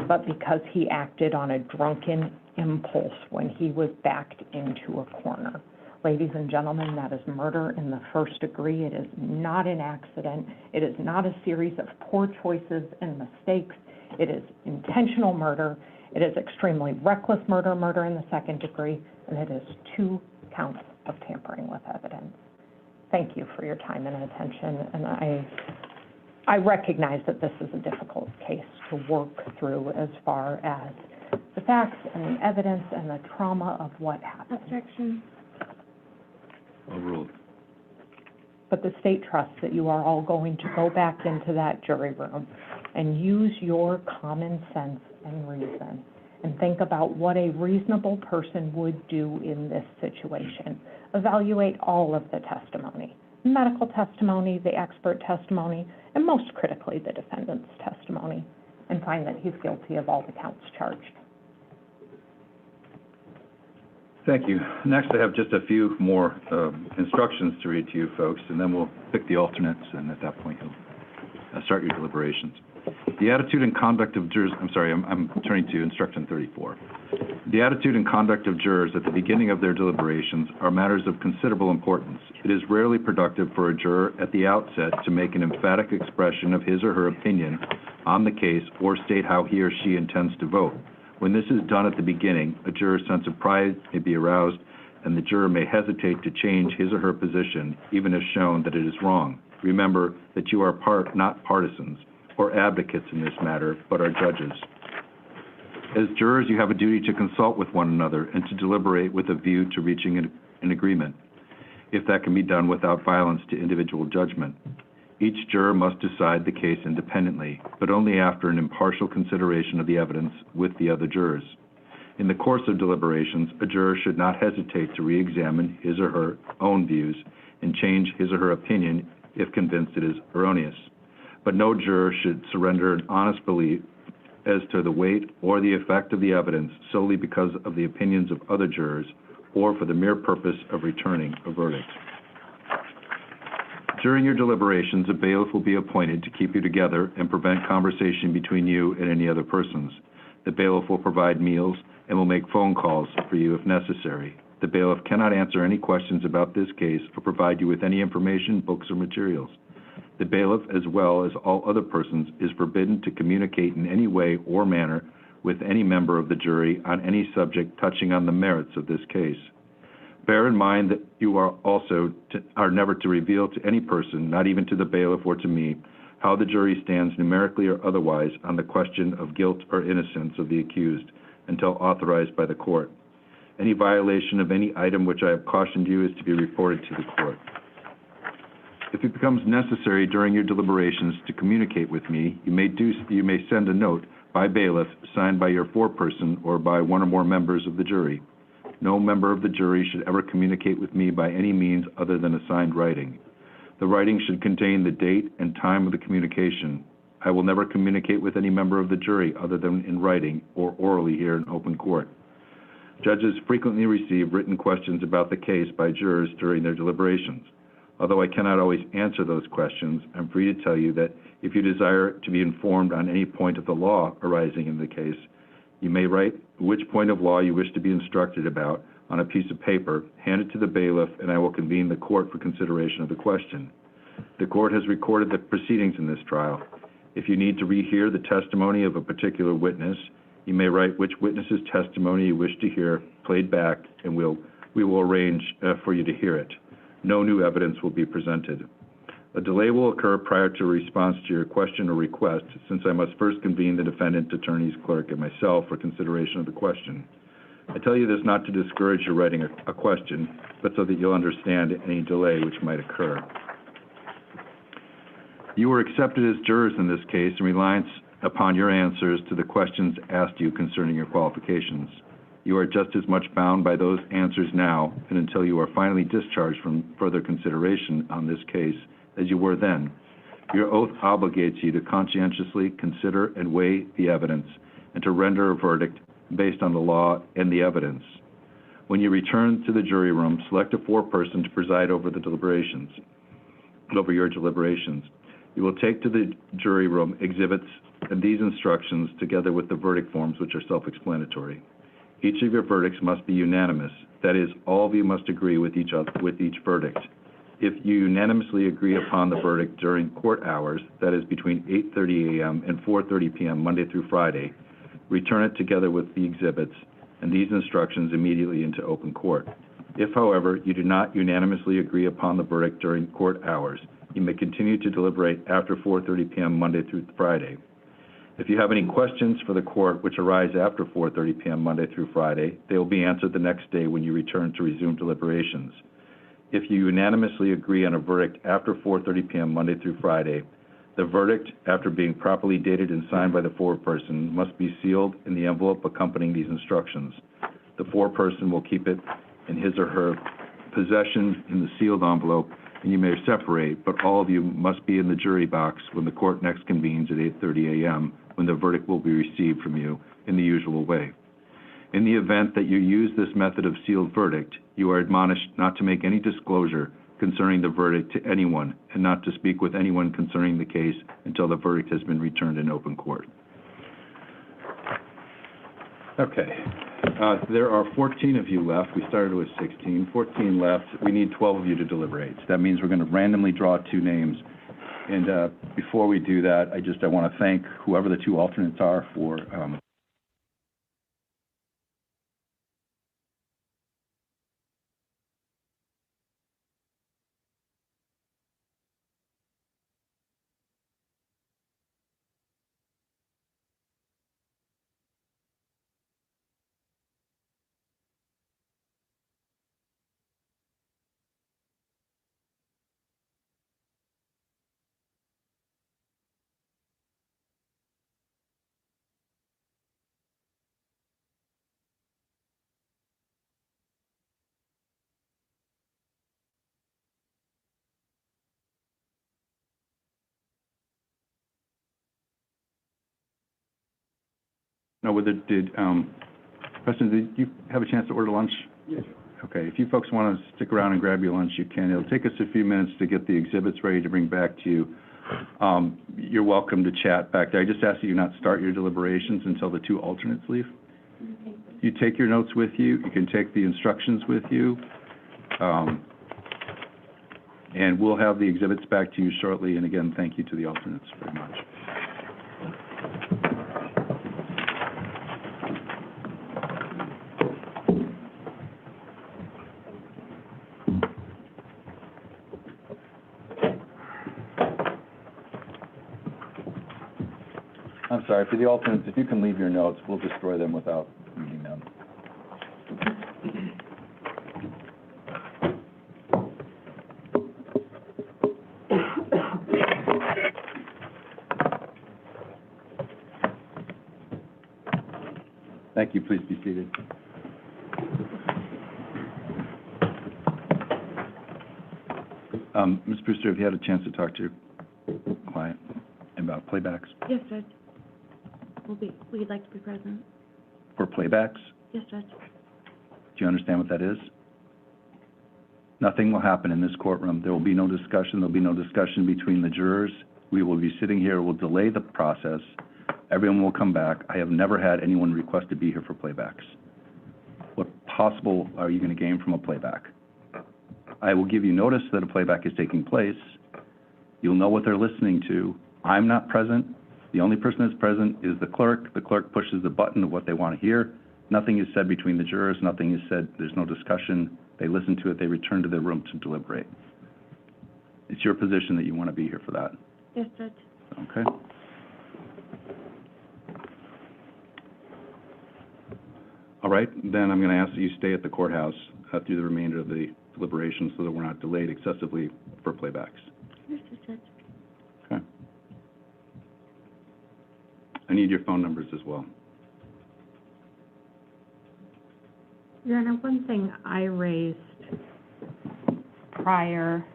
Speaker 2: but because he acted on a drunken impulse when he was backed into a corner. Ladies and gentlemen, that is murder in the first degree. It is not an accident. It is not a series of poor choices and mistakes. It is intentional murder. It is extremely reckless murder, murder in the second degree, and it is 2 counts of tampering with evidence. Thank you for your time and attention, and I recognize that this is a difficult case to work through as far as the facts and the evidence and the trauma of what happened.
Speaker 5: Objection.
Speaker 1: Overruled.
Speaker 2: But the state trusts that you are all going to go back into that jury room and use your common sense and reason and think about what a reasonable person would do in this situation. Evaluate all of the testimony, medical testimony, the expert testimony, and most critically, the defendant's testimony, and find that he's guilty of all the counts charged.
Speaker 1: Thank you. Next, I have just a few more instructions to read to you folks, and then we'll pick the alternates, and at that point, you'll start your deliberations. The attitude and conduct of jurors, I'm turning to instruction 34. The attitude and conduct of jurors at the beginning of their deliberations are matters of considerable importance. It is rarely productive for a juror at the outset to make an emphatic expression of his or her opinion on the case or state how he or she intends to vote. When this is done at the beginning, a juror's sense of pride may be aroused, and the juror may hesitate to change his or her position, even if shown that it is wrong. Remember that you are not partisans or advocates in this matter, but are judges. As jurors, you have a duty to consult with one another and to deliberate with a view to reaching an agreement, if that can be done without violence to individual judgment. Each juror must decide the case independently, but only after an impartial consideration of the evidence with the other jurors. In the course of deliberations, a juror should not hesitate to re-examine his or her own views and change his or her opinion if convinced it is erroneous. But no juror should surrender an honest belief as to the weight or the effect of the evidence solely because of the opinions of other jurors or for the mere purpose of returning a verdict. During your deliberations, a bailiff will be appointed to keep you together and prevent conversation between you and any other persons. The bailiff will provide meals and will make phone calls for you if necessary. The bailiff cannot answer any questions about this case or provide you with any information, books, or materials. The bailiff, as well as all other persons, is forbidden to communicate in any way or manner with any member of the jury on any subject touching on the merits of this case. Bear in mind that you are never to reveal to any person, not even to the bailiff or to me, how the jury stands numerically or otherwise on the question of guilt or innocence of the accused until authorized by the court. Any violation of any item which I have cautioned you is to be reported to the court. If it becomes necessary during your deliberations to communicate with me, you may send a note by bailiff signed by your foreperson or by one or more members of the jury. No member of the jury should ever communicate with me by any means other than a signed writing. The writing should contain the date and time of the communication. I will never communicate with any member of the jury other than in writing or orally here in open court. Judges frequently receive written questions about the case by jurors during their deliberations. Although I cannot always answer those questions, I'm free to tell you that if you desire to be informed on any point of the law arising in the case, you may write which point of law you wish to be instructed about on a piece of paper, hand it to the bailiff, and I will convene the court for consideration of the question. The court has recorded the proceedings in this trial. If you need to rehear the testimony of a particular witness, you may write which witness's testimony you wish to hear played back, and we will arrange for you to hear it. No new evidence will be presented. A delay will occur prior to a response to your question or request, since I must first convene the defendant, attorney's clerk, and myself for consideration of the question. I tell you this not to discourage your writing a question, but so that you'll understand any delay which might occur. You were accepted as jurors in this case in reliance upon your answers to the questions asked you concerning your qualifications. You are just as much bound by those answers now and until you are finally discharged from further consideration on this case as you were then. Your oath obligates you to conscientiously consider and weigh the evidence and to render a verdict based on the law and the evidence. When you return to the jury room, select a foreperson to preside over your deliberations. You will take to the jury room exhibits and these instructions together with the verdict forms, which are self-explanatory. Each of your verdicts must be unanimous. That is, all of you must agree with each verdict. If you unanimously agree upon the verdict during court hours, that is between 8:30 a.m. and 4:30 p.m. Monday through Friday, return it together with the exhibits and these instructions immediately into open court. If, however, you do not unanimously agree upon the verdict during court hours, you may continue to deliberate after 4:30 p.m. Monday through Friday. If you have any questions for the court which arise after 4:30 p.m. Monday through Friday, they will be answered the next day when you return to resume deliberations. If you unanimously agree on a verdict after 4:30 p.m. Monday through Friday, the verdict, after being properly dated and signed by the foreperson, must be sealed in the envelope accompanying these instructions. The foreperson will keep it in his or her possession in the sealed envelope, and you may separate, but all of you must be in the jury box when the court next convenes at 8:30 a.m., when the verdict will be received from you in the usual way. In the event that you use this method of sealed verdict, you are admonished not to make any disclosure concerning the verdict to anyone and not to speak with anyone concerning the case until the verdict has been returned in open court. Okay. There are 14 of you left. We started with 16. 14 left. We need 12 of you to deliberate. So that means we're going to randomly draw 2 names. And before we do that, I want to thank whoever the 2 alternates are for No, Preston, did you have a chance to order lunch? Yes. Okay, if you folks want to stick around and grab your lunch, you can. It'll take us a few minutes to get the exhibits ready to bring back to you. You're welcome to chat back there. I just ask that you not start your deliberations until the 2 alternates leave. You take your notes with you. You can take the instructions with you. And we'll have the exhibits back to you shortly. And again, thank you to the alternates very much. I'm sorry, for the alternates, if you can leave your notes, we'll destroy them without reading them. Thank you. Please be seated. Ms. Brewster, have you had a chance to talk to your client about playbacks?
Speaker 6: Yes, Judge. We'd like to be present.
Speaker 1: For playbacks?
Speaker 6: Yes, Judge.
Speaker 1: Do you understand what that is? Nothing will happen in this courtroom. There will be no discussion. There will be no discussion between the jurors. We will be sitting here. We'll delay the process. Everyone will come back. I have never had anyone request to be here for playbacks. What possible are you going to gain from a playback? I will give you notice that a playback is taking place, You'll know what they're listening to. I'm not present. The only person that's present is the clerk. The clerk pushes the button of what they want to hear. Nothing is said between the jurors. Nothing is said. There's no discussion. They listen to it. They return to their room to deliberate. It's your position that you want to be here for that.
Speaker 6: Yes, Judge.
Speaker 1: Okay? All right, then I'm going to ask that you stay at the courthouse through the remainder of the deliberations so that we're not delayed excessively for playbacks.
Speaker 6: Yes, Judge.
Speaker 1: Okay. I need your phone numbers as well.
Speaker 2: Your Honor, one thing I raised prior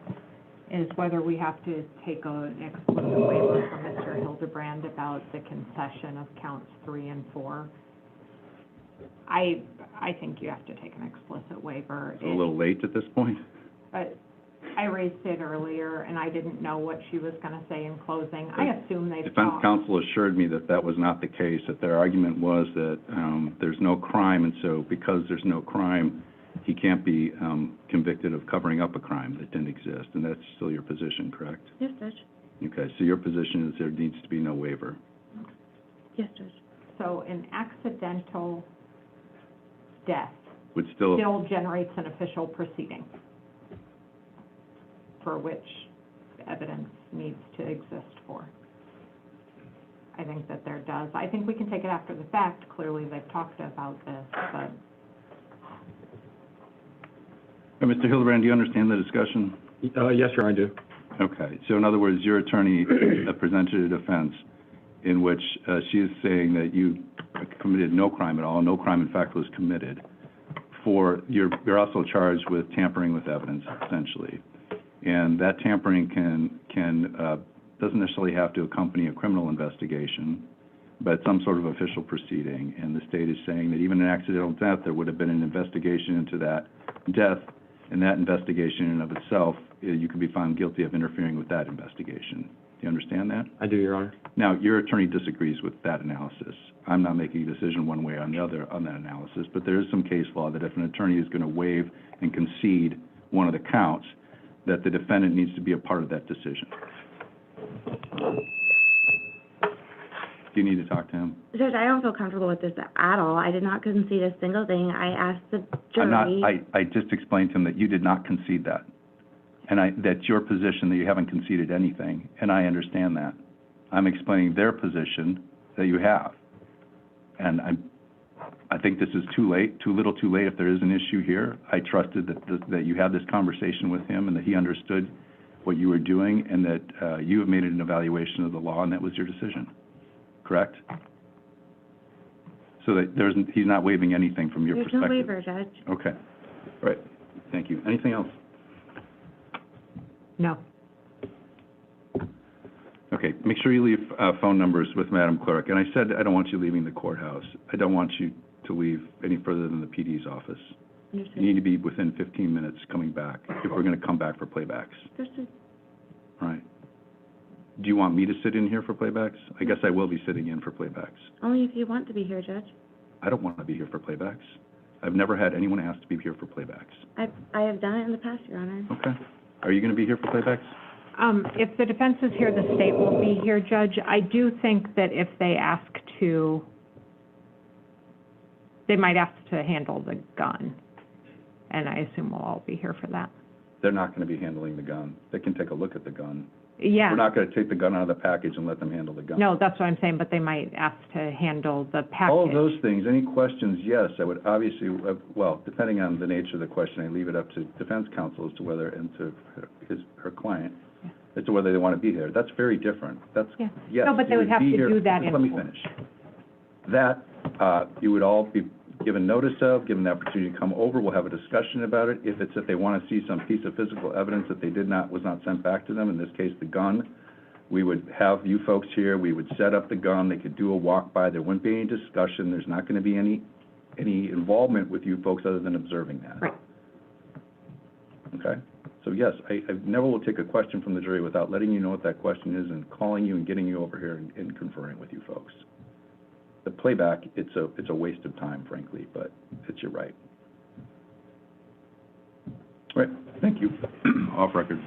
Speaker 2: is whether we have to take an explicit waiver from Mr. Hildabrand about the concession of counts 3 and 4. I think you have to take an explicit waiver.
Speaker 1: It's a little late at this point.
Speaker 2: But I raised it earlier, and I didn't know what she was going to say in closing. I assume they've
Speaker 1: Defense
Speaker 2: talked.
Speaker 1: counsel assured me that that was not the case, that their argument was that there's no crime, and so because there's no crime, he can't be convicted of covering up a crime that didn't exist, and that's still your position, correct?
Speaker 6: Yes, Judge.
Speaker 1: Okay, so your position is there needs to be no waiver.
Speaker 6: Yes, Judge.
Speaker 2: So an accidental death
Speaker 1: Would still,
Speaker 2: generates an official proceeding for which evidence needs to exist for. I think that there does. I think we can take it after the fact. Clearly, they've talked about this, but...
Speaker 1: Mr. Hildebrand, do you understand the discussion?
Speaker 7: Yes, sir, I do.
Speaker 1: Okay, so in other words, your attorney presented a defense in which she is saying that you committed no crime at all, no crime in fact was committed. You're also charged with tampering with evidence, essentially. And that tampering doesn't necessarily have to accompany a criminal investigation, but some sort of official proceeding. And the state is saying that even an accidental death, there would have been an investigation into that death, and that investigation in and of itself, you could be found guilty of interfering with that investigation. Do you understand that?
Speaker 7: I do, Your Honor.
Speaker 1: Now, your attorney disagrees with that analysis. I'm not making a decision one way or the other on that analysis, but there is some case law that if an attorney is going to waive and concede one of the counts, that the defendant needs to be a part of that decision. Do you need to talk to him?
Speaker 6: Judge, I don't feel comfortable with this at all. I did not concede a single thing. I asked the jury.
Speaker 1: I just explained to him that you did not concede that. And that's your position, that you haven't conceded anything, and I understand that. I'm explaining their position that you have. And I think this is too late, too little too late if there is an issue here. I trusted that you had this conversation with him and that he understood what you were doing and that you have made an evaluation of the law and that was your decision. Correct? So that he's not waiving anything from your perspective.
Speaker 6: There's no waiver, Judge.
Speaker 1: Okay. All right. Thank you. Anything else?
Speaker 2: No.
Speaker 1: Okay. Make sure you leave phone numbers with Madam Clerk. And I said I don't want you leaving the courthouse. I don't want you to leave any further than the PD's office.
Speaker 6: Understood.
Speaker 1: You need to be within 15 minutes coming back if we're going to come back for playbacks.
Speaker 6: Understood.
Speaker 1: All right. Do you want me to sit in here for playbacks? I guess I will be sitting in for playbacks.
Speaker 6: Only if you want to be here, Judge.
Speaker 1: I don't want to be here for playbacks. I've never had anyone ask to be here for playbacks.
Speaker 6: I have done it in the past, Your Honor.
Speaker 1: Okay. Are you going to be here for playbacks?
Speaker 2: If the defense is here, the state will be here, Judge. I do think that if they ask to, they might ask to handle the gun, and I assume we'll all be here for that.
Speaker 1: They're not going to be handling the gun. They can take a look at the gun.
Speaker 2: Yeah.
Speaker 1: We're not going to take the gun out of the package and let them handle the gun.
Speaker 2: No, that's what I'm saying, but they might ask to handle the package.
Speaker 1: All of those things, any questions, yes, I would obviously, well, depending on the nature of the question, I leave it up to defense counsel as to whether, and to her client, as to whether they want to be here. That's very different. That's,
Speaker 2: Yeah.
Speaker 1: yes.
Speaker 2: No, but they would have to do that in
Speaker 1: Let me finish. That, you would all be given notice of, given the opportunity to come over. We'll have a discussion about it. If it's that they want to see some piece of physical evidence that was not sent back to them, in this case, the gun, we would have you folks here. We would set up the gun. They could do a walk-by. There wouldn't be any discussion. There's not going to be any involvement with you folks other than observing that.
Speaker 2: Right.
Speaker 1: Okay? So yes, I never will take a question from the jury without letting you know what that question is and calling you and getting you over here and conferring with you folks. The playback, it's a waste of time, frankly, but it's your right. All right, thank you. Off record.